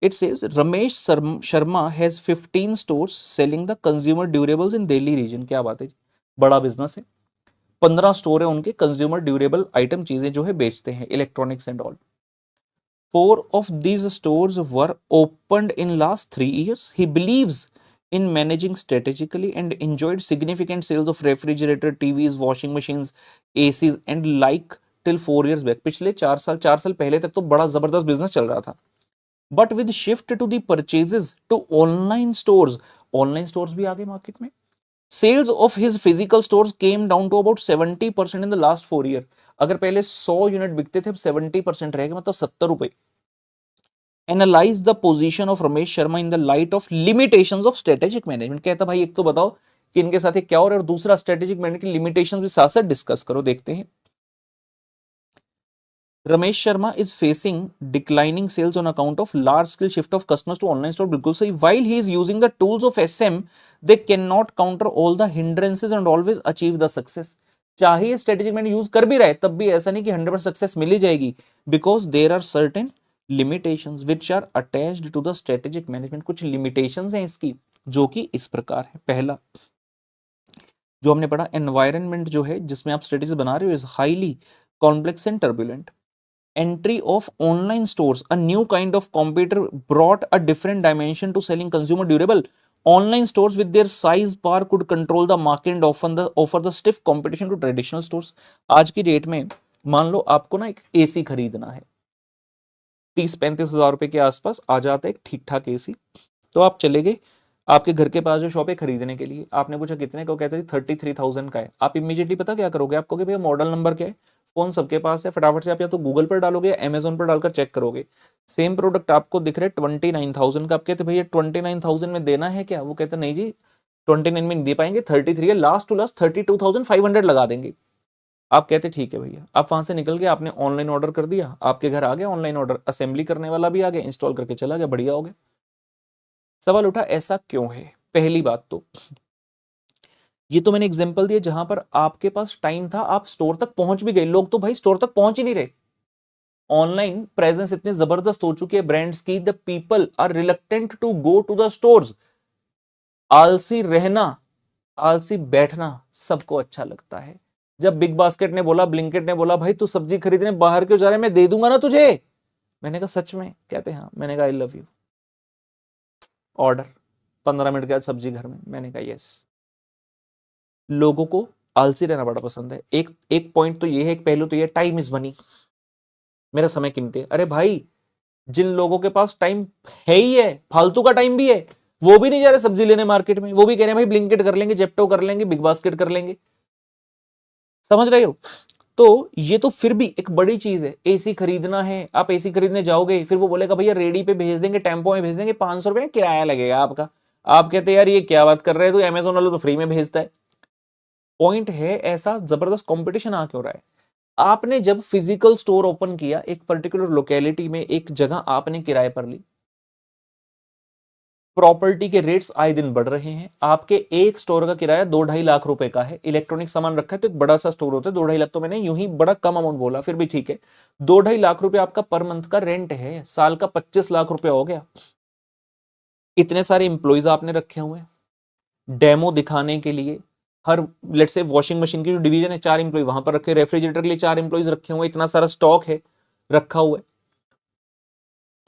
It says Ramesh Sharma has 15 stores selling the consumer durables in Delhi region. क्या बात है, बड़ा बिजनेस है, 15 स्टोर है उनके, कंज्यूमर ड्यूरेबल आइटम चीजें जो है बेचते हैं, electronics and all. 4 of these stores were opened in last 3 years। He believes in managing strategically and enjoyed significant sales of refrigerator, TVs, washing machines, ACs and like till 4 years back। पिछले 4 साल पहले तक तो बड़ा जबरदस्त बिजनेस चल रहा था, but with shift to the purchases to online stores, online stores भी आ गए मार्केट में। Sales of his physical stores came down to about 70% in the last 4 year. अगर पहले 100 यूनिट बिकते थे, अब 70% रह गए, मतलब 70 रुपए। Analyse the position of Ramesh Sharma in the light of limitations of strategic management. कहता भाई एक तो बताओ कि इनके साथ क्या हो रहा है, और दूसरा स्ट्रेटेजिक मैनेजमेंट की लिमिटेशंस भी साथ साथ डिस्कस करो। देखते हैं। Ramesh Sharma is facing declining sales on account of large scale shift of customers to online store. बिल्कुल सही। While he is using the tools of SM, they can not counter all the hindrances and always achieve the success. चाहे स्ट्रेटेजिक मैनेजमेंट यूज कर भी रहे, तब भी ऐसा नहीं कि 100% सक्सेस मिल ही जाएगी, because there are certain limitations which are attached to the strategic management। कुछ limitations हैं इसकी जो कि इस प्रकार है। पहला जो हमने पढ़ा, environment जो है जिसमें आप strategy बना रहे हो is highly complex and turbulent। Entry of online stores, a new kind of competitor brought a different dimension to selling consumer durable। Online stores with their size power could control the market and offer the stiff competition to traditional stores। आज की डेट में मान लो आपको ना एक एसी खरीदना है, 30-35 हजार रुपए के आसपास आ जाता है एक ठीक ठाक एसी। तो आप चले गए आपके घर के पास जो शॉप है खरीदने के लिए, आपने पूछा कितने का, कहते हैं 33,000 का है। आप इमीडिएटली पता क्या करोगे, आप कहोगे भैया मॉडल नंबर क्या है, फोन सबके पास है, फटाफट से आप या तो गूगल पर डालोगे या अमेजोन पर डालकर चेक करोगे। सेम प्रोडक्ट आपको दिख रहा है 29,000 का। आप कहते भैया 29,000 में देना है क्या, वो कहते नहीं जी 29 में नहीं दे पाएंगे, 33 है, लास्ट टू लास्ट 32,500 लगा देंगे। आप कहते ठीक है भैया, आप वहां से निकल गए, आपने ऑनलाइन ऑर्डर कर दिया, आपके घर आ गया ऑनलाइन ऑर्डर, असेंबली करने वाला भी आ गया, इंस्टॉल करके चला गया, बढ़िया हो गया। सवाल उठा ऐसा क्यों है? पहली बात तो ये तो मैंने एग्जांपल दिया जहां पर आपके पास टाइम था, आप स्टोर तक पहुंच भी गए। लोग तो भाई स्टोर तक पहुंच ही नहीं रहे। ऑनलाइन प्रेजेंस इतनी जबरदस्त हो चुकी है ब्रांड्स की, the people are reluctant to go to the stores. आलसी रहना, आलसी बैठना सबको अच्छा लगता है। जब बिग बास्केट ने बोला, ब्लिंकिट ने बोला, भाई तू सब्जी खरीदने बाहर क्यों जा रहा है, मैं दे दूंगा ना तुझे। मैंने कहा सच में? कहते हाँ। मैंने कहा I love you, order 15 minute के बाद सब्जी घर में। मैंने कहा यस। लोगों को आलसी रहना बड़ा पसंद है। एक एक पॉइंट तो ये है, एक पहलू तो ये, टाइम इज मनी, मेरा समय कीमती है। अरे भाई, जिन लोगों के पास टाइम है ही है, फालतू का टाइम भी है, वो भी नहीं जा रहे सब्जी लेने मार्केट में, वो भी कह रहे हैं भाई ब्लिंकिट कर लेंगे, जेप्टो कर लेंगे, बिग बास्केट कर लेंगे। समझ रहे हो? तो ये तो फिर भी एक बड़ी चीज है। एसी खरीदना है, आप एसी खरीदने जाओगे, फिर वो बोलेगा भैया रेडी पे भेज देंगे, टेम्पो में भेज देंगे, 500 रुपए किराया लगेगा आपका। आप कहते हैं यार ये क्या बात कर रहे हैं, तो अमेजोन वालों तो फ्री में भेजता है। पॉइंट है ऐसा जबरदस्त कंपटीशन आ क्यों रहा है? आपने जब फिजिकल स्टोर ओपन किया एक पर्टिकुलर लोकेलिटी में, एक जगह आपने किराए पर ली, प्रॉपर्टी के रेट्स आए दिन बढ़ रहे हैं। आपके एक स्टोर का किराया 2-2.5 लाख रुपए का है। इलेक्ट्रॉनिक सामान रखा है तो एक बड़ा सा स्टोर होता है, 2-2.5 लाख तो मैंने यूं ही बड़ा कम अमाउंट बोला, फिर भी ठीक है। 2-2.5 लाख रुपए आपका पर मंथ का रेंट है, साल का 25 लाख रुपए हो गया। इतने सारे इंप्लॉइज आपने रखे हुए हैं डेमो दिखाने के लिए। हर लेट्स से वॉशिंग मशीन की जो डिवीजन है 4 इंप्लॉय वहां पर रखे, रेफ्रिजरेटर के लिए 4 इंप्लॉइज रखे हुए, इतना सारा स्टॉक है रखा हुआ है।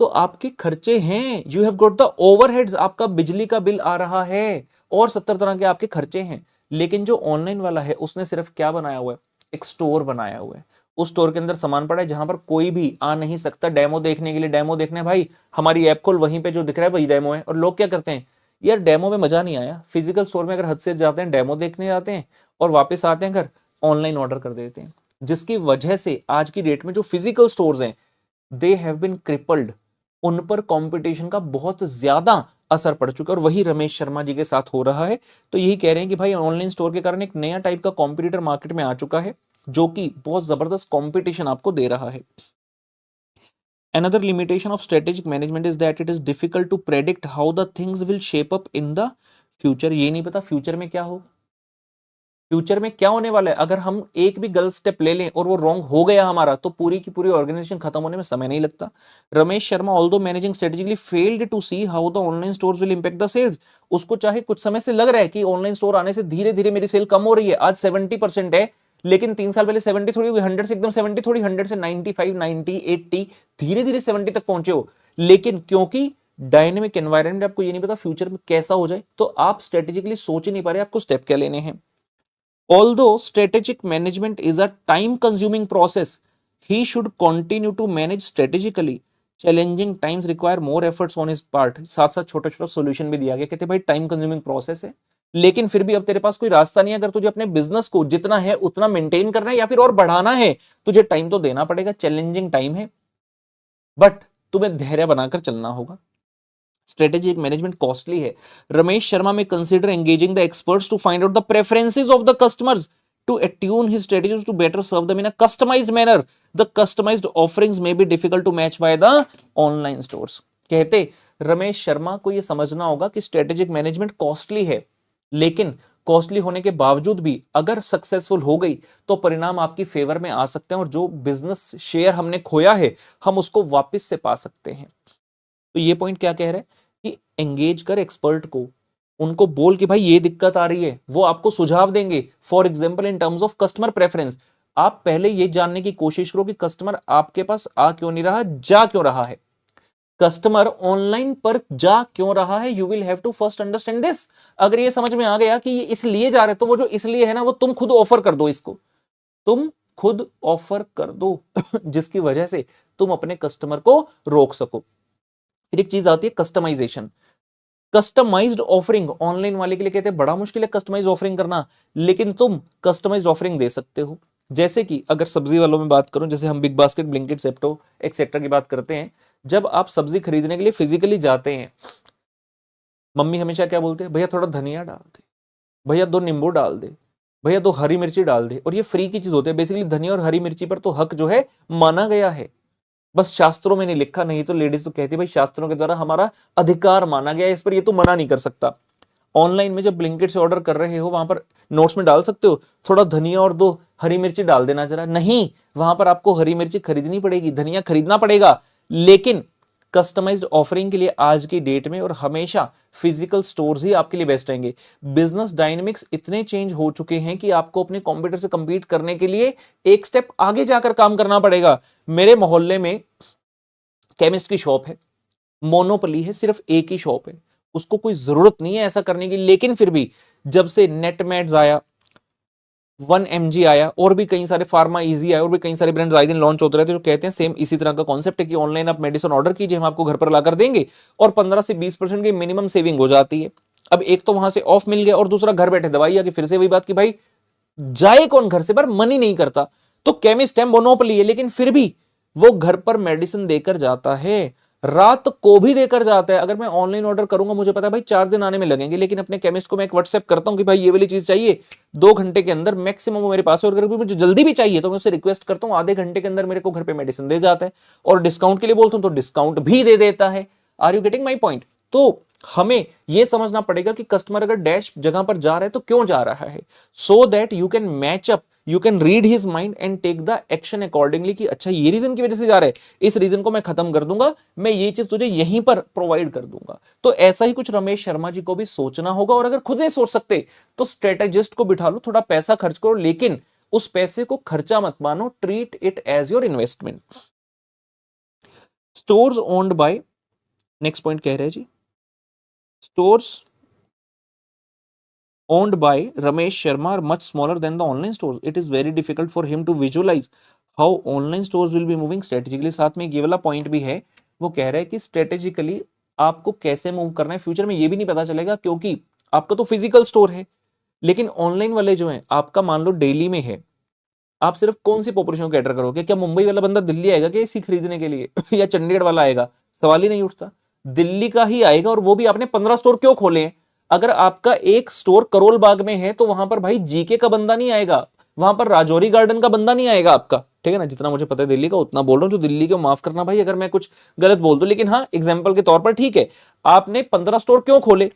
तो आपके खर्चे हैं, you have got the overheads, आपका बिजली का बिल आ रहा है और 70 तरह के आपके खर्चे हैं। लेकिन जो ऑनलाइन वाला है उसने सिर्फ क्या बनाया हुआ है? एक स्टोर बनाया हुआ है। उस स्टोर के अंदर सामान पड़ा है जहां पर कोई भी आ नहीं सकता डेमो देखने के लिए। डेमो देखने भाई, हमारी ऐप खोल, वहीं पे जो दिख रहा है वही डेमो है। और लोग क्या करते हैं, यार डेमो में मजा नहीं आया, फिजिकल स्टोर में अगर हद से जाते हैं डेमो देखने जाते हैं और वापस आते हैं घर, ऑनलाइन ऑर्डर कर देते हैं। जिसकी वजह से आज की डेट में जो फिजिकल स्टोर्स हैं दे हैव बीन क्रिपल्ड, उन पर कंपटीशन का बहुत ज्यादा असर पड़ चुका है। और वही रमेश शर्मा जी के साथ हो रहा है। तो यही कह रहे हैं कि भाई ऑनलाइन स्टोर के कारण एक नया टाइप का कॉम्पिटिटर मार्केट में आ चुका है, जो कि बहुत जबरदस्त कंपटीशन आपको दे रहा है। Another limitation of strategic management is that it is difficult to predict how the things will shape up in the future। ये नहीं पता फ्यूचर में क्या हो, फ्यूचर में क्या होने वाला है। अगर हम एक भी गलत स्टेप ले लें और वो रॉन्ग हो गया हमारा, तो पूरी की पूरी ऑर्गेनाइजेशन खत्म होने में समय नहीं लगता। Ramesh Sharma although managing strategically failed to see how the online stores will impact the sales. उसको चाहे कुछ समय से लग रहा है कि ऑनलाइन स्टोर आने से धीरे धीरे मेरी सेल कम हो रही है, आज 70% है, लेकिन 3 साल पहले 70 थोड़ी हुई, 100 से एकदम 70 थोड़ी, 100 से 95, 90, 80, धीरे धीरे 70 तक पहुंचे हो। लेकिन क्योंकि डायनेमिक एनवायरनमेंट, आपको ये नहीं पता फ्यूचर में कैसा हो जाए, तो आप स्ट्रेटेजिकली सोच ही नहीं पा रहे आपको स्टेप क्या लेने हैं। Although strategic management is a time consuming process, he should continue to manage strategically. Challenging times require more efforts on his part। साथ साथ छोटा छोटा सोल्यूशन भी दिया गया, कहते भाई टाइम कंज्यूमिंग प्रोसेस है, लेकिन फिर भी अब तेरे पास कोई रास्ता नहीं है। अगर तुझे अपने बिजनेस को जितना है उतना मेंटेन करना है या फिर और बढ़ाना है, तुझे टाइम तो देना पड़ेगा। चैलेंजिंग टाइम है, बट तुम्हें धैर्य बनाकर चलना होगा। स्ट्रेटेजिक मैनेजमेंट कॉस्टली है। Ramesh Sharma may consider engaging the experts to find out the preferences of the customers to attune his strategies to better serve them in a customized manner. The customized offerings may be difficult to match by the online stores। कहते रमेश शर्मा को यह समझना होगा कि स्ट्रेटेजिक मैनेजमेंट कॉस्टली है, लेकिन कॉस्टली होने के बावजूद भी अगर सक्सेसफुल हो गई तो परिणाम आपकी फेवर में आ सकते हैं, और जो बिजनेस शेयर हमने खोया है हम उसको वापस से पा सकते हैं। तो ये पॉइंट क्या कह रहा है कि एंगेज कर एक्सपर्ट को, उनको बोल कि भाई ये दिक्कत आ रही है, वो आपको सुझाव देंगे। For example in terms of customer preference, आप पहले ये जानने की कोशिश करो कि कस्टमर आपके पास आ क्यों नहीं रहा, जा क्यों रहा है। कस्टमर ऑनलाइन पर जा क्यों रहा है, you will have to first understand this. अगर ये समझ में आ गया कि ये इसलिए जा रहे, तो वो जो इसलिए है ना, वो तुम खुद ऑफर कर दो, इसको तुम खुद ऑफर कर दो जिसकी वजह से तुम अपने कस्टमर को रोक सको। फिर एक चीज आती है कस्टमाइजेशन। कस्टमाइज्ड ऑफरिंग ऑनलाइन वाले के लिए कहते हैं बड़ा मुश्किल है कस्टमाइज्ड ऑफरिंग करना, लेकिन तुम कस्टमाइज्ड ऑफरिंग दे सकते हो। जैसे कि अगर सब्जी वालों में बात करूं, जैसे हम big basket, Blinkit, Zepto etcetera की बात करते हैं, जब आप सब्जी खरीदने के लिए फिजिकली जाते हैं, मम्मी हमेशा क्या बोलते हैं, भैया थोड़ा धनिया डाल दे, भैया 2 नींबू डाल दे, भैया तो हरी मिर्ची डाल दे, और ये फ्री की चीज होती है बेसिकली। धनिया और हरी मिर्ची पर तो हक जो है माना गया है, बस शास्त्रों में नहीं लिखा, नहीं तो लेडीज तो कहती है भाई शास्त्रों के द्वारा हमारा अधिकार माना गया है इस पर, ये तो मना नहीं कर सकता। ऑनलाइन में जब ब्लिंकिट से ऑर्डर कर रहे हो वहां पर नोट्स में डाल सकते हो थोड़ा धनिया और 2 हरी मिर्ची डाल देना जरा, नहीं, वहां पर आपको हरी मिर्ची खरीदनी पड़ेगी, धनिया खरीदना पड़ेगा। लेकिन कस्टमाइज्ड ऑफरिंग के लिए आज की डेट में और हमेशा फिजिकल स्टोर्स ही आपके लिए बेस्ट रहेंगे। बिजनेस डायनेमिक्स इतने चेंज हो चुके हैं कि आपको अपने कॉम्पिटिटर से कंपीट करने के लिए एक स्टेप आगे जाकर काम करना पड़ेगा। मेरे मोहल्ले में केमिस्ट की शॉप है, मोनोपोली है, सिर्फ एक ही शॉप है, उसको कोई जरूरत नहीं है ऐसा करने की, लेकिन फिर भी जब से नेटमेट्स आया, 1mg आया, और भी कई सारे फार्मा इजी आया, और भी कई सारे ब्रांड्स आए दिन लॉन्च होते रहते हैं जो कहते हैं सेम इसी तरह का कॉन्सेप्ट है कि ऑनलाइन आप मेडिसिन ऑर्डर कीजिए, हम आपको घर पर लाकर देंगे, और 15 से 20% की मिनिमम सेविंग हो जाती है। अब एक तो वहां से ऑफ मिल गया, और दूसरा घर बैठे दवाई आ गई। फिर से वही बात कि भाई जाए कौन घर से, पर मन ही नहीं करता। तो केमिस्ट है, मोनोपोली है, लेकिन फिर भी वो घर पर मेडिसिन देकर जाता है, रात को भी देकर जाता है। अगर मैं ऑनलाइन ऑर्डर करूंगा, मुझे पता है भाई 4 दिन आने में लगेंगे, लेकिन अपने केमिस्ट को मैं एक व्हाट्सएप करता हूं कि भाई ये वाली चीज चाहिए, 2 घंटे के अंदर मैक्सिमम वो मेरे पास है, और अगर मुझे जल्दी भी चाहिए तो मैं उससे रिक्वेस्ट करता हूं, आधे घंटे के अंदर मेरे को घर पे मेडिसिन दे जाता है, और डिस्काउंट के लिए बोलता हूं तो डिस्काउंट भी दे देता है। Are you getting my point? तो हमें यह समझना पड़ेगा कि कस्टमर अगर डैश जगह पर जा रहा है तो क्यों जा रहा है, so that you can match up, you can read his mind and take the action accordingly कि अच्छा ये रीजन की वजह से जा रहा है, इस रीजन को मैं खत्म कर दूंगा, मैं ये चीज तुझे यहीं पर प्रोवाइड कर दूंगा। तो ऐसा ही कुछ रमेश शर्मा जी को भी सोचना होगा, और अगर खुद नहीं सोच सकते तो स्ट्रेटेजिस्ट को बिठा लो, थोड़ा पैसा खर्च करो, लेकिन उस पैसे को खर्चा मत मानो, treat it as your investment. Stores owned by, next point कह रहे हैं जी, stores owned by Ramesh Sharma are much smaller than the online stores. It is very difficult for him to visualize how online stores will be moving strategically. साथ में ये वाला पॉइंट भी है, वो कह रहा है कि स्ट्रेटेजिकली आपको कैसे मूव करना है फ्यूचर में, ये भी नहीं पता चलेगा, क्योंकि आपका तो फिजिकल स्टोर है, लेकिन ऑनलाइन वाले जो है, आपका मान लो दिल्ली में है, आप सिर्फ कौन सी पॉपुलेशन को कैटर करोगे? क्या मुंबई वाला बंदा दिल्ली आएगा क्या इसी खरीदने के लिए या चंडीगढ़ वाला आएगा? सवाल ही नहीं उठता, दिल्ली का ही आएगा, और वो भी आपने 15 स्टोर क्यों खोले हैं? अगर आपका एक स्टोर करोल बाग में है तो वहां पर भाई जीके का बंदा नहीं आएगा, वहां पर राजौरी गार्डन का बंदा नहीं आएगा आपका, ठीक है ना? जितना मुझे पता है दिल्ली का उतना बोल रहा हूं, जो दिल्ली को माफ करना भाई अगर मैं कुछ गलत बोल दूं, लेकिन हाँ एग्जाम्पल के तौर पर ठीक है। आपने 15 स्टोर क्यों खोले?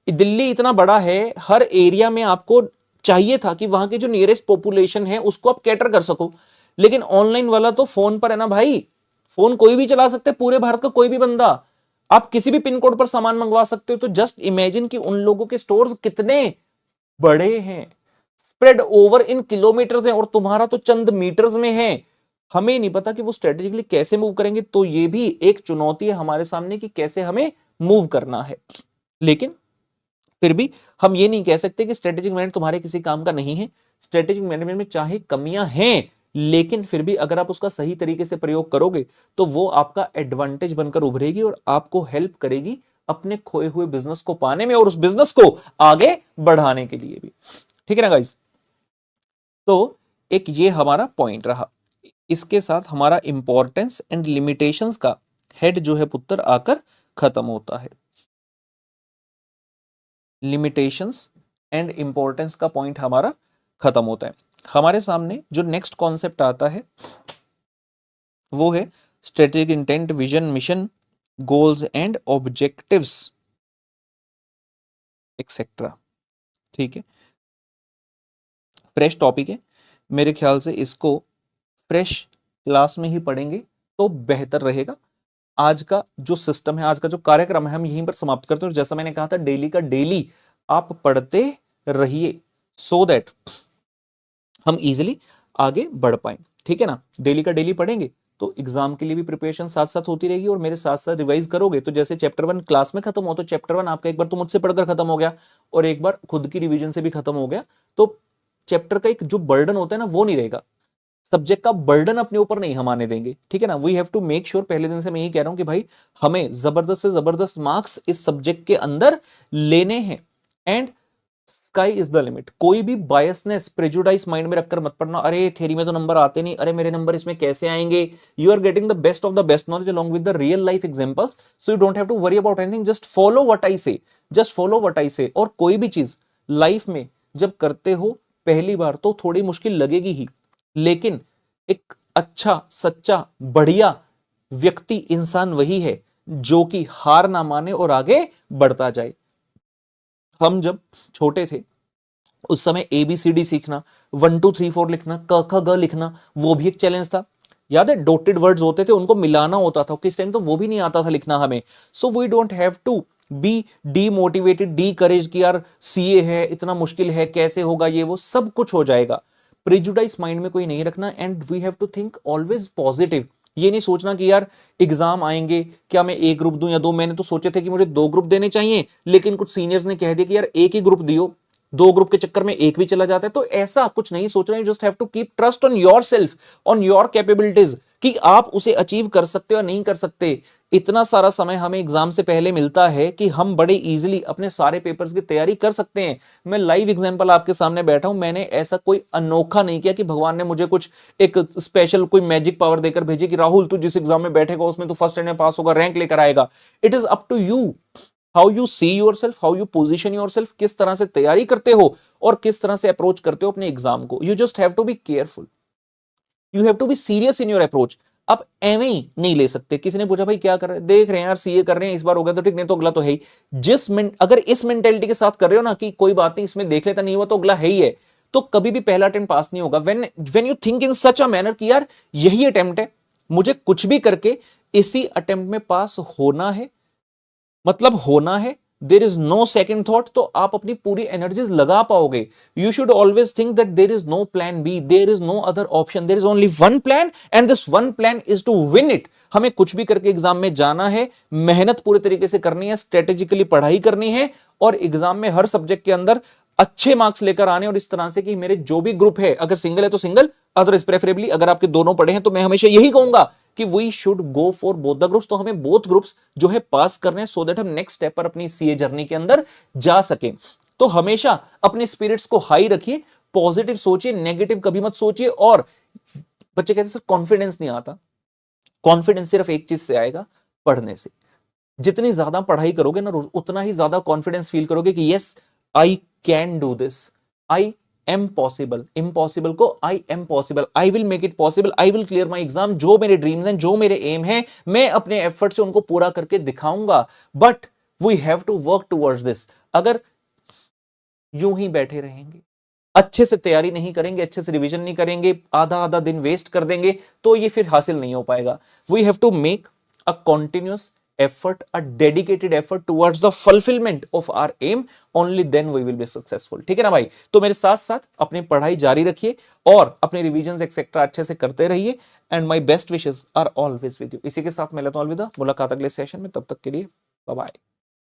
दिल्ली इतना बड़ा है, हर एरिया में आपको चाहिए था कि वहां की जो नियरेस्ट पॉपुलेशन है उसको आप कैटर कर सको, लेकिन ऑनलाइन वाला तो फोन पर है ना भाई, फोन कोई भी चला सकते, पूरे भारत का कोई भी बंदा, आप किसी भी पिन कोड पर सामान मंगवा सकते हो। तो जस्ट इमेजिन कि उन लोगों के स्टोर्स कितने बड़े हैं, स्प्रेड ओवर इन किलोमीटर्स हैं, और तुम्हारा तो चंद मीटर्स में है। हमें नहीं पता कि वो स्ट्रेटेजिकली कैसे मूव करेंगे, तो ये भी एक चुनौती है हमारे सामने कि कैसे हमें मूव करना है। लेकिन फिर भी हम ये नहीं कह सकते कि स्ट्रेटेजिक मैनेजमेंट तुम्हारे किसी काम का नहीं है। स्ट्रेटेजिक मैनेजमेंट में चाहे कमियां हैं, लेकिन फिर भी अगर आप उसका सही तरीके से प्रयोग करोगे तो वो आपका एडवांटेज बनकर उभरेगी, और आपको हेल्प करेगी अपने खोए हुए बिजनेस को पाने में, और उस बिजनेस को आगे बढ़ाने के लिए भी। ठीक है ना गाइस? तो एक ये हमारा पॉइंट रहा, इसके साथ हमारा इंपॉर्टेंस एंड लिमिटेशंस का हेड जो है पुत्र आकर खत्म होता है। लिमिटेशंस एंड इंपॉर्टेंस का पॉइंट हमारा खत्म होता है। हमारे सामने जो नेक्स्ट कॉन्सेप्ट आता है वो है strategic intent, vision, mission, goals and objectives etcetera. ठीक है, फ्रेश टॉपिक है, मेरे ख्याल से इसको फ्रेश क्लास में ही पढ़ेंगे तो बेहतर रहेगा। आज का जो सिस्टम है, आज का जो कार्यक्रम है, हम यहीं पर समाप्त करते हैं। जैसा मैंने कहा था, डेली का डेली आप पढ़ते रहिए, सो दैट हम इजीली आगे बढ़ पाए। ठीक है ना? डेली का डेली पढ़ेंगे तो एग्जाम के लिए भी प्रिपरेशन साथ साथ होती रहेगी, और मेरे साथ साथ रिवाइज करोगे तो जैसे चैप्टर 1 क्लास में खत्म हो, तो चैप्टर 1 आपका एक बार तो मुझसे पढ़कर खत्म हो गया, और एक बार खुद की रिवीजन से भी खत्म हो गया। तो चैप्टर का एक जो बर्डन होता है ना, वो नहीं रहेगा, सब्जेक्ट का बर्डन अपने ऊपर नहीं हम आने देंगे। ठीक है ना? We have to make sure, पहले दिन से मैं यही कह रहा हूं कि भाई हमें जबरदस्त से जबरदस्त मार्क्स इस सब्जेक्ट के अंदर लेने हैं, and sky is the limit. कोई भी बायसनेस, प्रेजुडाइज माइंड में रखकर मत पढ़ना, अरे थ्योरी में तो नंबर आते नहीं, अरे मेरे नंबर इसमें कैसे आएंगे। You are getting the best of the best knowledge along with the real life examples, so you don't have to worry about anything, just follow what I say, just follow what I से। और कोई भी चीज लाइफ में जब करते हो, पहली बार तो थोड़ी मुश्किल लगेगी ही, लेकिन एक अच्छा सच्चा बढ़िया व्यक्ति इंसान वही है जो कि हार ना माने और आगे बढ़ता जाए। हम जब छोटे थे उस समय ABCD सीखना, 1 2 3 4 लिखना, क ख ग लिखना, वो भी एक चैलेंज था। याद है डॉटेड वर्ड्स होते थे, उनको मिलाना होता था, किस टाइम तो वो भी नहीं आता था लिखना हमें। So we don't have to be demotivated, discourage कि यार CA है, इतना मुश्किल है, कैसे होगा, ये वो सब कुछ हो जाएगा। प्रिजुडाइज माइंड में कोई नहीं रखना, and we have to think always positive. ये नहीं सोचना कि यार एग्जाम आएंगे, क्या मैं एक ग्रुप दूं या दो। मैंने तो सोचे थे कि मुझे 2 ग्रुप देने चाहिए, लेकिन कुछ सीनियर्स ने कह दिया कि यार एक ही ग्रुप दियो, 2 ग्रुप के चक्कर में एक भी चला जाता है। तो ऐसा कुछ नहीं सोचना, you just have to keep trust on your self, on your capabilities, कि आप उसे अचीव कर सकते हो या नहीं कर सकते। इतना सारा समय हमें एग्जाम से पहले मिलता है कि हम बड़े इजीली अपने सारे पेपर्स की तैयारी कर सकते हैं। मैं लाइव एग्जांपल आपके सामने बैठा हूं, मैंने ऐसा कोई अनोखा नहीं किया कि भगवान ने मुझे कुछ एक स्पेशल कोई मैजिक पावर देकर भेजी कि राहुल तू जिस एग्जाम में बैठेगा उसमें तू फर्स्ट रैंक में पास होगा, रैंक लेकर आएगा। It is up to you, how you see your self, how you position your self, किस तरह से तैयारी करते हो और किस तरह से अप्रोच करते हो अपने एग्जाम को। You just have to be careful, you have to be serious in your approach. आप एवं ही नहीं ले सकते। किसी ने पूछा भाई क्या कर रहे हैं, देख रहे हैं यार CA कर रहे हैं, इस बार हो गया तो ठीक, नहीं तो अगला तो है ही। अगर इस मेंटेलिटी के साथ कर रहे हो ना कि कोई बात नहीं इसमें देख लेता, नहीं हुआ तो अगला है ही है, तो कभी भी पहला अटेम्प्ट पास नहीं होगा। When you think in such a manner कि यार यही अटेम्प्ट है, मुझे कुछ भी करके इसी अटेम्प्ट में पास होना है, मतलब होना है, there is no second thought, तो आप अपनी पूरी एनर्जीज लगा पाओगे। You should always think that there is no plan B, there is no other option, there is only one plan and this one plan is to win it. हमें कुछ भी करके एग्जाम में जाना है, मेहनत पूरे तरीके से करनी है, स्ट्रेटेजिकली पढ़ाई करनी है, और एग्जाम में हर सब्जेक्ट के अंदर अच्छे मार्क्स लेकर आने। और इस तरह से कि मेरे जो भी ग्रुप है, अगर सिंगल है तो सिंगल, अदर प्रेफरेबली अगर आपके दोनों पढ़े हैं तो मैं हमेशा यही कहूंगा कि we should go for both the groups. तो हमें बोथ ग्रुप्स जो है पास करने, सो दैट हम नेक्स्ट स्टेप पर अपनी CA जर्नी के अंदर जा सके। तो हमेशा अपने स्पिरिट्स को हाई रखिए, पॉजिटिव सोचिए, नेगेटिव कभी मत सोचिए। और बच्चे कहते सर कॉन्फिडेंस नहीं आता, कॉन्फिडेंस सिर्फ एक चीज से आएगा, पढ़ने से। जितनी ज्यादा पढ़ाई करोगे ना उतना ही ज्यादा कॉन्फिडेंस फील करोगे कि yes I can do this, I am possible, impossible को I am possible, I will make it possible, I will clear my exam. जो मेरे ड्रीम्स हैं, जो मेरे एम हैं, मैं अपने एफर्ट से उनको पूरा करके दिखाऊंगा। But we have to work towards this. अगर यूं ही बैठे रहेंगे, अच्छे से तैयारी नहीं करेंगे, अच्छे से रिवीजन नहीं करेंगे, आधा आधा दिन वेस्ट कर देंगे, तो ये फिर हासिल नहीं हो पाएगा। We have to make a continuous effort, a dedicated effort towards the fulfillment of our aim, only then we will be successful। ठीक है ना भाई। तो मेरे साथ साथ अपनी पढ़ाई जारी रखिए और अपने रिवीजन एक्सेट्रा अच्छे से करते रहिए, and my best wishes are always with you. इसी के साथ मैं लेता हूं अलविदा, मुलाकात अगले सेशन में, तब तक के लिए बाय बाय।